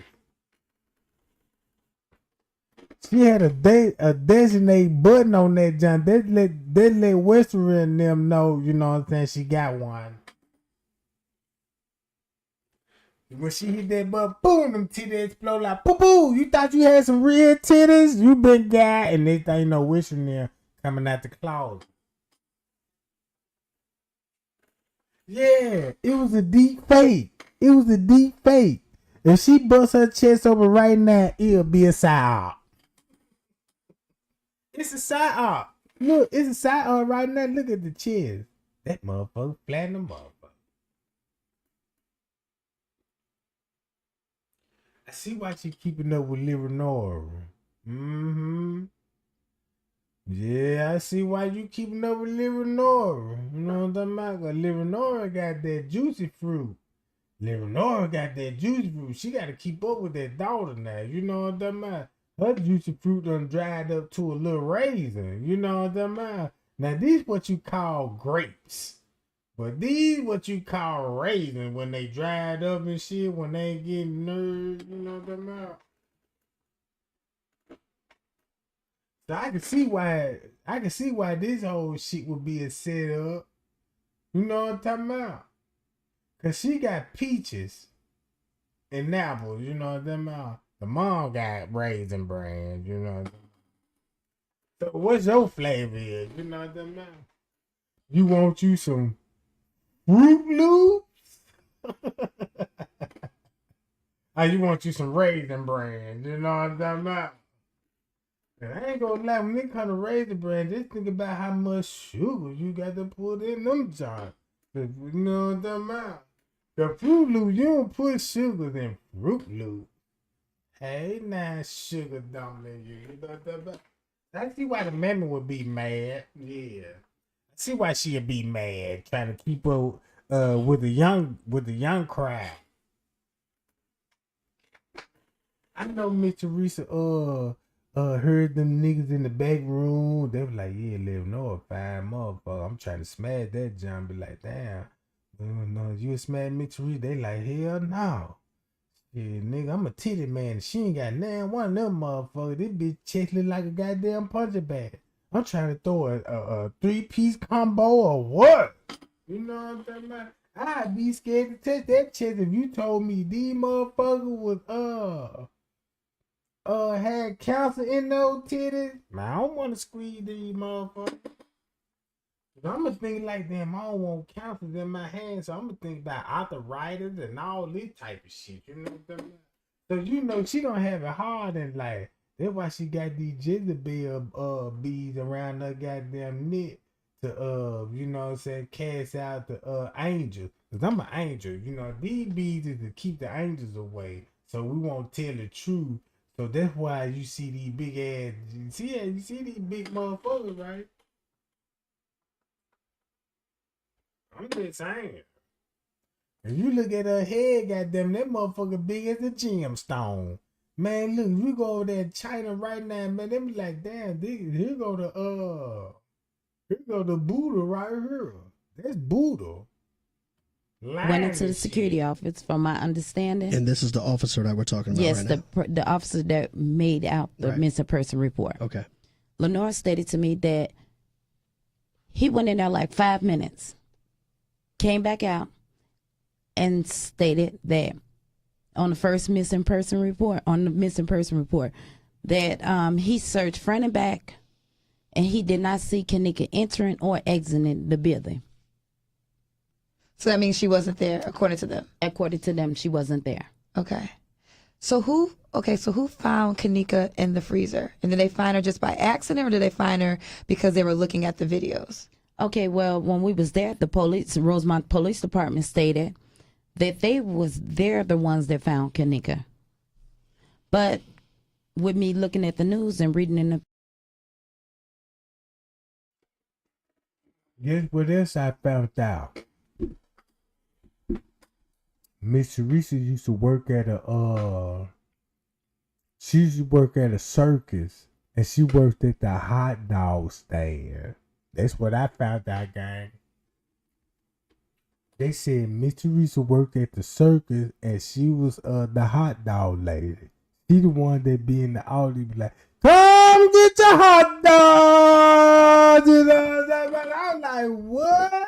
She had a designated button on that junk. That let Western and them know, you know what I'm saying, she got one. When she hit that button, boom, them titties explode like boo boo. You thought you had some real titties? You been guy, and they thing no Western there coming out the closet. Yeah, it was a deep fake. It was a deep fake. If she busts her chest open right now, it'll be a psyop. It's a psyop. Look, it's a psyop right now. Look at the chest. That motherfucker flattened the motherfucker. I see why she keeping up with Leonora. Mm-hmm. Yeah, I see why you keeping up with Leonora. You know what I'm talking about? Leonora got that juicy fruit. Leonora got that juicy fruit. She got to keep up with that daughter now. You know what I'm talking about? Her juicy fruit done dried up to a little raisin. You know what I'm talking about? Now these what you call grapes. But these what you call raisins when they dried up and shit, when they ain't getting nerves, you know what I'm talking about? So I can see why this whole shit would be a setup. You know what I'm talking about? Cause she got peaches and apples, you know what I'm talking about? The mom got raisin bran, you know what I'm talking about? So what's your flavor is, you know what I'm talking about? You want you some Fruit Loops? Or you want you some raisin bran, you know what I'm talking about? And I ain't gonna lie, when they come to raisin bran, just think about how much sugar you got to put in them jars. You know what I'm talking about? The Fruit Loops, you don't put sugars in Fruit Loops. Hey, now sugar dumpling, you know what I'm talking about? I see why the mammy would be mad. Yeah. I see why she'd be mad, trying to keep up with the young crowd. I know Miss Teresa heard them niggas in the back room. They was like, yeah, live no fine motherfucker. I'm trying to smash that jump. Be like, damn. No, you smash Miss Teresa. They like, hell no. Yeah, nigga, I'm a titty man. She ain't got nothing. One of them motherfuckers. This bitch chest look like a goddamn puncher bag. I'm trying to throw a 3-piece combo or what? You know what I'm talking about? I'd be scared to touch that chest if you told me these motherfuckers was had cancer in those titties. Man, I don't want to squeeze these motherfuckers. I'm gonna think like them. I don't want cancers in my hands, so I'm gonna think about arthritis and all this type of shit. You know what I'm saying? So you know she don't have it hard in life. That's why she got these Jezebel beads around her goddamn neck to you know what I'm saying, cast out the angels. Cause I'm an angel. You know these beads is to keep the angels away, so we won't tell the truth. So that's why you see these big ass. You see these big motherfuckers, right? I'm just saying. If you look at her head, goddamn, that motherfucker big as a gemstone. Man, look, if you go over there in China right now, man, they be like, damn, here go the Buddha right here. That's Buddha. Went into the security office, from my understanding. And this is the officer that we're talking about yes, right now? the officer that made out the missing person report. Okay. Lenore stated to me that he went in there like 5 minutes, came back out, and stated that on the missing person report, that he searched front and back, and he did not see Kenneka entering or exiting the building. So that means she wasn't there, according to them. According to them, she wasn't there. Okay. So who found Kenneka in the freezer? And did they find her just by accident, or did they find her because they were looking at the videos? Okay, well, when we was there, the Rosemont Police Department stated that they're the ones that found Kenneka. But with me looking at the news and reading in the... Guess what else I found out? Miss Teresa used to work at a circus, and she worked at the hot dog stand. That's what I found out, gang. They said Miss Teresa worked at the circus, and she was the hot dog lady. She the one that be in the audience, be like, come get your hot dogs! You know what I'm saying? I'm like, what?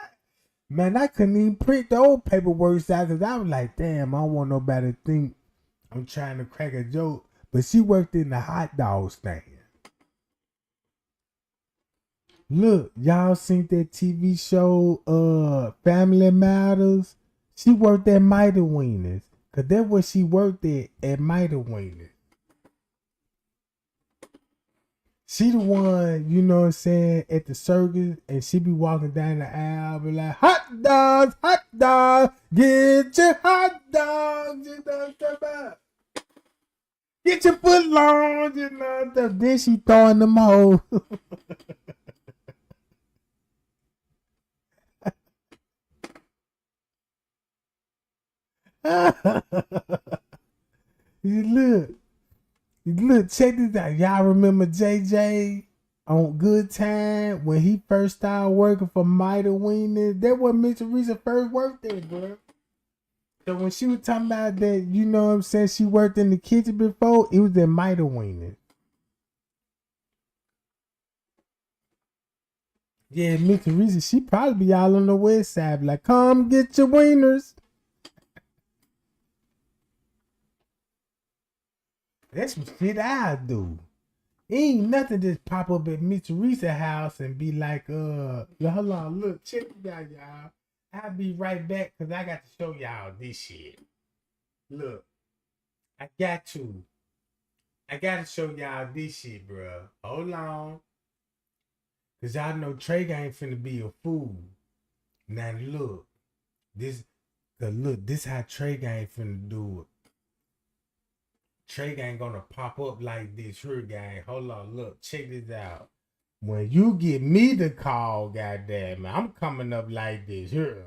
Man, I couldn't even print the old paperwork out because I was like, damn, I don't want nobody to think I'm trying to crack a joke. But she worked in the hot dog stand. Look, y'all seen that TV show, Family Matters? She worked at Mighty Wieners. Because that's what she worked at Mighty Wieners. She the one, you know what I'm saying, at the circus, and she be walking down the aisle, be like, hot dogs, get your hot dogs, you know what I'm about. Get your foot long, you know what I'm about. Then she throwing them hoes. You look, check this out. Y'all remember JJ? on Good Time when he first started working for Mighty Wiener. That was Miss Teresa first worked there, bro. So when she was talking about that, you know what I'm saying, she worked in the kitchen before, it was at Mighty Wiener. Yeah, Miss Teresa, she probably be all on the west side, like, come get your wieners. That's some shit I do. Ain't nothing just pop up at Miss Teresa's house and be like, hold on, look, check it out, y'all. I'll be right back because I got to show y'all this shit. Look, I got to show y'all this shit, bro. Hold on. Because y'all know Trey ain't finna be a fool. Now look, this how Trey ain't finna do it. Trey ain't gonna pop up like this here, gang. Hold on, look, check this out. When you get me the call, goddamn, I'm coming up like this here.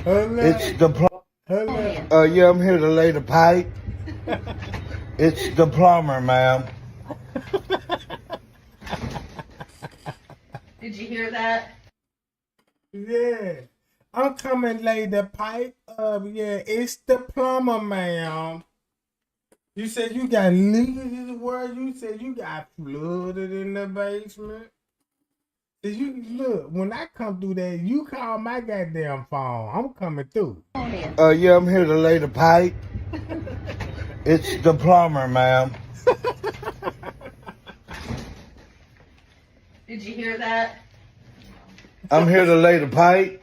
It's the yeah, I'm here to lay the pipe. It's the plumber, ma'am. Did you hear that? Yeah. I'm coming lay the pipe up. Yeah, it's the plumber, ma'am. You said you got leases where you said you got flooded in the basement. Did you look when I come through there, you call my goddamn phone. I'm coming through. Yeah, I'm here to lay the pipe. It's the plumber, ma'am. Did you hear that? I'm here to lay the pipe.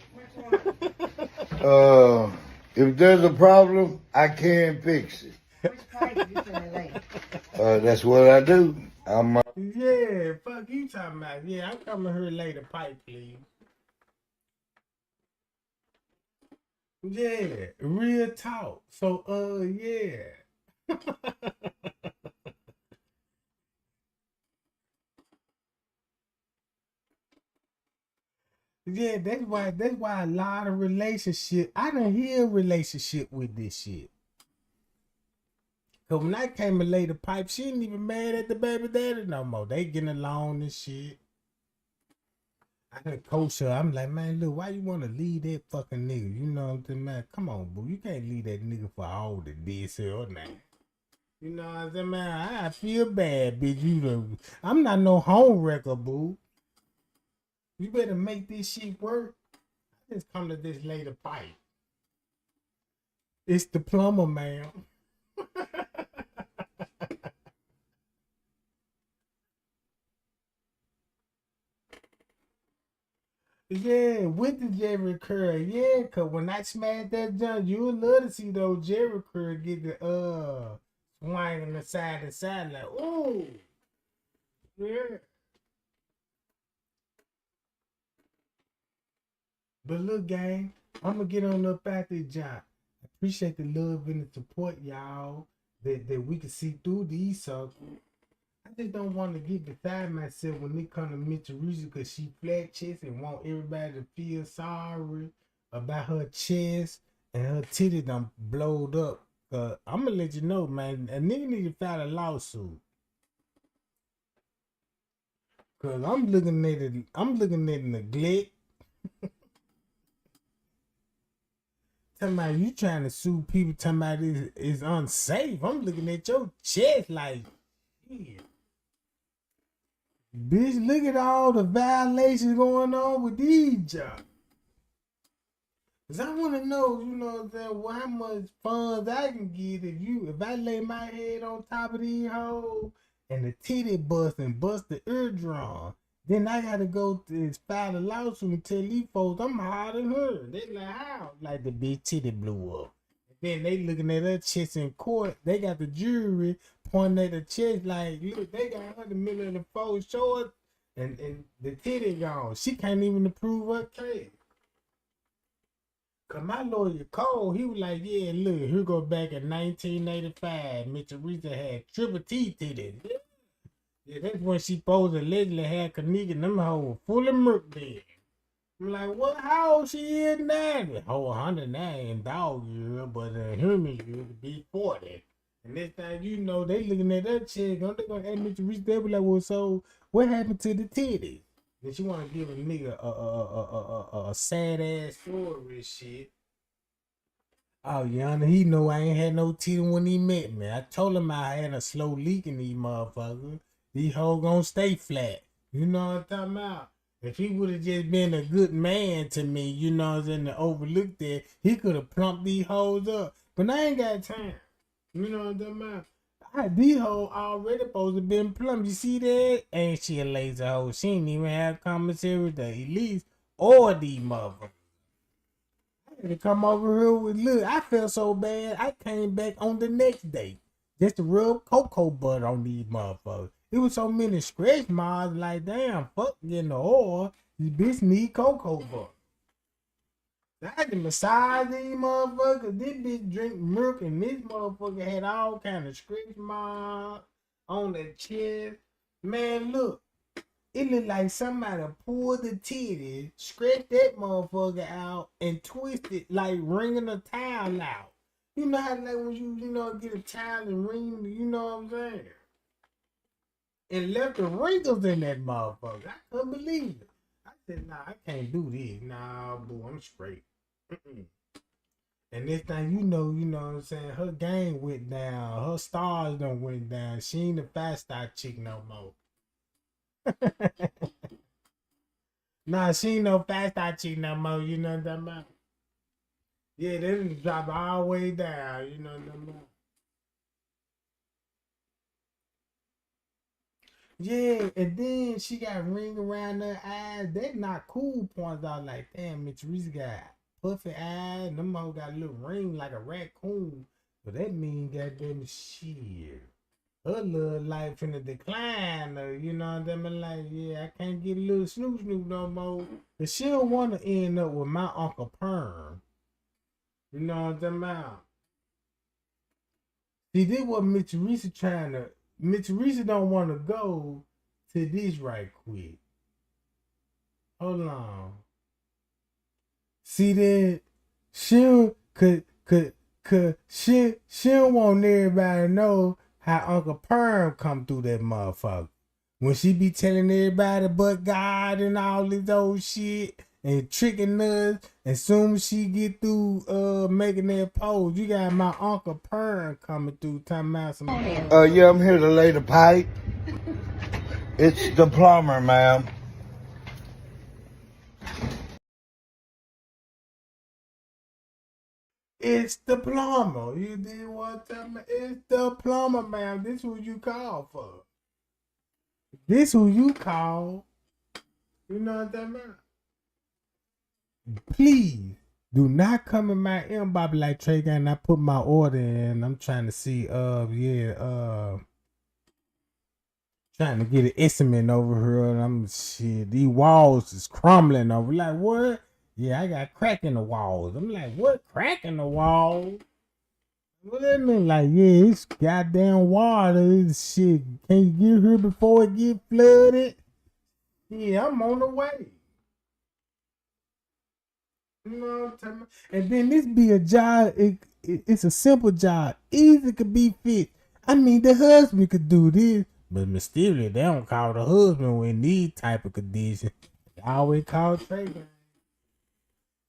If there's a problem, I can fix it. Which pipe you finna lay? That's what I do. Yeah, fuck you talking about. Yeah, I'm coming here to lay the pipe, please. Yeah, real talk. So, yeah. Yeah, that's why a lot of relationship. I done hear relationship with this shit. Cause when I came and laid the pipe, she ain't even mad at the baby daddy no more. They getting along and shit. I done coach her. I'm like, man, look, why you wanna leave that fucking nigga? You know what I'm saying, man? Come on, boo. You can't leave that nigga for all the this or that. You know what I'm saying, man? I feel bad, bitch. I'm not no home wrecker, boo. You better make this shit work. I just come to this lay the pipe. It's the plumber, man. Yeah, with the Jerry Curl. Yeah, cause when I smash that jump, you would love to see those Jerry Curl get the swinging the side to side like, ooh. Yeah. But look, gang, I'm gonna get on up at this job. I appreciate the love and the support, y'all. That we can see through these circles. I just don't want to get beside myself when it comes to Miss Teresa because she flat chest and want everybody to feel sorry about her chest and her titty done blowed up. I'm gonna let you know, man, a nigga need to file a lawsuit. Cause I'm looking at neglect. Talking about you trying to sue people, talking about it's unsafe. I'm looking at your chest like, yeah. Bitch, look at all the violations going on with these jobs. Cause I want to know, you know, how much funds I can get if I lay my head on top of these hoes and the titty bust and bust the eardrum. Then I gotta go to file a lawsuit and tell these folks I'm harder than her. They like, how? Like the big titty blew up. Then they looking at her chest in court. They got the jury pointing at the chest like, look, they got her in the middle of the four short and the titty gone. She can't even prove her case. Cause my lawyer Cole, he was like, yeah, look, here go back in 1985. Miss Teresa had triple T titties. Yeah, that's when she supposed to allegedly had Kenneka and them hoes full of murk dead. I'm like, what? How old she is now? Oh, 109 dog year, but human year to be 40. And this thing, you know, they looking at that chick. They gonna admit to reach there, be like, well, so what happened to the titties? Then she want to give a nigga a sad ass story and shit. Oh, Yana, he know I ain't had no titty when he met me. I told him I had a slow leak in these motherfuckers. These hoes gonna stay flat. You know what I'm talking about? If he would have just been a good man to me, you know what I'm saying, to overlook that, he could have plumped these hoes up. But I ain't got time. You know what I'm talking about? These hoes already supposed to been plumbed. You see that? Ain't she a lazy hoe? She ain't even have commissary with the Elise or these motherfuckers. I had to come over here with, look, I felt so bad, I came back on the next day just to rub cocoa butter on these motherfuckers. It was so many scratch marks, like, damn, fuck getting the oil. This bitch need cocoa butter. I had to massage these motherfuckers. This bitch drink milk, and this motherfucker had all kind of scratch marks on the chest. Man, look. It looked like somebody pulled the titty, scratched that motherfucker out, and twisted like wringing a towel out. You know how like when you know get a towel and wring, you know what I'm saying? And left the wrinkles in that motherfucker. I couldn't believe it. I said, nah, I can't do this. Nah, boo, I'm straight. And this thing, you know what I'm saying? Her game went down. Her stars done went down. She ain't a fast star chick no more. Nah, she ain't no fast star chick no more. You know what I'm talking about? Yeah, they done drop all the way down. You know what I'm talking about? Yeah, and then she got ring around her eyes. They not cool points out like, damn, Miss Teresa got puffy eyes. And them hoes got a little ring like a raccoon. But that mean goddamn shit. Her little life in the decline, though. You know what I mean? Like, yeah, I can't get a little snoop no more. But she don't want to end up with my Uncle Perm. You know what I'm about? See, this what Miss Teresa trying to. Miss Teresa don't want to go to this right quick. Hold on. See that? She don't want everybody to know how Uncle Perm come through that motherfucker. When she be telling everybody but God and all this old shit and tricking us, as soon as she get through making that pose, you got my Uncle Perm coming through talking about some Yeah, I'm here to lay the pipe. It's the plumber, ma'am. It's the plumber. You did what time? It's the plumber, ma'am. This who you call for. This who you call. You know what I'm about? Please do not come in my inbox like Trey Gang and I put my order in. I'm trying to see trying to get an estimate over here, and I'm shit. These walls is crumbling over. Like what? Yeah, I got crack in the walls. I'm like, what crack in the wall? What that mean? Like, yeah, it's goddamn water. This shit. Can you get here before it get flooded? Yeah, I'm on the way. You know what I'm talking about? And then this be a job. It's a simple job. Easy could be fixed. I mean, the husband could do this. But mysterious, they don't call the husband when these type of conditions. They always call Trey Gang.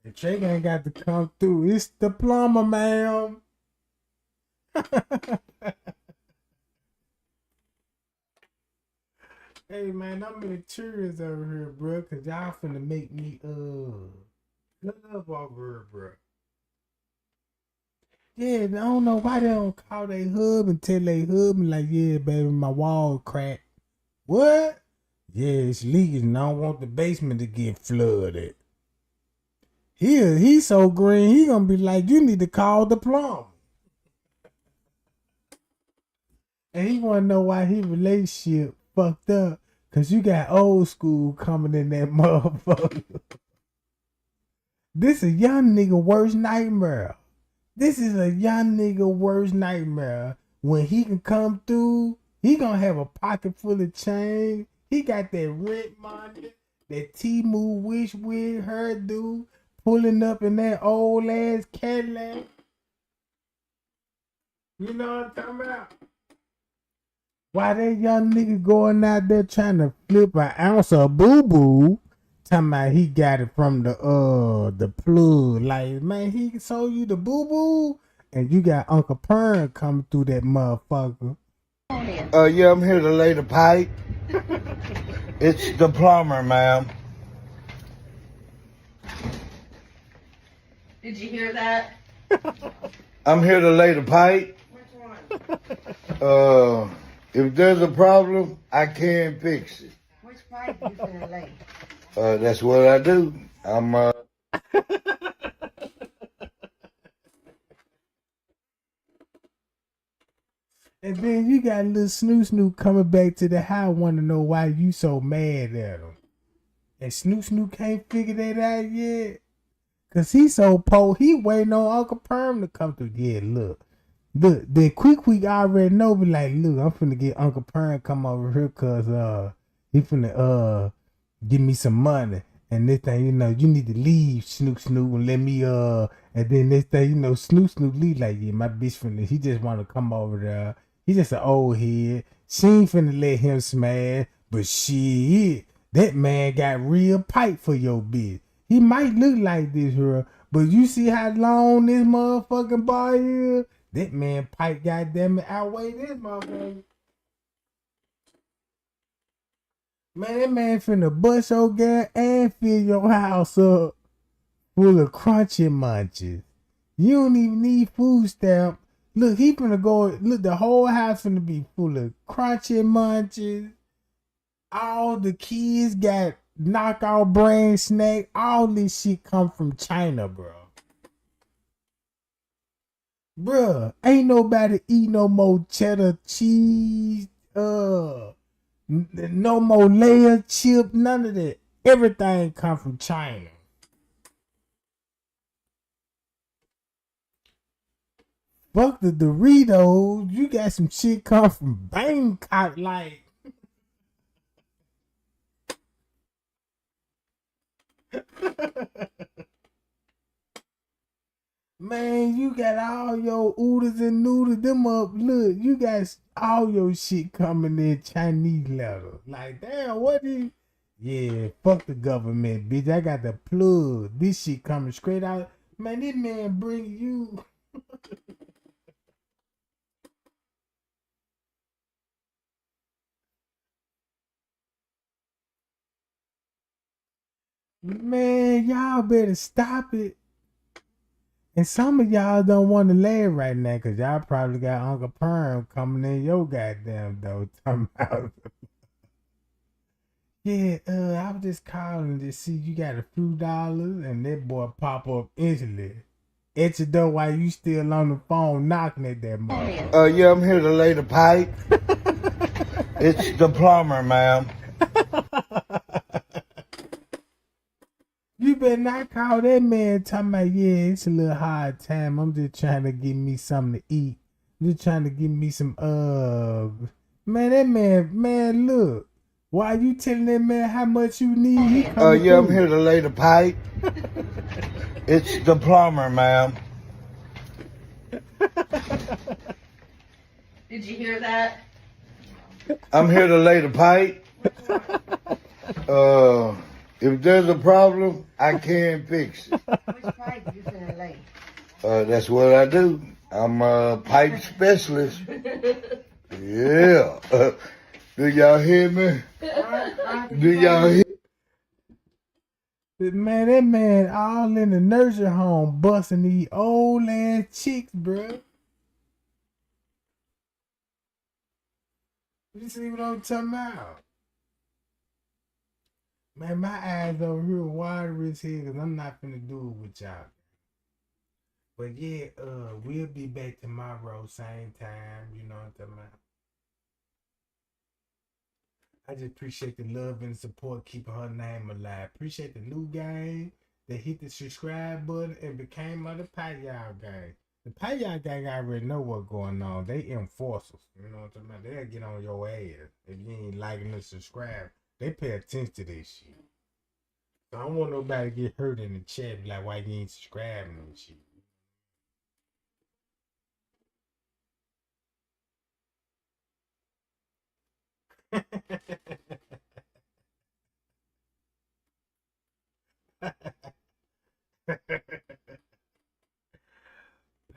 The Trey Gang got to come through. It's the plumber, ma'am. Hey, man, I'm in tears over here, bro, because y'all finna make me, love over here, bro. Yeah, I don't know why they don't call their hub and tell their husband like, yeah, baby, my wall cracked. What? Yeah, it's leaking and I don't want the basement to get flooded. He's so green, he gonna be like, you need to call the plumber. And he wanna know why his relationship fucked up. Cause you got old school coming in that motherfucker. This is young nigga worst nightmare. This is a young nigga worst nightmare. When he can come through, he gonna have a pocket full of change. He got that rent money, that T-Move wish with her dude pulling up in that old ass Cadillac. You know what I'm talking about? Why that young nigga going out there trying to flip an ounce of boo-boo, talking about he got it from the plug. Like, man, he sold you the boo-boo, and you got Uncle Pern coming through that motherfucker. Yeah, I'm here to lay the pipe. It's the plumber, ma'am. Did you hear that? I'm here to lay the pipe. Which one? If there's a problem, I can fix it. Which pipe you finna lay? That's what I do. I'm And then you got little Snoop coming back to the house, want to know why you so mad at him. And Snoop can't figure that out yet. Cause he so he waiting on Uncle Perm to come through. Yeah, look. The quick already know, be like, look, I'm finna get Uncle Perm come over here cause he finna give me some money. And this thing, you know, you need to leave Snoop and let me and then this thing, you know, Snoop leave like, yeah, my bitch finna, he just wanna come over there. He just an old head. She ain't finna let him smash, but shit, that man got real pipe for your bitch. He might look like this here, but you see how long this motherfucking bar is? That man pipe, goddamn it, outweigh this motherfucker. Man, that man finna bust your gas and fill your house up full of crunchy munchies. You don't even need food stamp. Look, he finna go, look, the whole house finna be full of crunchy munchies. All the kids got knockout brand snack. All this shit come from China, bro. Bruh, ain't nobody eat no more cheddar cheese, no more layer chip, none of that. Everything come from China. Fuck the Doritos, you got some shit come from Bangkok, like. Man, you got all your oodles and noodles, them up. Look, you got all your shit coming in Chinese letter. Like, damn, what is? Yeah, fuck the government, bitch. I got the plug. This shit coming straight out. Man, this man bring you. Man, y'all better stop it. And some of y'all don't want to laugh right now because y'all probably got Uncle Perm coming in your goddamn door talking about. Yeah, I was just calling to see you got a few dollars and that boy pop up instantly. At your door while you still on the phone knocking at that mother. yeah, I'm here to lay the pipe. It's the plumber, ma'am. You better not call that man talking about, yeah, it's a little hard time. I'm just trying to get me something to eat. I'm just trying to get me some, man, that man, look. Why you telling that man how much you need? He yeah, I'm here to lay the pipe. It's the plumber, ma'am. Did you hear that? I'm here to lay the pipe. If there's a problem, I can fix it. Which pipe you finna lay? That's what I do. I'm a pipe specialist. Yeah. Do y'all hear me? Do y'all hear? Man, that man all in the nursing home busting these old ass chicks, bro. You see what I'm talking about? Man, my eyes over here water as hell because I'm not finna do it with y'all. But yeah, we'll be back tomorrow, same time, you know what I'm talking about. I just appreciate the love and support keeping her name alive. Appreciate the new gang that hit the subscribe button and became of the Payal gang. The Payal gang already know what's going on. They enforcers. You know what I'm talking about? They'll get on your ass if you ain't liking and subscribe. They pay attention to this shit. I don't want nobody to get hurt in the chat. Be like, why you ain't subscribing and shit.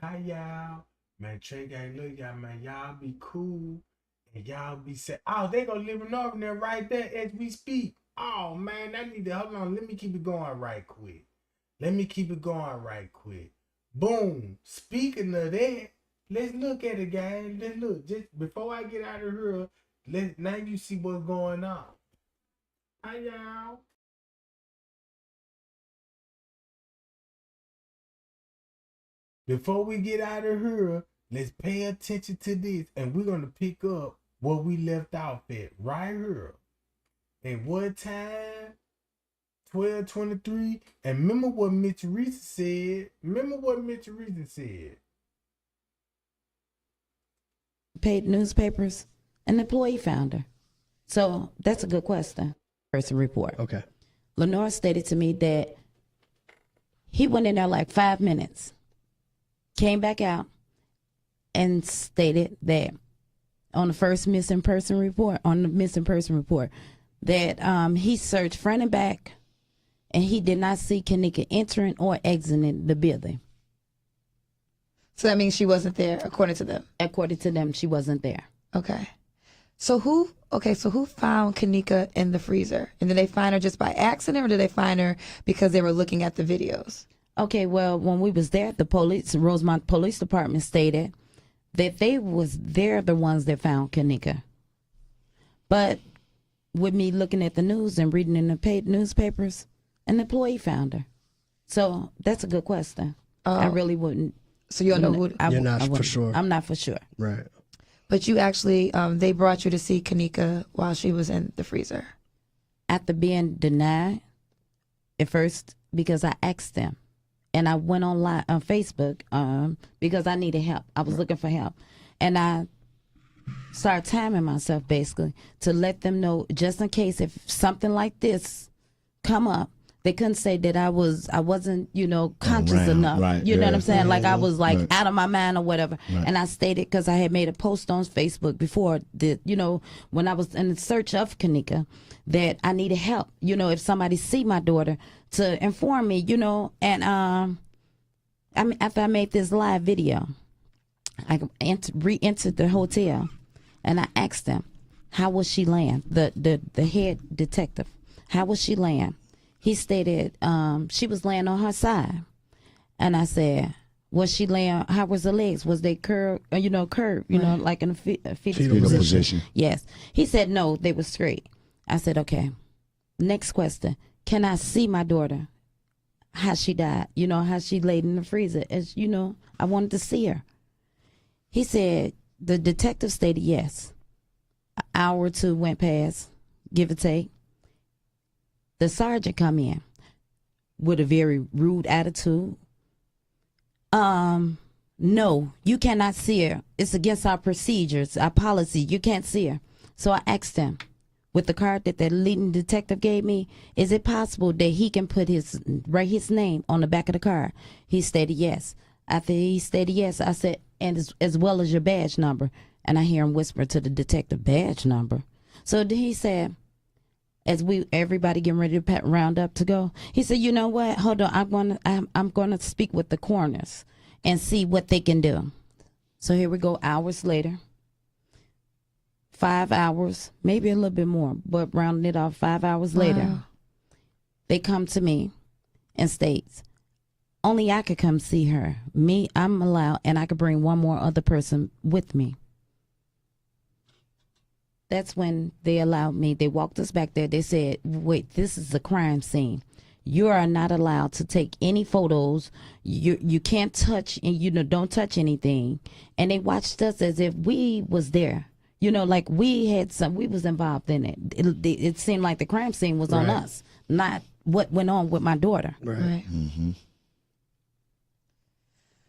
Hi y'all, man. Trey gang, look y'all, man. Y'all be cool and y'all be say, oh, they gonna live in there right there as we speak. Oh man, I need to hold on. Let me keep it going right quick. Boom. Speaking of that, let's look at it, guys. Let's look. Just before I get out of here, now you see what's going on. Hi y'all. Before we get out of here, let's pay attention to this, and we're gonna pick up where we left off at right here. At what time? 12:23. And remember what Mitch Reese said. Paid newspapers, an employee found her. So that's a good question. Person report. Okay. Lenore stated to me that he went in there like 5 minutes, came back out, and stated that on the missing person report, that he searched front and back, and he did not see Kenneka entering or exiting the building. So that means she wasn't there, according to them. According to them, she wasn't there. Okay. So who found Kenneka in the freezer? And did they find her just by accident, or did they find her because they were looking at the videos? Okay, well, when we was there, the Rosemont Police Department stated that they're the ones that found Kenneka. But with me looking at the news and reading in the paid newspapers, an employee found her. So that's a good question. I really wouldn't. So you don't know who? You're not for sure. I'm not for sure. Right. But you actually, they brought you to see Kenneka while she was in the freezer. After being denied at first, because I asked them, and I went online on Facebook because I needed help. I was looking for help, and I started timing myself basically to let them know, just in case if something like this come up, they couldn't say that I wasn't, conscious enough. Right, you know what I'm saying? Like I was like right. out of my mind or whatever. Right. And I stated, because I had made a post on Facebook before that, when I was in search of Kenneka, that I needed help. If somebody see my daughter, to inform me. And after I made this live video, I re-entered the hotel, and I asked them, how was she laying? The head detective, how was she laying? He stated she was laying on her side. And I said, was she laying, how was the legs? Was they curved, like in a fetal position? Yes. He said, no, they were straight. I said, okay. Next question. Can I see my daughter? How she died? How she laid in the freezer? As I wanted to see her. He said, the detective stated yes. An hour or two went past, give or take. The sergeant come in with a very rude attitude. No, you cannot see her. It's against our procedures, our policy. You can't see her. So I asked him, with the card that the leading detective gave me, is it possible that he can write his name on the back of the card? He stated yes. After he stated yes, I said, and as well as your badge number. And I hear him whisper to the detective, badge number. So then he said, as everybody getting ready to round up to go, he said, you know what? Hold on, I'm gonna speak with the coroners and see what they can do. So here we go, hours later. 5 hours, maybe a little bit more, but rounding it off, 5 hours later, they come to me and states, only I could come see her. Me, I'm allowed, and I could bring one more other person with me. That's when they allowed me. They walked us back there. They said, wait, this is a crime scene. You are not allowed to take any photos. You can't touch, and don't touch anything. And they watched us as if we was there. Like we was involved in it. It seemed like the crime scene was on us, not what went on with my daughter. Right.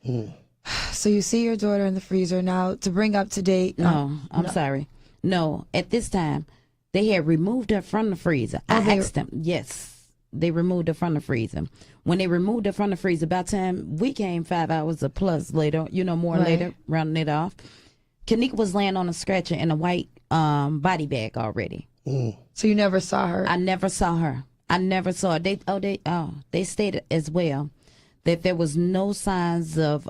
Mm-hmm. So you see your daughter in the freezer. Now, to bring up to date. I'm sorry. No, at this time, they had removed her from the freezer. I asked them, yes. they removed her from the freezer. When they removed her from the freezer, by the time we came 5 hours or plus later, more Right. later, rounding it off, Kenneka was laying on a stretcher in a white body bag already. So you never saw her. I never saw her. I never saw her. They stated as well that there was no signs of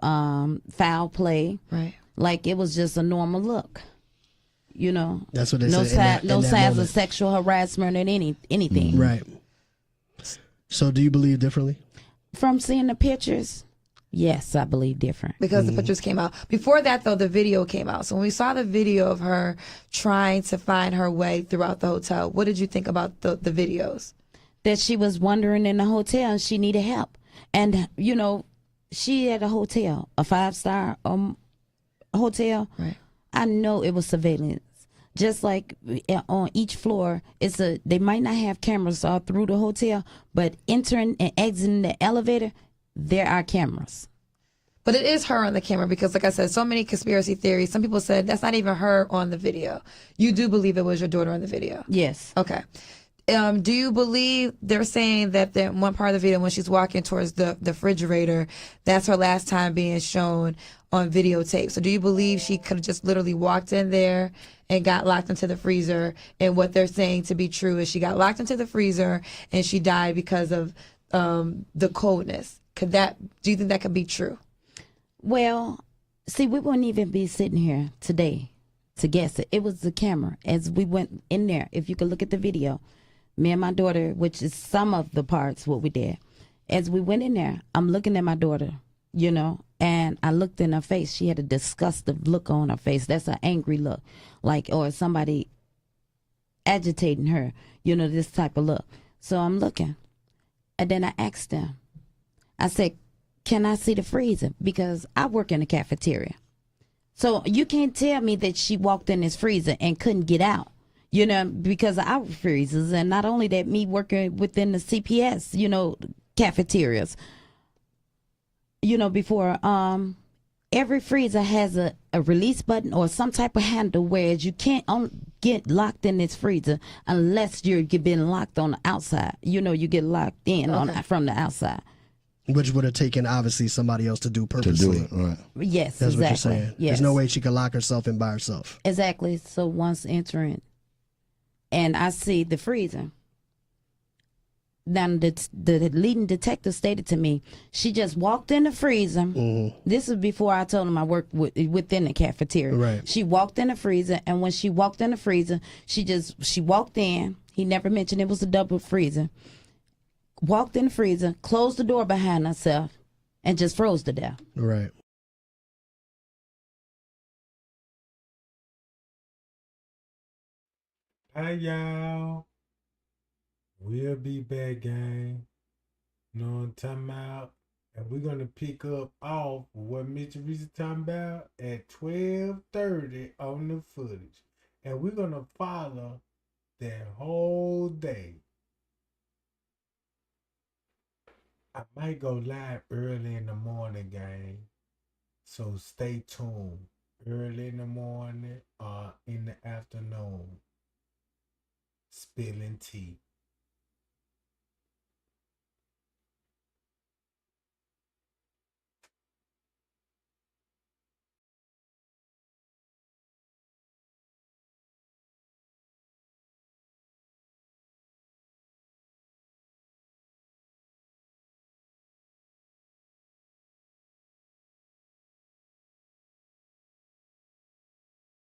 foul play. Right. Like it was just a normal look. That's what they no said. no in that signs moment. of sexual harassment or anything. Right. So do you believe differently? From seeing the pictures, yes, I believe different. Because the pictures came out. Before that, though, the video came out. So when we saw the video of her trying to find her way throughout the hotel, what did you think about the videos? That she was wandering in the hotel and she needed help. And, she had a hotel, a 5-star hotel. Right. I know it was surveillance. Just like on each floor, they might not have cameras all through the hotel, but entering and exiting the elevator, there are cameras. But it is her on the camera because, like I said, so many conspiracy theories. Some people said that's not even her on the video. You do believe it was your daughter on the video? Yes. Okay. Do you believe they're saying that one part of the video when she's walking towards the refrigerator, that's her last time being shown on videotape? So do you believe she could have just literally walked in there and got locked into the freezer? And what they're saying to be true is she got locked into the freezer and she died because of the coldness. Do you think that could be true? Well, see, we wouldn't even be sitting here today to guess it. It was the camera. As we went in there, if you could look at the video, me and my daughter, which is some of the parts what we did, as we went in there, I'm looking at my daughter, and I looked in her face. She had a disgusted look on her face. That's an angry look, or somebody agitating her, this type of look. So I'm looking, and then I asked them, I said, can I see the freezer? Because I work in the cafeteria. So you can't tell me that she walked in this freezer and couldn't get out, because of our freezers. And not only that, me working within the CPS, cafeterias, before, every freezer has a release button or some type of handle, whereas you can't get locked in this freezer unless you're been locked on the outside. You get locked in from the outside. Which would have taken, obviously, somebody else to do To purposely. do it, right? Yes, That's exactly. what you're saying. Yes. There's no way she could lock herself in by herself. Exactly. So once entering, and I see the freezer. Now the leading detective stated to me, she just walked in the freezer. This is before I told him I worked within the cafeteria. Right. She walked in the freezer, and when she walked in the freezer, she walked in. He never mentioned it was a double freezer. Walked in the freezer, closed the door behind herself, and just froze to death. Right. Hi, y'all. We'll be back, gang. Know what I'm talking about? And we're going to pick up off what Mr. Reese is talking about at 12:30 on the footage. And we're going to follow that whole day. I might go live early in the morning, gang. So stay tuned. Early in the morning or in the afternoon. Spilling tea.